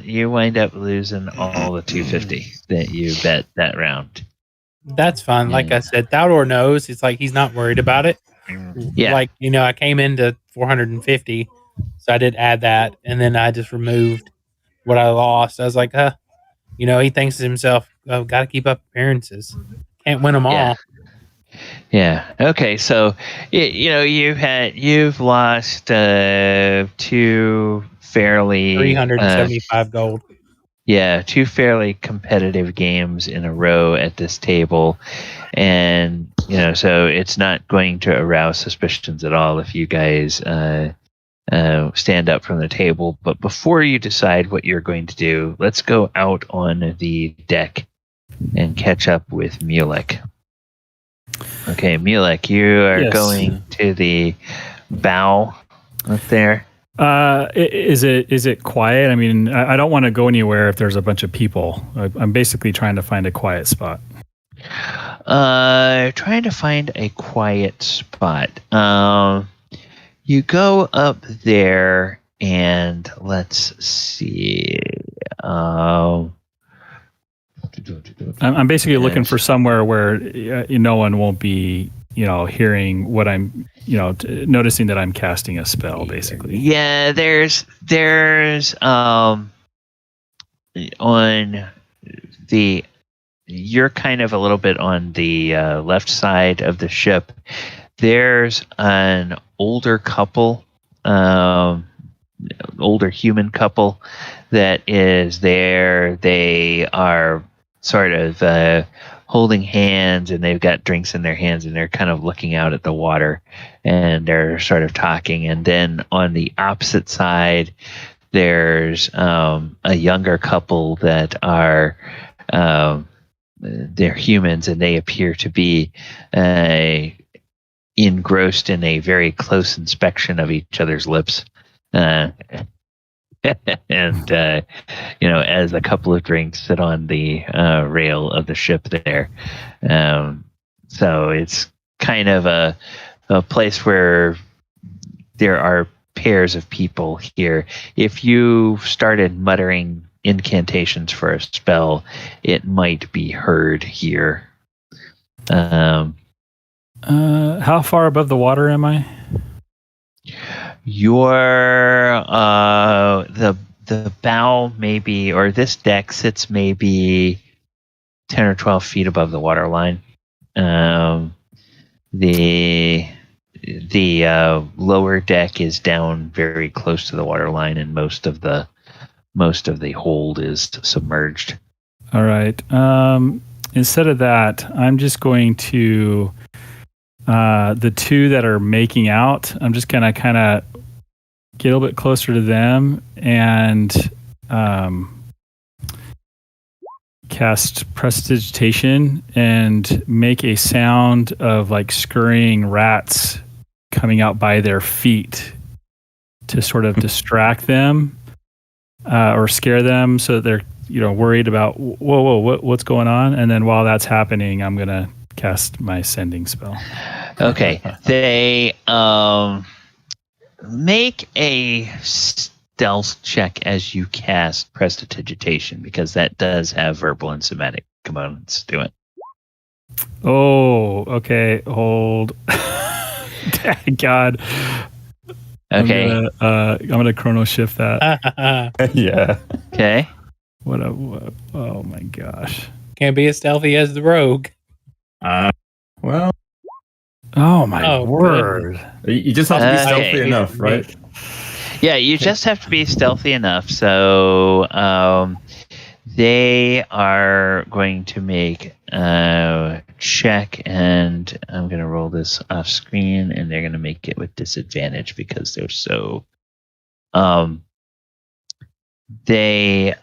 You wind up losing all the 250 that you bet that round. That's fine. Like I said, Thaldohr knows. It's like he's not worried about it. Yeah. Like, I came into 450, so I did add that, and then I just removed what I lost. I was like, he thinks to himself, oh, got to keep up appearances. Can't win them all. Yeah. Okay. So, you've lost 2 fairly 375 gold. Yeah, 2 fairly competitive games in a row at this table, and so it's not going to arouse suspicions at all if you guys stand up from the table. But before you decide what you're going to do, let's go out on the deck and catch up with Mulek. Okay, Mulek, you are going to the bow up there. Is it quiet? I mean, I don't want to go anywhere if there's a bunch of people. I'm basically trying to find a quiet spot. Trying to find a quiet spot. You go up there and let's see. I'm basically looking for somewhere where no one won't be hearing what I'm, noticing that I'm casting a spell, basically. Yeah, there's on the you're kind of a little bit on the left side of the ship. There's an older couple, older human couple that is there. They are sort of holding hands, and they've got drinks in their hands, and they're kind of looking out at the water, and they're sort of talking. And then on the opposite side, there's a younger couple that are they're humans, and they appear to be engrossed in a very close inspection of each other's lips. And as a couple of drinks sit on the rail of the ship there. So it's kind of a place where there are pairs of people here. If you started muttering incantations for a spell, it might be heard here. How far above the water am I? Your the bow maybe, or this deck sits maybe 10 or 12 feet above the water line. The lower deck is down very close to the water line, and most of the hold is submerged. All right. Instead of that, I'm just going to the two that are making out. I'm just gonna kind of get a little bit closer to them and cast Prestidigitation and make a sound of like scurrying rats coming out by their feet to sort of distract them or scare them, so that they're worried about what's going on. And then while that's happening, I'm gonna cast my sending spell. Okay, they make a stealth check as you cast Prestidigitation, because that does have verbal and somatic components to it. Oh, okay. Hold. God. Okay. I'm gonna chrono shift that. Yeah. Okay. What? Oh my gosh. Can't be as stealthy as the rogue. Well. Oh my word! You just have to be stealthy enough, right? Yeah, you just have to be stealthy enough. So they are going to make a check, and I'm going to roll this off screen, and they're going to make it with disadvantage because they're so. They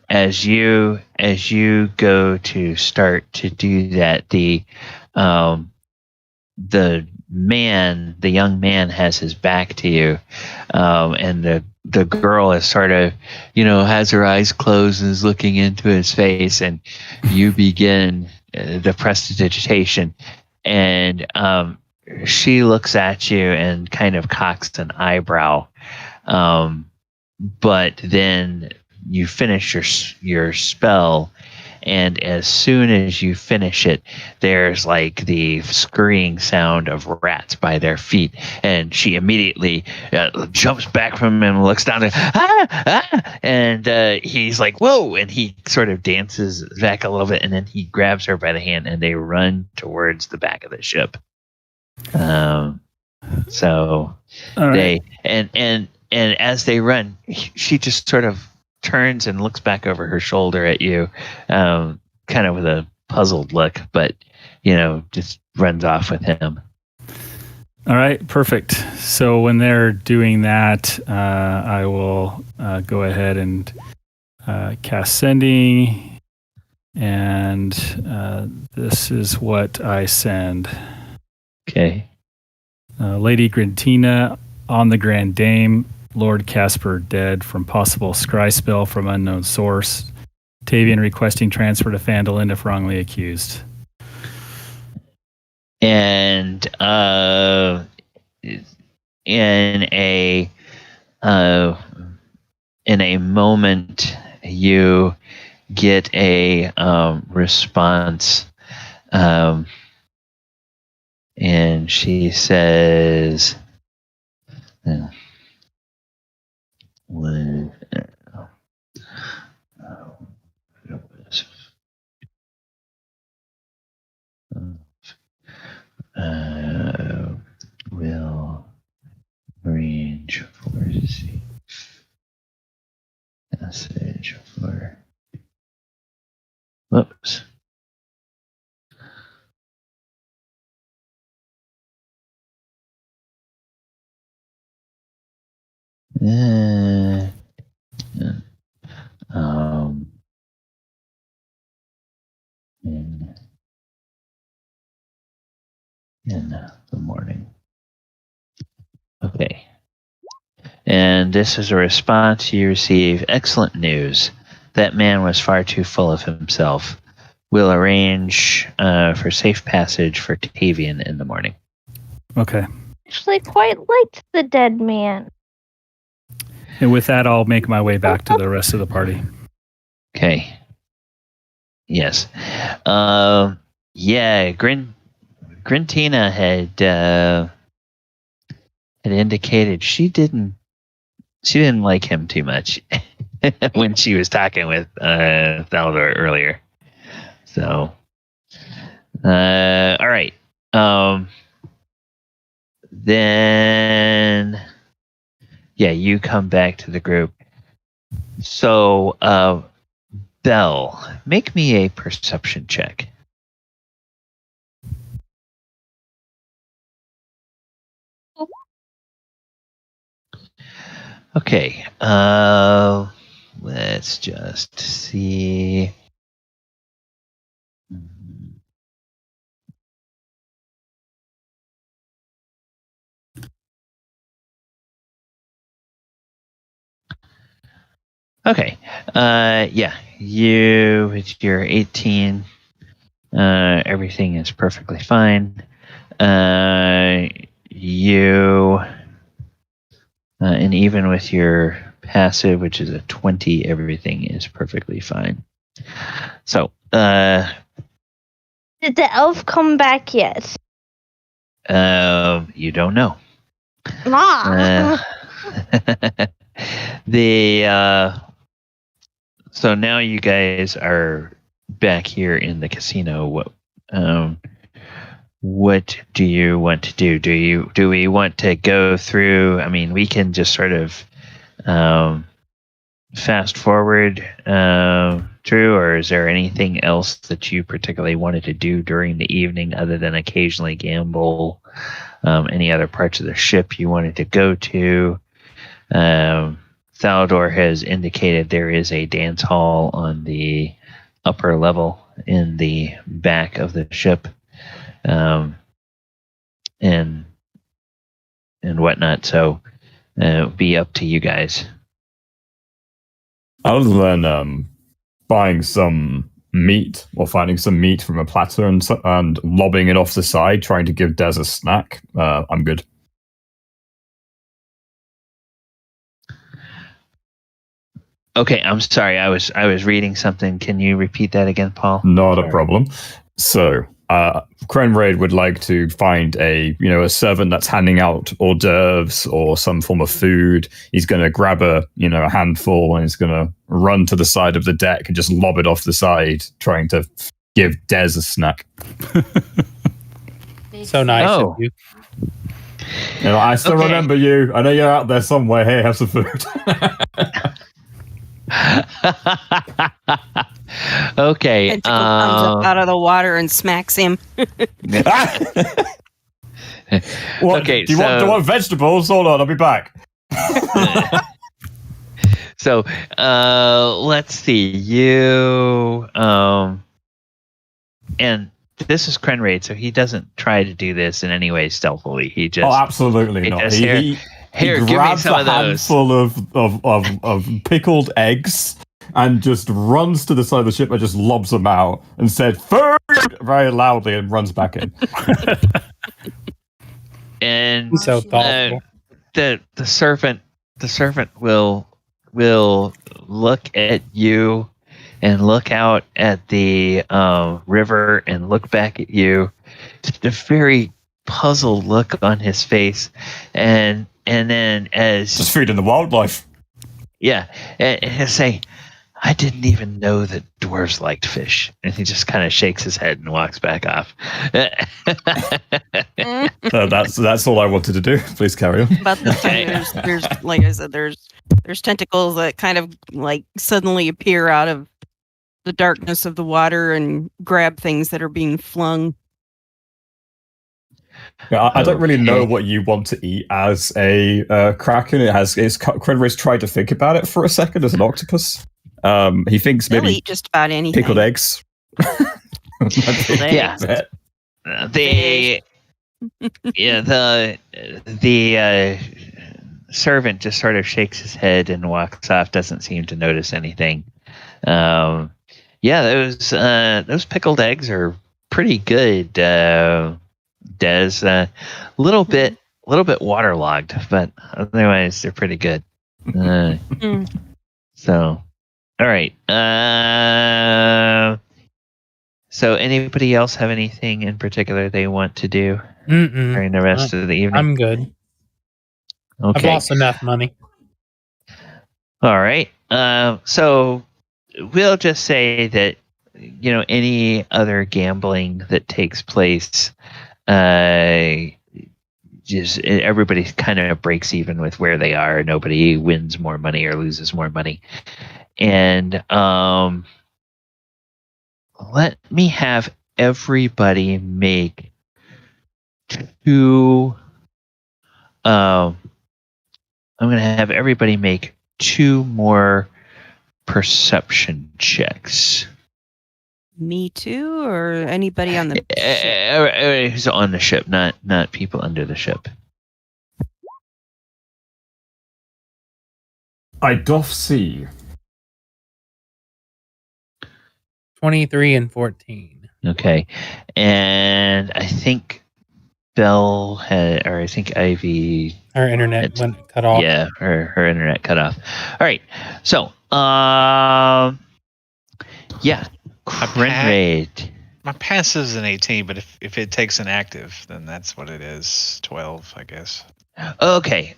as you go to start to do that, the young man has his back to you, and the girl is sort of, has her eyes closed and is looking into his face, and you begin the Prestidigitation, and she looks at you and kind of cocks an eyebrow, but then you finish your spell, and as soon as you finish it, there's like the scurrying sound of rats by their feet, and she immediately jumps back from him and looks down there, and he's like, whoa, and he sort of dances back a little bit, and then he grabs her by the hand, and they run towards the back of the ship. So right. And as they run, she just sort of turns and looks back over her shoulder at you, kind of with a puzzled look, but just runs off with him. All right, perfect. So when they're doing that, I will go ahead and cast sending, and this is what I send. Okay. Lady Grantina on the Grand Dame. Lord Casper dead from possible scry spell from unknown source. Tavian requesting transfer to Phandalin if wrongly accused. And in a moment, you get a response And she says, will arrange for safe passage for. Whoops. In the morning. Okay. And this is a response you receive. Excellent news. That man was far too full of himself. We'll arrange for safe passage for Tavian in the morning. Okay. Actually, quite liked the dead man. And with that, I'll make my way back to the rest of the party. Okay. Yes. Yeah, Grintina had indicated she didn't like him too much when she was talking with Thaldohr earlier. So, all right. Then, yeah, you come back to the group. So, Belle, make me a perception check. Okay. Let's just see. Okay. Yeah. With your 18, everything is perfectly fine. And even with your passive, which is a 20, everything is perfectly fine. So, Did the elf come back yet? You don't know. So now you guys are back here in the casino. What do you want to do? Do we want to go through? I mean, we can just sort of fast forward through, or is there anything else that you particularly wanted to do during the evening other than occasionally gamble? Any other parts of the ship you wanted to go to? Thaldohr has indicated there is a dance hall on the upper level in the back of the ship, and whatnot. So it'll be up to you guys. Other than buying some meat or finding some meat from a platter and lobbing it off the side, trying to give Dez a snack, I'm good. Okay, I'm sorry. I was reading something. Can you repeat that again, Paul? Not a problem. So, Krenraid would like to find a servant that's handing out hors d'oeuvres or some form of food. He's going to grab a handful and he's going to run to the side of the deck and just lob it off the side, trying to give Dez a snack. So nice of you. I still remember you. I know you're out there somewhere. Hey, have some food. Okay. Tentacle comes up out of the water and smacks him. Okay. Do you want vegetables? Hold on, I'll be back. So, let's see. You and this is Krenraid, so he doesn't try to do this in any way stealthily. He just absolutely not. He give me some of those. Handful of pickled eggs and just runs to the side of the ship and just lobs them out and said "food" very loudly and runs back in. And He's so thoughtful. The servant will look at you and look out at the river and look back at you. Just a very puzzled look on his face, and then as Just feeding the wildlife. yeah, and he'll say, "I didn't even know that dwarves liked fish," and he just kind of shakes his head and walks back off. That's all I wanted to do. Please carry on. About the time there's like I said, there's tentacles that kind of like suddenly appear out of the darkness of the water and grab things that are being flung. Yeah, I don't really know what you want to eat as a kraken. Krenraid's tried to think about it for a second as an octopus. He thinks They'll maybe eat just about anything. pickled eggs. Yeah. The servant just sort of shakes his head and walks off. Doesn't seem to notice anything. Those pickled eggs are pretty good. Dez, a little bit waterlogged, but otherwise they're pretty good. So, all right. So, anybody else have anything in particular they want to do during the rest of the evening? I'm good. Okay. I've lost enough money. All right. So we'll just say that any other gambling that takes place, just everybody kind of breaks even with where they are. Nobody wins more money or loses more money. And let me have everybody make two. I'm going to have everybody make 2 more perception checks. Me too, or anybody on the ship? Who's on the ship, not people under the ship. I doth see. 23 and 14. Okay, and I think Belle had, or I think Ivy. Her internet went cut off. Yeah, her internet cut off. All right, so Krenraid. My passive is an 18, but if it takes an active, then that's what it is. 12, I guess. Okay.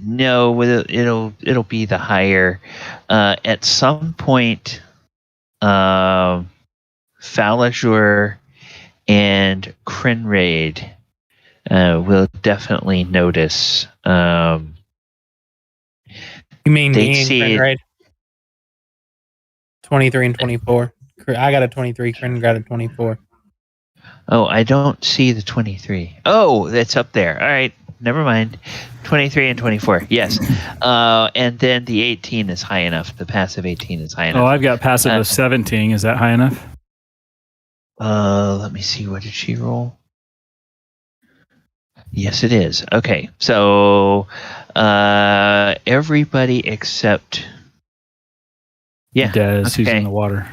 No, it'll be the higher. At some point, Thaldohr and Krenraid will definitely notice. You mean me and Krenraid? 23 and 24. I got a 23. Kren got a 24. Oh, I don't see the 23. Oh, that's up there. All right. Never mind. 23 and 24. Yes. And then the 18 is high enough. The passive 18 is high enough. Oh, I've got passive of 17. Is that high enough? Let me see. What did she roll? Yes, it is. Okay. So, everybody except... Yeah. Dez, who's in the water.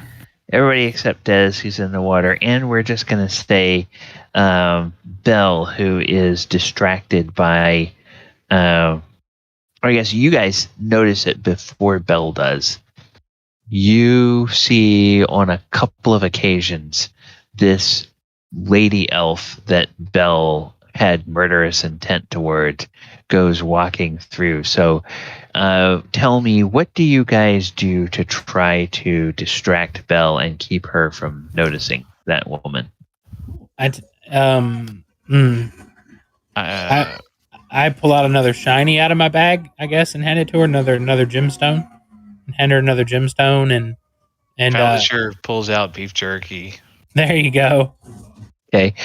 Everybody except Dez, who's in the water. And we're just going to say Belle, who is distracted by... or I guess you guys notice it before Belle does. You see on a couple of occasions this lady elf that Belle had murderous intent toward goes walking through. So tell me, what do you guys do to try to distract Belle and keep her from noticing that woman? I pull out another shiny out of my bag, I guess, and hand it to her. Another gemstone, and hand her another gemstone, and Thaldohr pulls out beef jerky. There you go. Okay.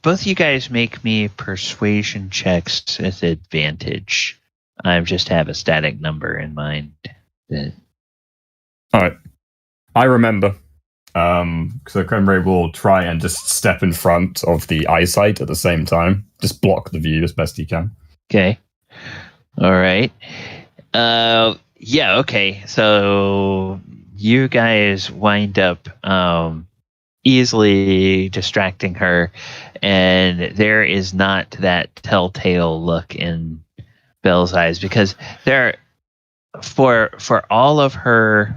Both you guys make me persuasion checks with advantage. I just have a static number in mind. All right. I remember. So Krenraid will try and just step in front of the eyesight at the same time. Just block the view as best he can. Okay. All right. Yeah, okay. So you guys wind up easily distracting her, and there is not that telltale look in Belle's eyes, because there for all of her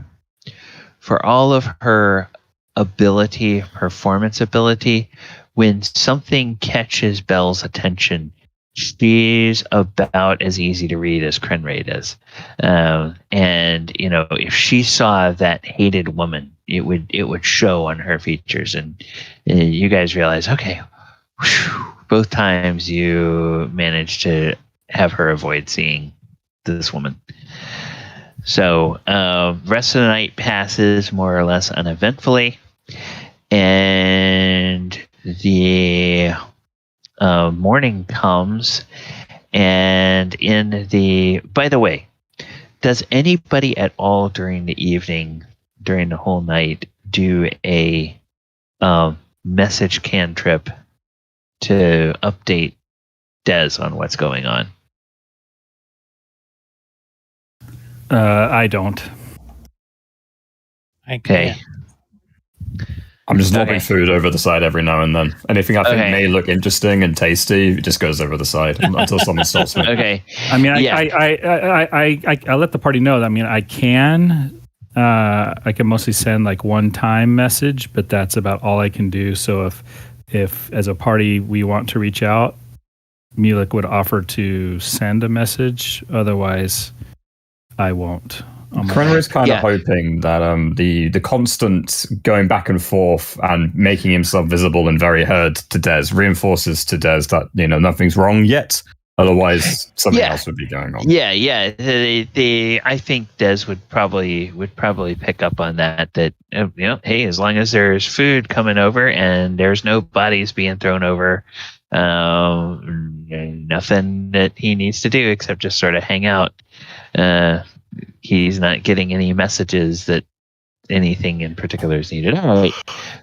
performance ability, when something catches Belle's attention, she's about as easy to read as Krenraid is. And if she saw that hated woman, it would show on her features, and you guys realize, okay, whew, both times you managed to have her avoid seeing this woman. So rest of the night passes more or less uneventfully, and the morning comes. And by the way, does anybody at all during the evening, during the whole night, do a message cantrip to update Dez on what's going on? I don't. Okay. I'm just lobbing food over the side every now and then. Anything I think may look interesting and tasty just goes over the side until someone stops me. Okay. I mean, I let the party know that, I mean, I can mostly send like one-time message, but that's about all I can do. So if as a party we want to reach out, Mulek would offer to send a message. Otherwise, I won't. Krenraid's kind of hoping that the constant going back and forth and making himself visible and very heard to Dez reinforces to Dez that nothing's wrong yet. Otherwise, something else would be going on. Yeah. I think Dez would probably pick up on that. Hey, as long as there's food coming over and there's no bodies being thrown over, nothing that he needs to do except just sort of hang out. He's not getting any messages that anything in particular is needed. All right.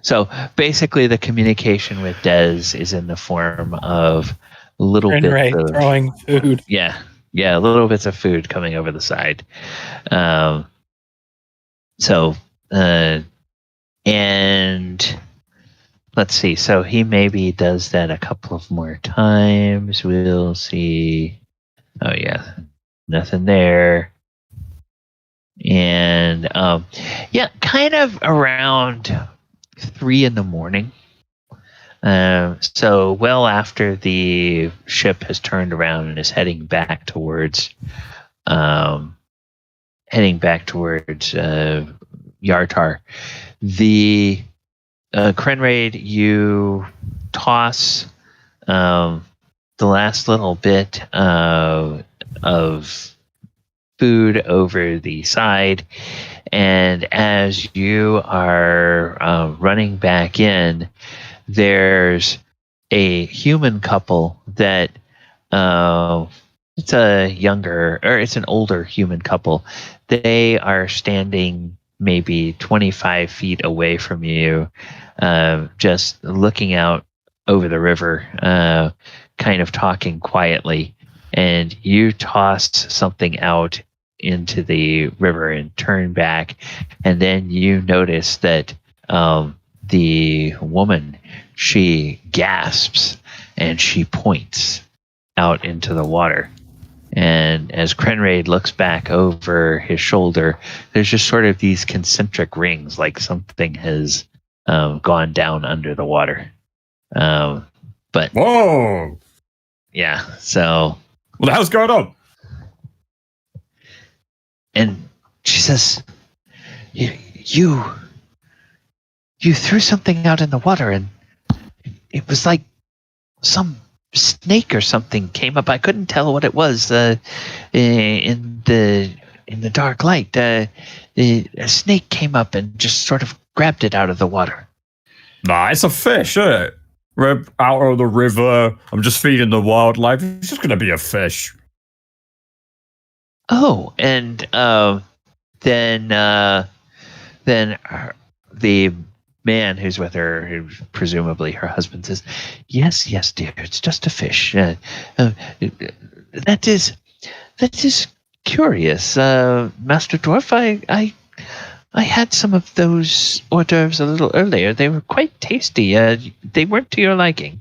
So basically, the communication with Dez is in the form of little bits of throwing food. Yeah, little bits of food coming over the side. And let's see. So he maybe does that a couple of more times. We'll see. Oh yeah, nothing there. And kind of around 3 a.m. So well after the ship has turned around and is heading back towards Yartar, the Krenraid, you toss the last little bit of food over the side, and as you are running back in, there's a human couple that it's an older human couple. They are standing maybe 25 feet away from you, just looking out over the river, kind of talking quietly. And you toss something out into the river and turn back, and then you notice that the woman, she gasps and she points out into the water. And as Krenraid looks back over his shoulder, there's just sort of these concentric rings, like something has gone down under the water. But whoa, yeah. So what the hell's going on? And she says, "You threw something out in the water, and it was like some snake or something came up. I couldn't tell what it was in the dark light. A snake came up and just sort of grabbed it out of the water." Nah, it's a fish, isn't it? We're out of the river. I'm just feeding the wildlife. It's just going to be a fish. Oh, and then the man who's with her, who's presumably her husband, says, yes, dear, it's just a fish. That is curious. Master Dwarf, I had some of those hors d'oeuvres a little earlier. They were quite tasty. They weren't to your liking.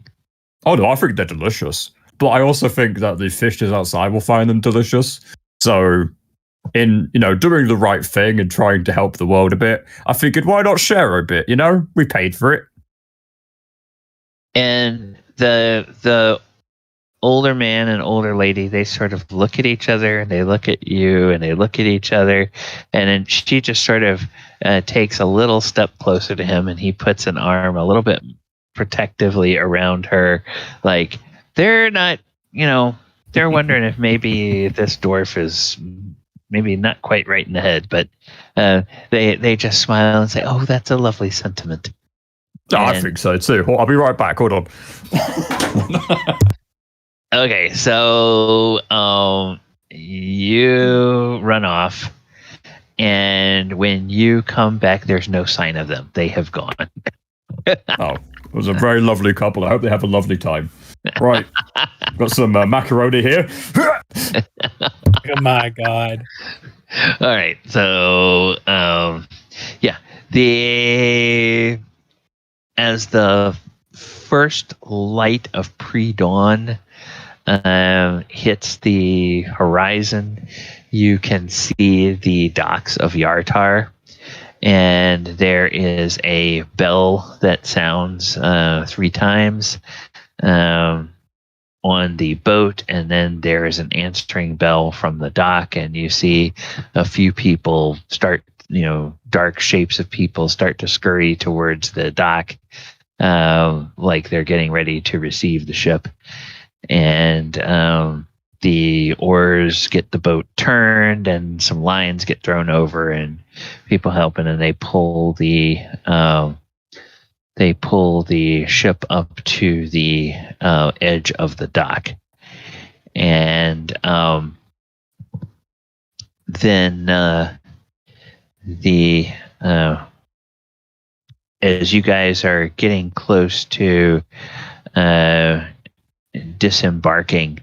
Oh, no, I think they're delicious. But I also think that the fishes outside will find them delicious. So in, doing the right thing and trying to help the world a bit, I figured, why not share a bit? We paid for it. And the older man and older lady, they sort of look at each other, and they look at you, and they look at each other, and then she just sort of takes a little step closer to him, and he puts an arm a little bit protectively around her, like they're not, they're wondering if maybe this dwarf is maybe not quite right in the head, but they just smile and say, "Oh, that's a lovely sentiment." I think so too. I'll be right back. Hold on. Okay, so you run off, and when you come back, there's no sign of them. They have gone. Oh, it was a very lovely couple. I hope they have a lovely time. Right. Got some macaroni here. Oh my god. All right, so as the first light of pre-dawn hits the horizon, you can see the docks of Yartar, and there is a bell that sounds 3 times on the boat, and then there is an answering bell from the dock, and you see a few people start, dark shapes of people start to scurry towards the dock, like they're getting ready to receive the ship. And the oars get the boat turned, and some lines get thrown over, and people helping, and they pull the ship up to the edge of the dock. And then as you guys are getting close to disembarking,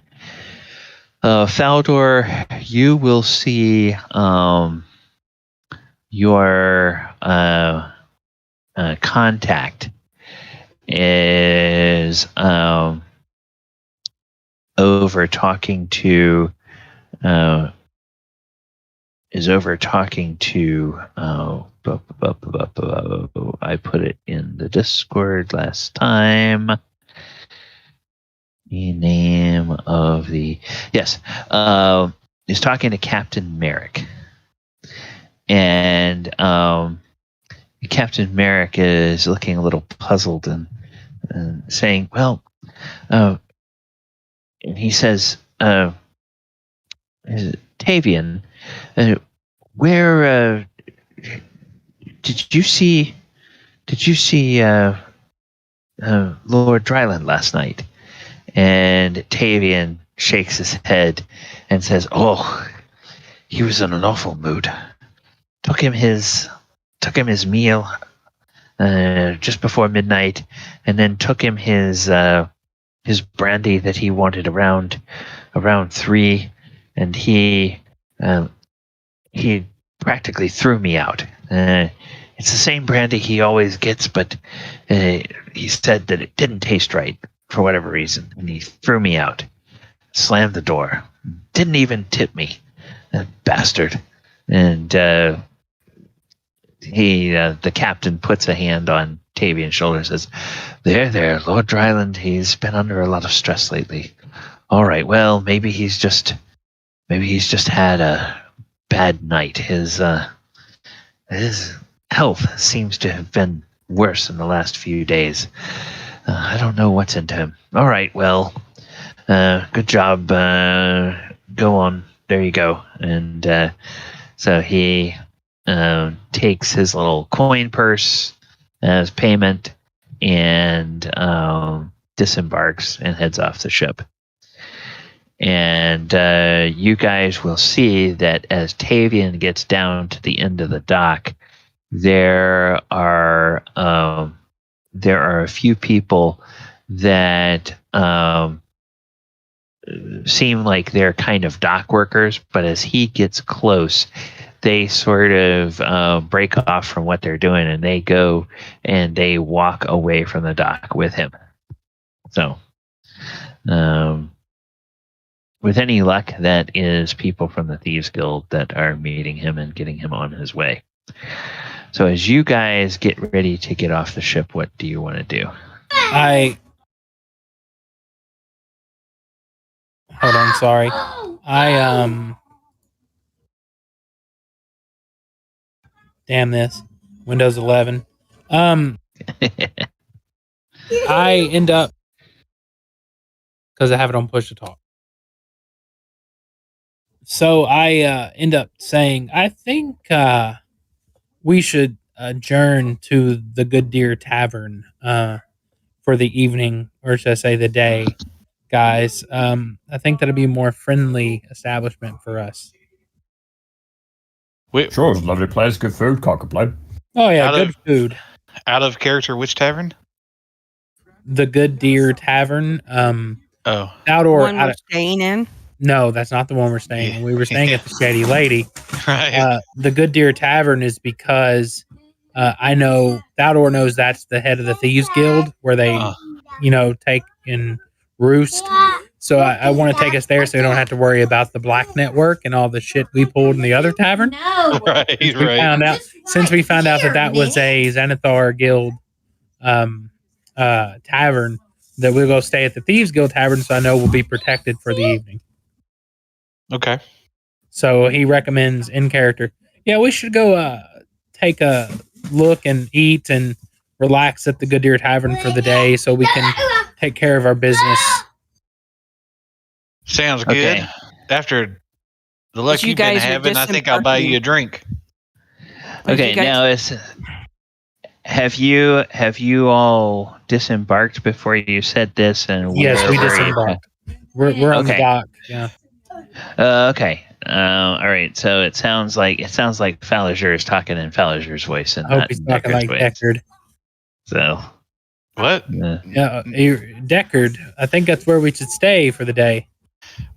Thaldohr, you will see your contact is over talking to I put it in the Discord last time. The name of he's talking to Captain Merrick, and Captain Merrick is looking a little puzzled and saying, "Well," and he says, "Tavian, where did you see Lord Drylund last night?" And Tavian shakes his head and says, "Oh, he was in an awful mood. Took him his meal just before midnight, and then took him his brandy that he wanted around 3, and he practically threw me out. It's the same brandy he always gets, but he said that it didn't taste right for whatever reason, and he threw me out. Slammed the door. Didn't even tip me, that bastard." And the captain puts a hand on Tavian's shoulder and says, There, Lord Drylund, he's been under a lot of stress lately. All right, well, maybe he's just had a bad night. His health seems to have been worse in the last few days. I don't know what's into him. All right, well, good job. Go on. There you go. And so he takes his little coin purse as payment and disembarks and heads off the ship. And you guys will see that as Tavian gets down to the end of the dock, there are a few people that seem like they're kind of dock workers, but as he gets close, they sort of break off from what they're doing, and they go and they walk away from the dock with him. So with any luck, that is people from the Thieves Guild that are meeting him and getting him on his way. So as you guys get ready to get off the ship, what do you want to do? Hold on, sorry. Damn this. Windows 11. I end up, because I have it on push to talk. So I end up saying, I think we should adjourn to the Good Deer Tavern for the evening, or should I say the day, guys. I think that'll be a more friendly establishment for us. Sure, it's a lovely place, good food, can't complain. Oh yeah, good food. Out of character, which tavern? The Good Deer Tavern. Oh, Thaldohr. One we're staying in. No, that's not the one we're staying in. We were staying at the Shady Lady. right. The Good Deer Tavern is because I know Thaldohr knows that's the head of the Thieves Guild, where they, take and roost. So I want to take us there so we don't have to worry about the Black Network and all the shit we pulled in the other tavern. Right. Since we found out that was a Xanathar Guild tavern, that we'll go stay at the Thieves Guild Tavern, so I know we'll be protected for the evening. Okay. So he recommends in character, yeah, we should go take a look and eat and relax at the Good Deer Tavern for the day so we can take care of our business. Sounds good. Okay. After the luck you've been having, I think I'll buy you a drink. Okay, now have you all disembarked before you said this? And yes, we disembarked. We're on the dock. Yeah. Okay. All right. So it sounds like Thaldohr is talking in Thaldohr's voice, and I hope he's talking like Deckard. So what? Yeah, Deckard. I think that's where we should stay for the day.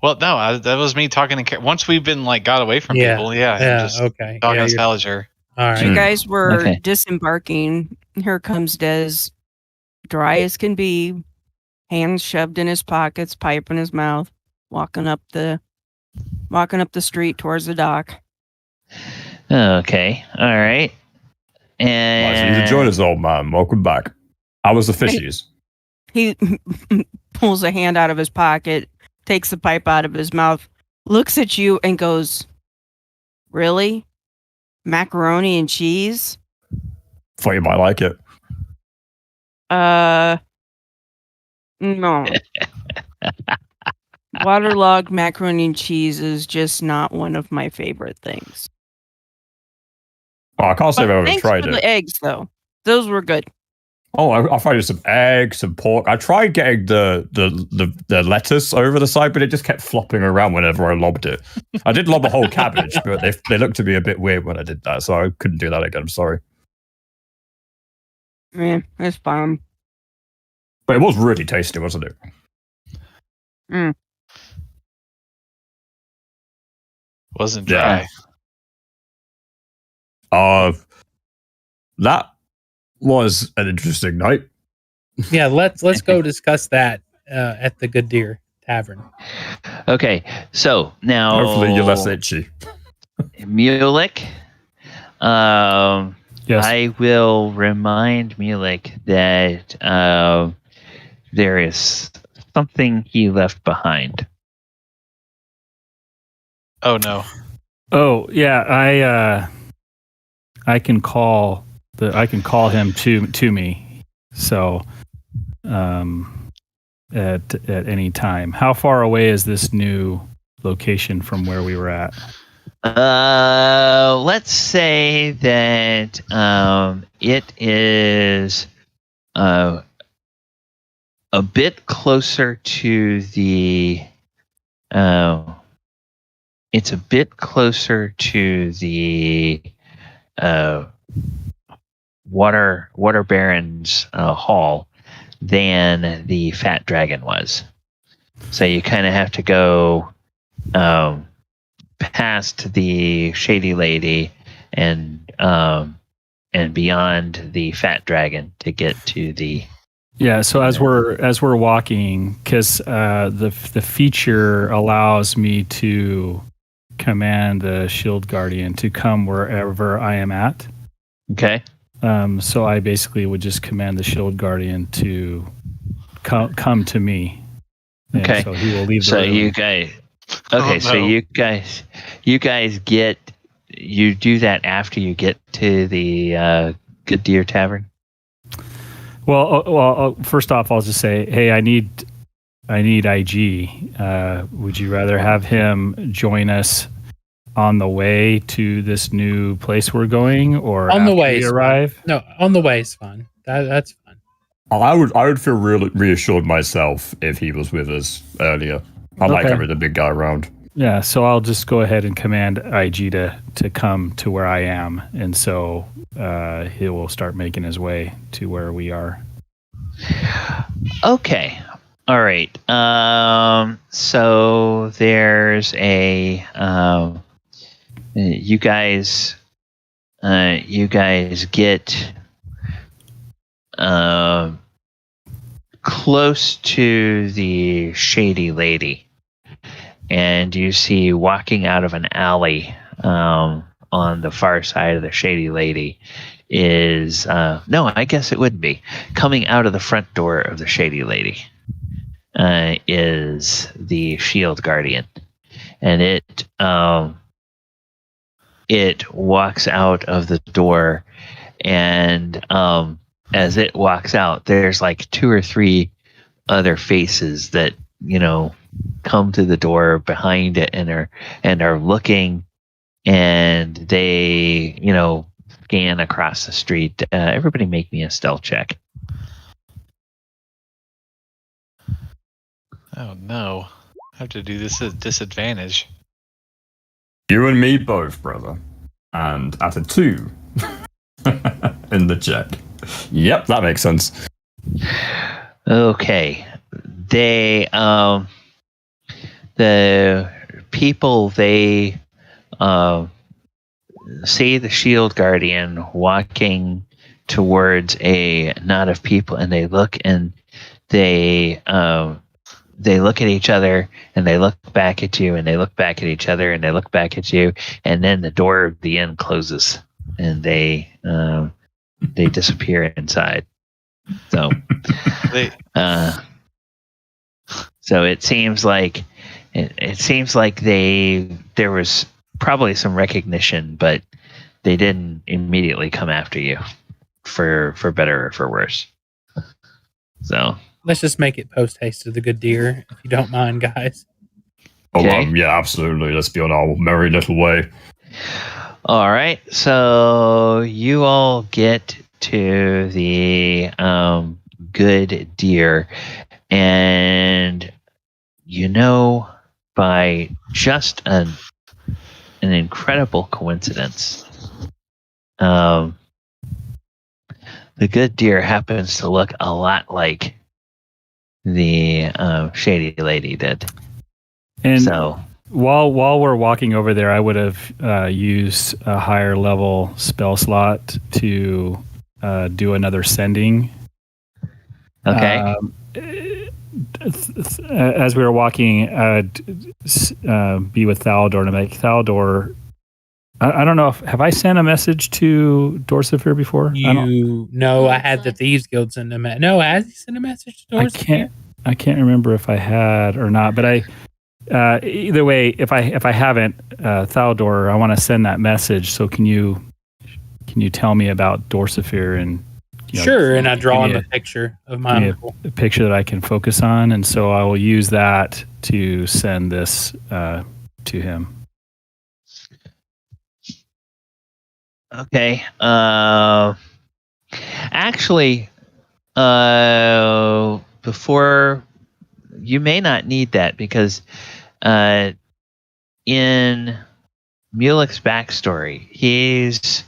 Well, no, that was me talking. Once we've been got away from people, just okay. Talking to Thaldohr. All right. You guys were disembarking. Here comes Dez, dry as can be, hands shoved in his pockets, pipe in his mouth, walking up the street towards the dock. Okay. All right. And you join us, old man. Welcome back. How was the fishies? He pulls a hand out of his pocket, takes the pipe out of his mouth, looks at you, and goes, "Really? Macaroni and cheese?" Thought you might like it. No. Waterlogged macaroni and cheese is just not one of my favorite things. Oh, I can't say I've ever tried Thanks for it. the eggs, though. Those were good. Oh, I tried some eggs, some pork. I tried getting the lettuce over the side, but it just kept flopping around whenever I lobbed it. I did lob a whole cabbage, but they looked to be a bit weird when I did that, so I couldn't do that again. I'm sorry. Yeah, it's fine. But it was really tasty, wasn't it? Mm. Wasn't dry. That was an interesting night. Yeah, let's go discuss that at the Good Deer Tavern. Okay, so now Hopefully you're less itchy. Mulek. Yes. I will remind Mulek that there is something he left behind. Oh no. Oh yeah, I can call him to me. So at any time. How far away is this new location from where we were at? Let's say that it is a bit closer to the it's a bit closer to the water baron's hall than the fat dragon was. So you kind of have to go past the Shady Lady and beyond the fat dragon to get to the Yeah, so as we're walking, because the feature allows me to command the shield guardian to come wherever I am at. Okay. So I basically would just command the shield guardian to come to me. And Okay. so he will leave the So room. you guys. Okay. So you guys you do that after you get to the Good Deer Tavern. Well, first off, I'll just say, hey, I need IG. Would you rather have him join us on the way to this new place we're going, or On the after way we is arrive? fine. No, on the way is fine. That's fine. I would feel really reassured myself if he was with us earlier. I like having the big guy around. Yeah, so I'll just go ahead and command IG to come to where I am, and so he will start making his way to where we are. Okay. All right. So there's a you guys get close to the Shady Lady, and you see walking out of an alley on the far side of the Shady Lady is no, I guess it would be coming out of the front door of the Shady Lady is the Shield Guardian, and it walks out of the door, and as it walks out, there's like 2 or 3 other faces that come to the door behind it and are looking, and they scan across the street. Everybody make me a stealth check. Oh no, I have to do this at disadvantage. You and me both, brother. And at a 2 in the check. Yep, that makes sense. Okay. They the people they see the Shield Guardian walking towards a knot of people, and they look at each other, and they look back at you, and they look back at each other, and they look back at you, and then the door of the inn closes, and they disappear inside. So, so it seems like there was probably some recognition, but they didn't immediately come after you, for better or for worse. So let's just make it post haste to the Good Deer, if you don't mind, guys. Okay. Yeah, absolutely. Let's be on our merry little way. All right. So you all get to the Good Deer, and by just an incredible coincidence, the Good Deer happens to look a lot like the Shady Lady did. And so while we're walking over there, I would have used a higher level spell slot to do another sending. Okay. As we were walking, be with Thaldohr, and make Thaldohr. I don't know have I sent a message to Dorsifir before? I had the Thieves Guild send a message. No, has he sent a message to Dorsifir? I can't remember if I had or not, but I either way, if I haven't, Thaldohr, I want to send that message. So can you tell me about Dorsifir and sure, and I draw him a picture of my uncle. A picture that I can focus on, and so I will use that to send this to him. Okay. Actually, before, you may not need that, because in Mulek's backstory, he's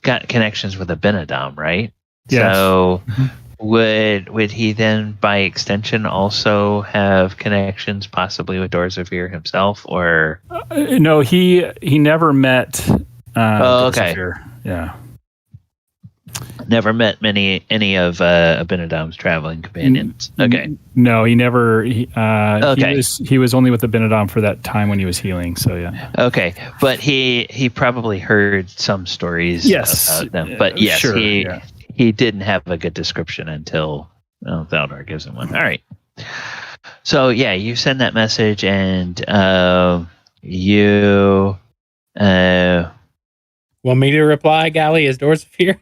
got connections with Abinadom, right? Yes. So would he then, by extension, also have connections possibly with Dorsifir himself, or no? He never met. Okay. Dorsifir. Yeah. Never met any of Abinadam's traveling companions. Okay. No, he never. Okay. He was only with Abinadam for that time when he was healing. So yeah. Okay, but he probably heard some stories about them. But yes, sure, he didn't have a good description until Thaldohr gives him one. All right. So yeah, you send that message, and you want me to reply, Gally? Is Dorsif here?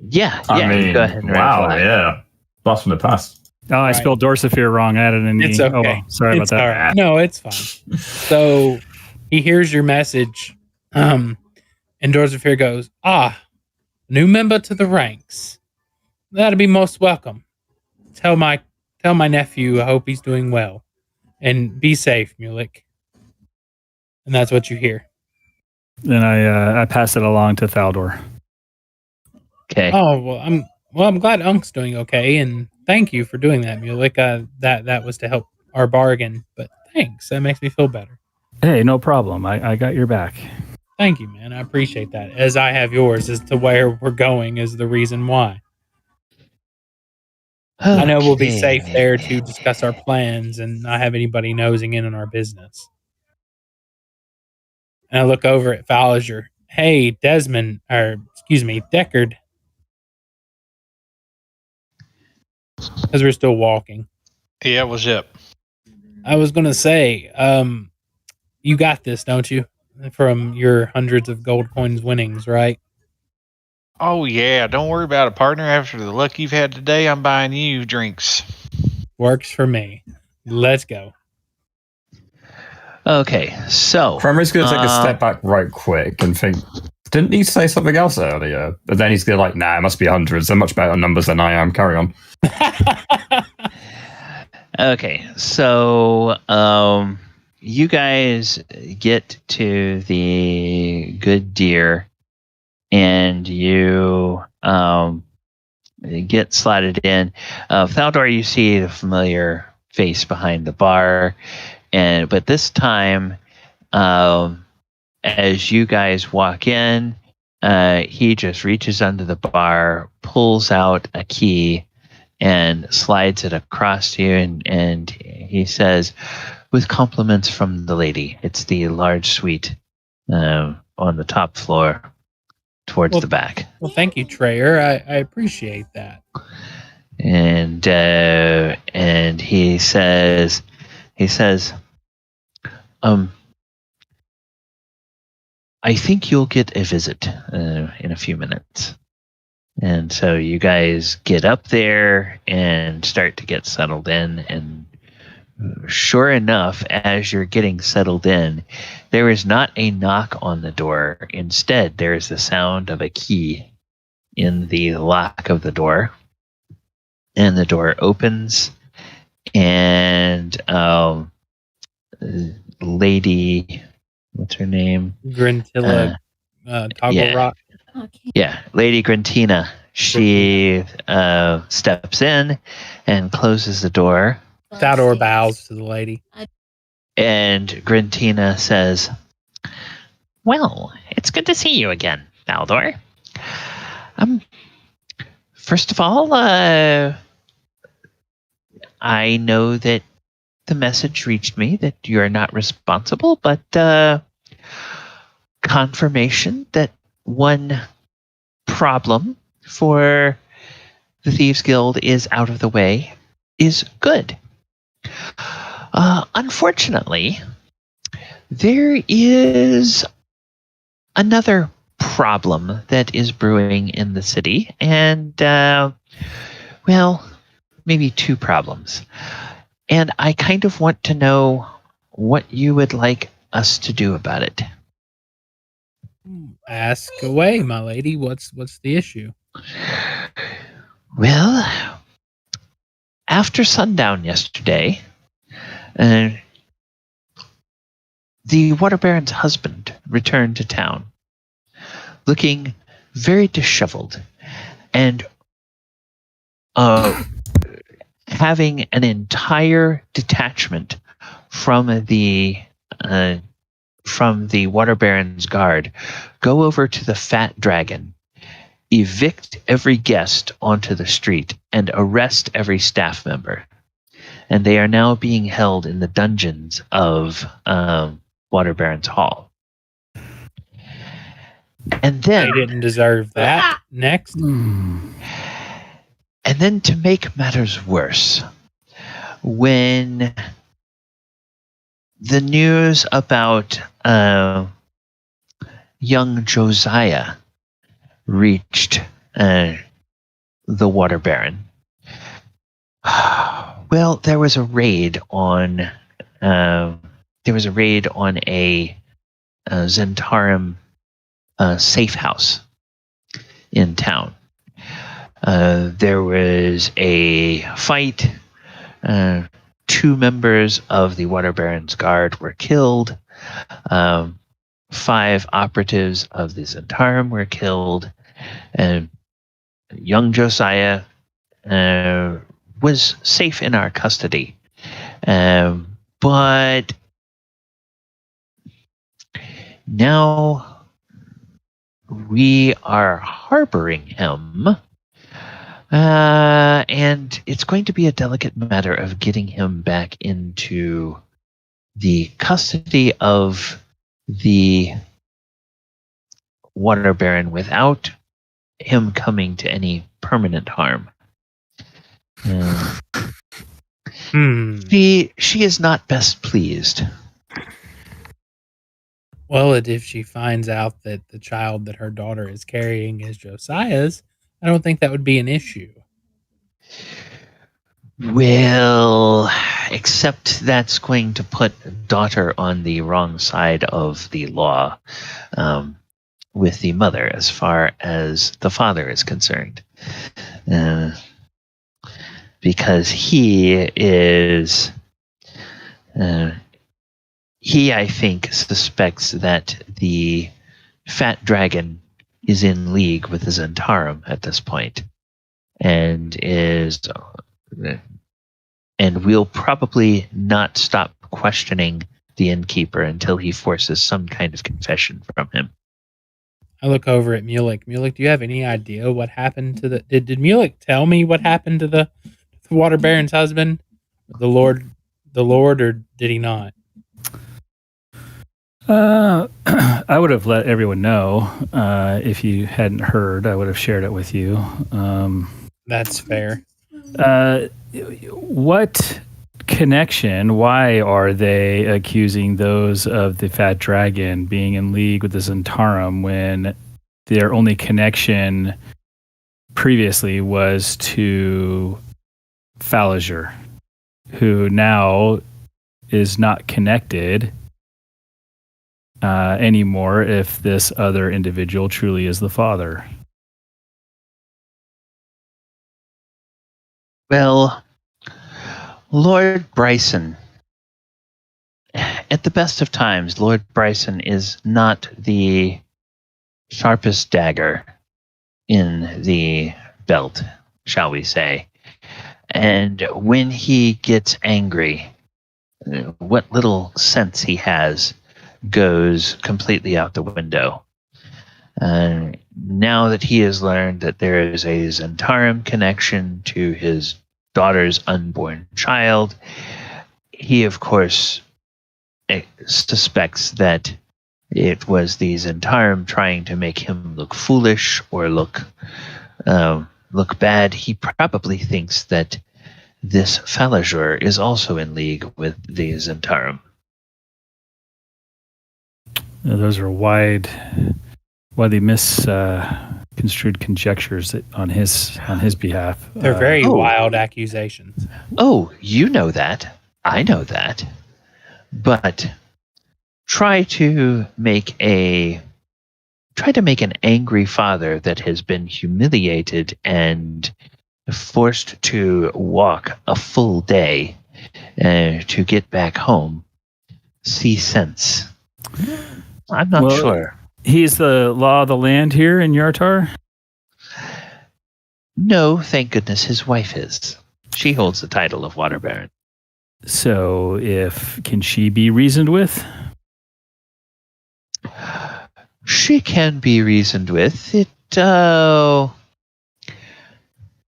Yeah, I mean, go ahead and wow, reply. yeah. Blast from the past. Oh, I spelled Dorsifir wrong. I added an E. It's okay. Oh, well, sorry about that. All right. No, it's fine. So he hears your message, and Dorsifir goes, new member to the ranks. That'd be most welcome. Tell my nephew I hope he's doing well. And be safe, Mulek. And that's what you hear. Then I pass it along to Thaldohr. Okay. Oh, well, I'm glad Unk's doing okay, and thank you for doing that, Mulek. That was to help our bargain, but thanks. That makes me feel better. Hey, no problem. I got your back. Thank you, man. I appreciate that. As I have yours, as to where we're going is the reason why. Okay. I know we'll be safe there to discuss our plans and not have anybody nosing in on our business. And I look over at Falliger. Hey, Deckard. Because we're still walking. Yeah, what's up? I was going to say, you got this, don't you? From your hundreds of gold coins winnings, right? Oh, yeah. Don't worry about it, partner. After the luck you've had today, I'm buying you drinks. Works for me. Let's go. Okay, so... Krenraid's going to take a step back right quick and think, didn't he say something else earlier? But then he's going to like, nah, it must be hundreds. They're much better numbers than I am. Carry on. Okay, so you guys get to the Good Deer, and you get slotted in. Thaldohr, you see the familiar face behind the bar, but this time, as you guys walk in, he just reaches under the bar, pulls out a key, and slides it across to you, and he says, with compliments from the lady, it's the large suite on the top floor towards the back. Well, thank you, Treyer. I appreciate that. And he says, I think you'll get a visit in a few minutes. And so you guys get up there and start to get settled in. And sure enough, as you're getting settled in, there is not a knock on the door. Instead, there is the sound of a key in the lock of the door. And the door opens, and lady, what's her name? Grintilla Toggle Rock. Okay. Yeah, Lady Grintina. She steps in and closes the door. Thaldohr bows to the lady. And Grintina says, well, it's good to see you again, Thaldohr. First of all, I know that the message reached me that you're not responsible, but confirmation that one problem for the Thieves Guild is out of the way is good. Unfortunately, there is another problem that is brewing in the city, and well, maybe two problems. And I kind of want to know what you would like us to do about it. Ask away, my lady. What's the issue? Well, after sundown yesterday, the Water Baron's husband returned to town, looking very disheveled and having an entire detachment from the Water Baron's guard go over to the Fat Dragon evict every guest onto the street and arrest every staff member. And they are now being held in the dungeons of Water Baron's Hall. And then They didn't deserve that. Next. and then to make matters worse, when the news about young Josiah reached the Water Baron, well, there was a raid on a Zentarum safe house in town. There was a fight. 2 members of the Water Baron's guard were killed. 5 operatives of the Zentarum were killed. And young Josiah was safe in our custody. But now we are harboring him. And it's going to be a delicate matter of getting him back into the custody of the Water Baron without him coming to any permanent harm. She is not best pleased. Well, if she finds out that the child that her daughter is carrying is Josiah's, I don't think that would be an issue. Well, except that's going to put daughter on the wrong side of the law with the mother as far as the father is concerned. Because he, I think, suspects that the fat dragon is in league with the Zentarum at this point, and will probably not stop questioning the innkeeper until he forces some kind of confession from him. I look over at Mulek. Mulek, do you have any idea what happened to the? Did Mulek tell me what happened to the Water Baron's husband, the Lord, or did he not? I would have let everyone know. If you hadn't heard, I would have shared it with you. That's fair. What connection? Why are they accusing those of the Fat Dragon being in league with the Zentarum when their only connection previously was to Thaldohr, who now is not connected anymore if this other individual truly is the father? Well, Lord Bryson, at the best of times, Lord Bryson is not the sharpest dagger in the belt, shall we say. And when he gets angry, what little sense he has goes completely out the window. Now that he has learned that there is a Zentarum connection to his daughter's unborn child, he, of course, suspects that it was the Zentarum trying to make him look foolish or look bad. He probably thinks that this Thaldohr is also in league with the Zentarum. Those are widely misconstrued conjectures on his behalf. They're very wild accusations. Oh, you know that. I know that. But try to make an angry father that has been humiliated and forced to walk a full day to get back home see sense. I'm not sure. He's the law of the land here in Yartar? No, thank goodness his wife is. She holds the title of Water Baron. So can she be reasoned with? She can be reasoned with. It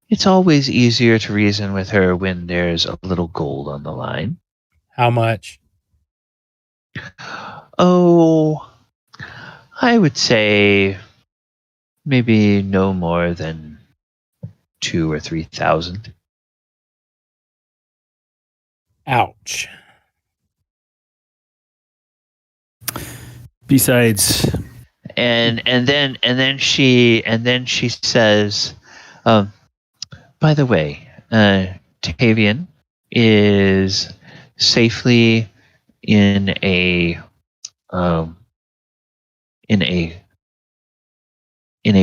it's always easier to reason with her when there's a little gold on the line. How much? Oh, I would say maybe no more than 2,000 or 3,000. Ouch. Besides, And then she says, by the way, Tavian is safely in a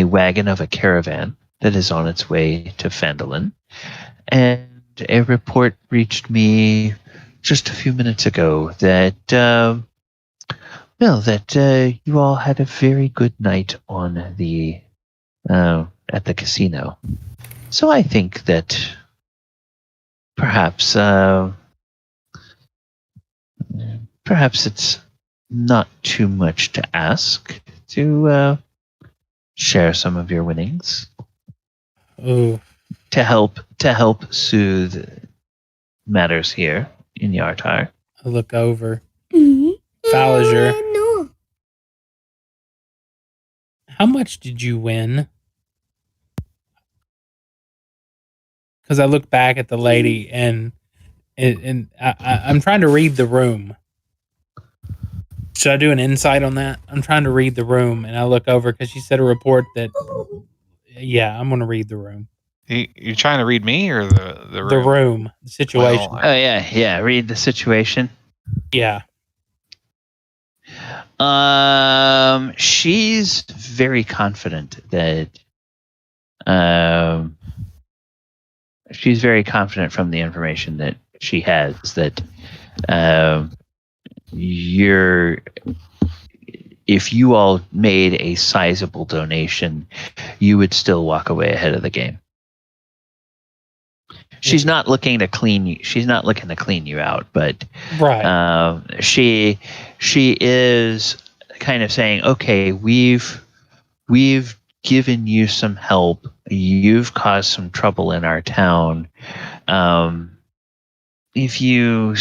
wagon of a caravan that is on its way to Phandalin, and a report reached me just a few minutes ago that you all had a very good night on the at the casino. So I think that perhaps it's not too much to ask to share some of your winnings. Ooh. To help soothe matters here in Yartar. I look over. Thaldohr. How much did you win? Because I look back at the lady and I'm trying to read the room. Should I do an insight on that? I'm trying to read the room, and I look over because she said a report that. Yeah, I'm going to read the room. You trying to read me or the room? The room, the situation. Well, Oh yeah. Read the situation. Yeah. She's very confident that. She's very confident from the information that she has that if you all made a sizable donation, you would still walk away ahead of the game. She's not looking to clean you. She's not looking to clean you out, but right. She is kind of saying, okay, we've given you some help. You've caused some trouble in our town. If you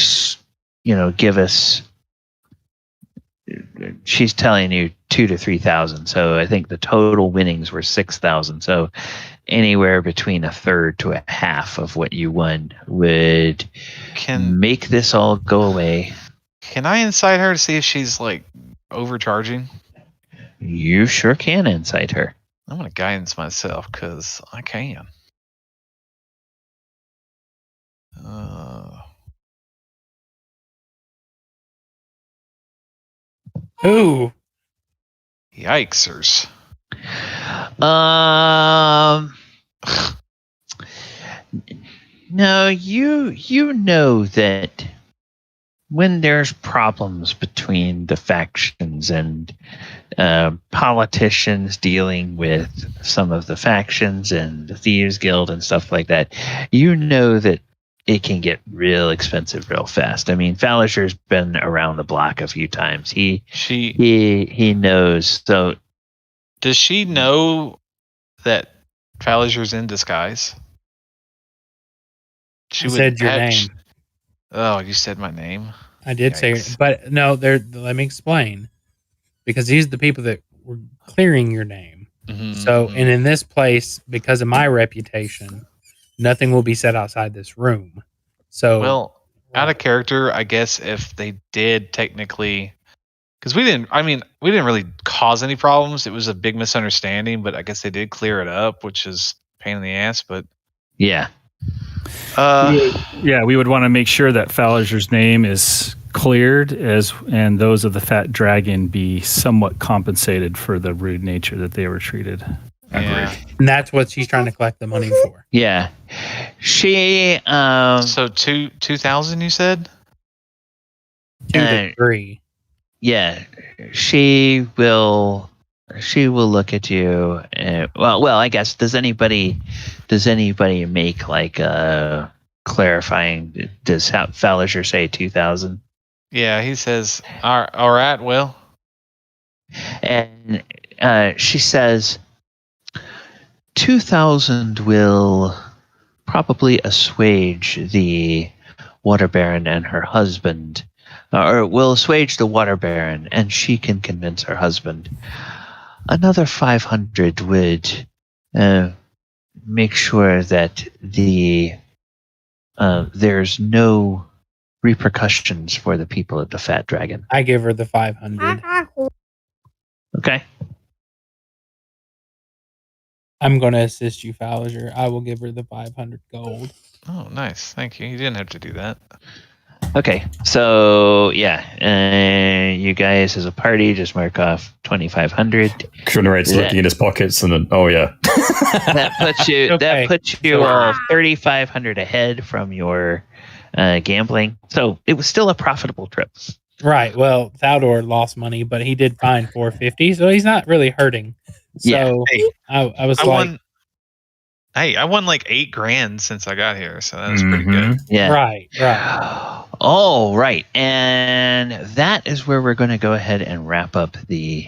give us, she's telling you 2,000 to 3,000. So I think the total winnings were 6,000. So anywhere between a third to a half of what you won would make this all go away. Can I incite her to see if she's like overcharging? You sure can incite her. I'm going to guidance myself because I can. Ooh. Yikesers. No, you know that when there's problems between the factions and politicians dealing with some of the factions and the Thieves Guild and stuff like that, you know that it can get real expensive real fast. I mean, Thaldohr's been around the block a few times. He knows. So, does she know that Thaldohr's in disguise? She said your name. Oh, you said my name. I did say it, but no. Let me explain. Because these are the people that were clearing your name. Mm-hmm, so, and in this place, because of my reputation, nothing will be said outside this room. So, well, out of character, I guess if they did technically, because we didn't really cause any problems. It was a big misunderstanding, but I guess they did clear it up, which is a pain in the ass. But yeah, we would want to make sure that Thaldohr's name is cleared and those of the fat dragon be somewhat compensated for the rude nature that they were treated. Yeah. And that's what she's trying to collect the money for. Yeah. She so 2,000 you said? 2 to 3. Yeah. She will look at you and well I guess does anybody make like a clarifying, does Thaldohr say 2,000? Yeah, he says, all right, well. And she says, 2,000 will probably assuage the Water Baron and her husband, or will assuage the Water Baron, and she can convince her husband. Another 500 would make sure that there's no repercussions for the people of the Fat Dragon. I give her the 500. Okay. I'm going to assist you, Thaldohr. I will give her the 500 gold. Oh, nice. Thank you. You didn't have to do that. Okay, so yeah, you guys as a party just mark off 2,500. Krenraid's looking in his pockets, and then that puts you Okay. 3,500 ahead from your gambling. So it was still a profitable trip. Right. Well, Thaldohr lost money, but he did find 450, so he's not really hurting. So Yeah. Hey, I was I like, won. Hey, I won like $8,000 since I got here, so that was pretty good. Yeah. right. All right, and that is where we're going to go ahead and wrap up the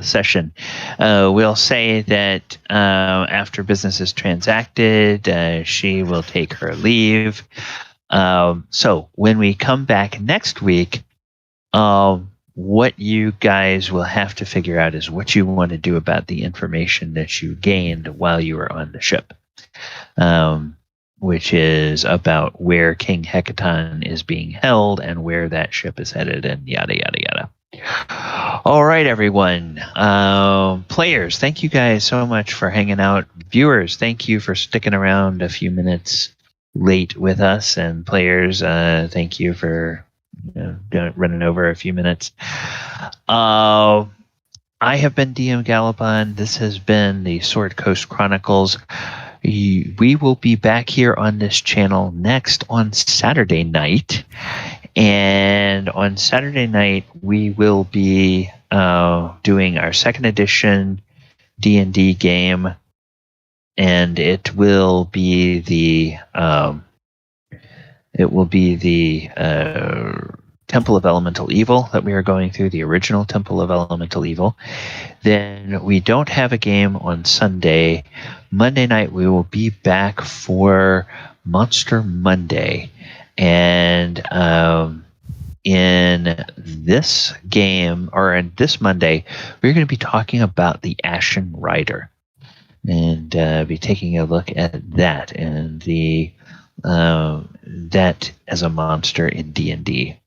session. We'll say that after business is transacted, she will take her leave. So when we come back next week, what you guys will have to figure out is what you want to do about the information that you gained while you were on the ship. Which is about where King Hecaton is being held and where that ship is headed, and yada, yada, yada. All right, everyone. Players, thank you guys so much for hanging out. Viewers, thank you for sticking around a few minutes late with us. And players, thank you for running over a few minutes. I have been DM Galabon. This has been the Sword Coast Chronicles. We will be back here on this channel next on Saturday night. And on Saturday night, we will be doing our second edition D&D game. And it will be the Temple of Elemental Evil that we are going through, the original Temple of Elemental Evil. Then we don't have a game on Sunday. Monday night we will be back for Monster Monday. And in this game, or in this Monday, we're going to be talking about the Ashen Rider. And be taking a look at that and that as a monster in D&D,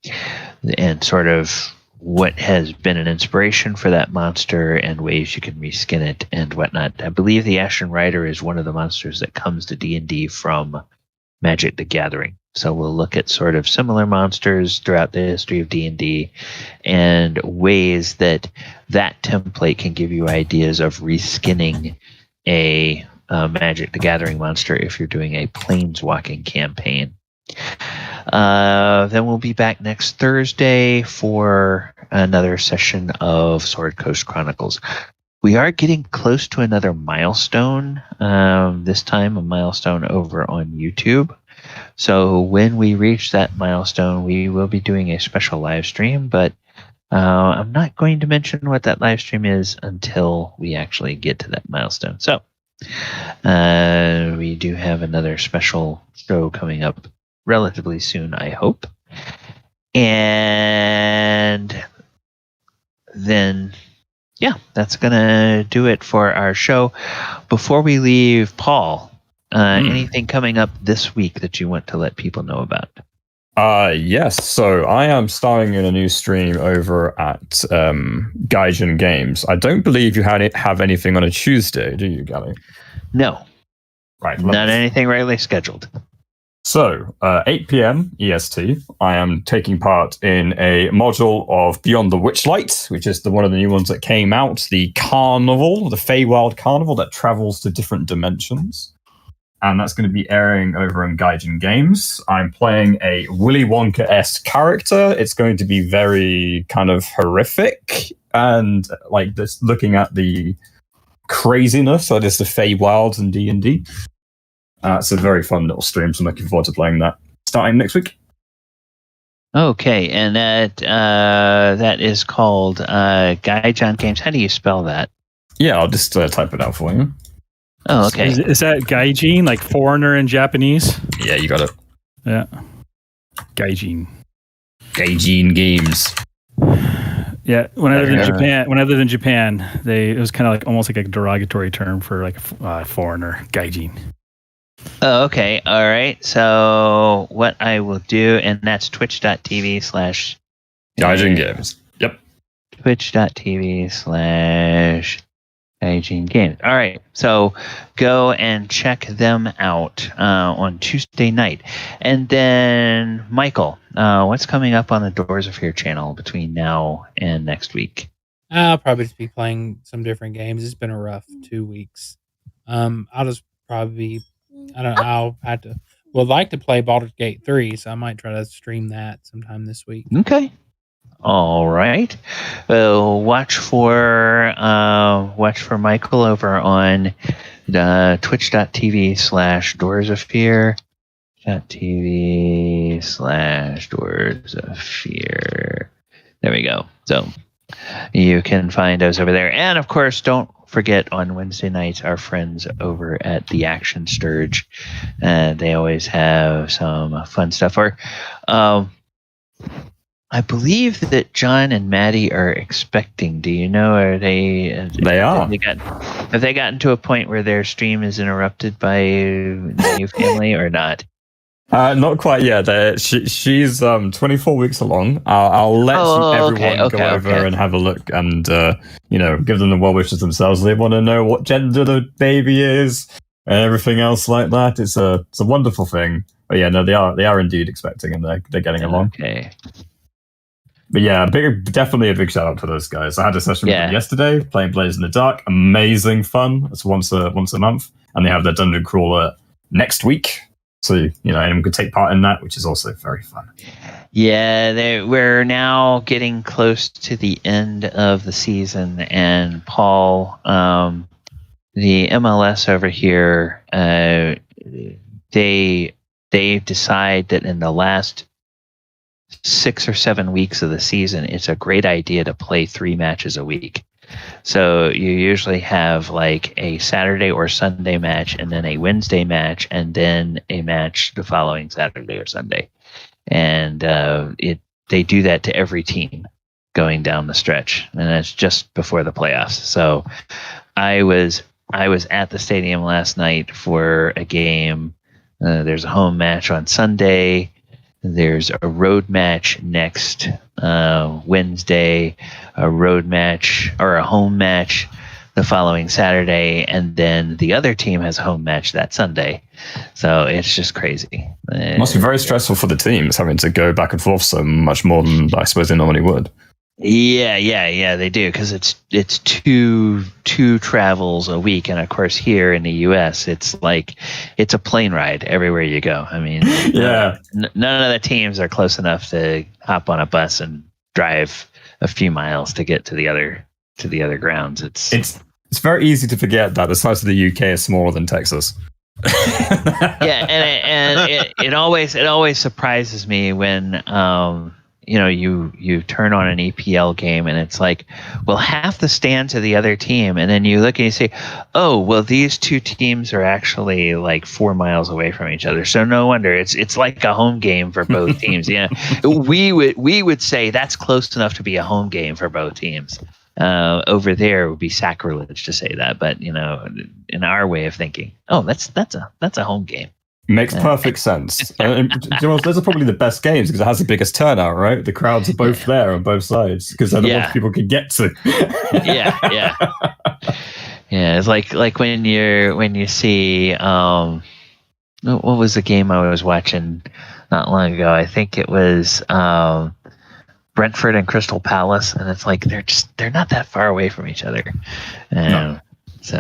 and sort of what has been an inspiration for that monster and ways you can reskin it and whatnot. I believe the Ashen Rider is one of the monsters that comes to D&D from Magic the Gathering. So we'll look at sort of similar monsters throughout the history of D&D and ways that template can give you ideas of reskinning a Magic the Gathering monster if you're doing a planeswalking campaign. Then we'll be back next Thursday for another session of Sword Coast Chronicles. We are getting close to another milestone, this time a milestone over on YouTube. So when we reach that milestone, we will be doing a special live stream, but I'm not going to mention what that live stream is until we actually get to that milestone. So we do have another special show coming up relatively soon, I hope. And then, yeah, that's going to do it for our show. Before we leave, Paul, anything coming up this week that you want to let people know about? Yes. So I am starring in a new stream over at Gaijin Games. I don't believe you have anything on a Tuesday, do you, Gally? No. Right. Not anything regularly scheduled. So, 8 p.m. EST, I am taking part in a module of Beyond the Witchlight, which is one of the new ones that came out, the Carnival, the Feywild Carnival that travels to different dimensions. And that's going to be airing over on Gaijin Games. I'm playing a Willy Wonka-esque character. It's going to be very kind of horrific and like this, looking at the craziness that is the Feywild and D&D. It's a very fun little stream, so I'm looking forward to playing that starting next week. Okay, and that is called Gaijin Games. How do you spell that? Yeah, I'll just type it out for you. Oh, okay. Is that gaijin, like foreigner in Japanese? Yeah, you got it. Yeah. Gaijin. Gaijin games. Yeah, when I lived in Japan, it was kind of like almost like a derogatory term for like a foreigner, gaijin. Oh, okay. All right. So what I will do, and that's twitch.tv/ Gaijin games. Yep. twitch.tv/ Gaijin Games. All right. So go and check them out on Tuesday night. And then, Michael, what's coming up on the Doors of Fear channel between now and next week? I'll probably just be playing some different games. It's been a rough 2 weeks. I'll just probably, I'll have to, would like to play Baldur's Gate 3, so I might try to stream that sometime this week. Okay. All right. Watch for Michael over on twitch.tv/ Doors of Fear. .tv/ Doors of Fear. There we go. So you can find us over there. And of course, don't forget on Wednesday nights, our friends over at the Action Sturge. They always have some fun stuff. I believe that John and Maddie are expecting. Do you know? Are they? They are. Have they gotten to a point where their stream is interrupted by the new family or not? Not quite yet. She's 24 weeks along. I'll let everyone go over and have a look and give them the well wishes themselves. They want to know what gender the baby is and everything else like that. It's a wonderful thing. But yeah, no, they are indeed expecting, and they're getting along. Okay. But yeah, definitely a big shout out to those guys. I had a session with them yesterday, playing Blaze in the Dark. Amazing fun. It's once a month, and they have their dungeon crawler next week. So anyone could take part in that, which is also very fun. Yeah, we're now getting close to the end of the season, and Paul, the MLS over here, they decide that in the last 6 or 7 weeks of the season, it's a great idea to play 3 matches a week. So you usually have like a Saturday or Sunday match, and then a Wednesday match, and then a match the following Saturday or Sunday. And they do that to every team going down the stretch, and that's just before the playoffs. So I was at the stadium last night for a game. There's a home match on Sunday. There's a road match next Wednesday, a road match or a home match the following Saturday, and then the other team has a home match that Sunday. So it's just crazy. It must be very stressful for the teams having to go back and forth so much more than I suppose they normally would. Yeah, they do, because it's two travels a week, and of course here in the U.S. it's like it's a plane ride everywhere you go. I mean, none of the teams are close enough to hop on a bus and drive a few miles to get to the other grounds. It's very easy to forget that the size of the UK is smaller than Texas. Yeah, and it always surprises me when you turn on an EPL game and it's like, well, half the stands of the other team, and then you look and you say, oh, well, these two teams are actually like 4 miles away from each other. So no wonder it's like a home game for both teams. Yeah, we would say that's close enough to be a home game for both teams. Over there it would be sacrilege to say that, but in our way of thinking, oh, that's a home game. Makes perfect sense. And those are probably the best games because it has the biggest turnout, right? The crowds are both there on both sides because they're the ones people can get to. Yeah. It's like when you see what was the game I was watching not long ago? I think it was Brentford and Crystal Palace, and it's like they're not that far away from each other. No. So,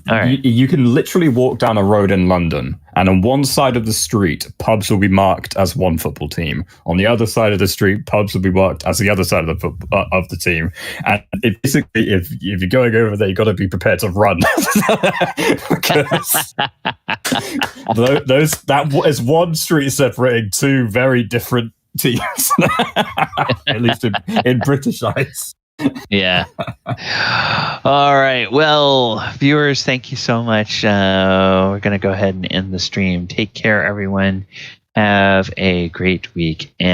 all right. You can literally walk down a road in London, and on one side of the street, pubs will be marked as one football team. On the other side of the street, pubs will be marked as the other side of the team. And basically, if you're going over there, you've got to be prepared to run. Because that is one street separating two very different teams, at least in British eyes. Yeah. All right. Well, viewers, thank you so much. We're going to go ahead and end the stream. Take care, everyone. Have a great week. And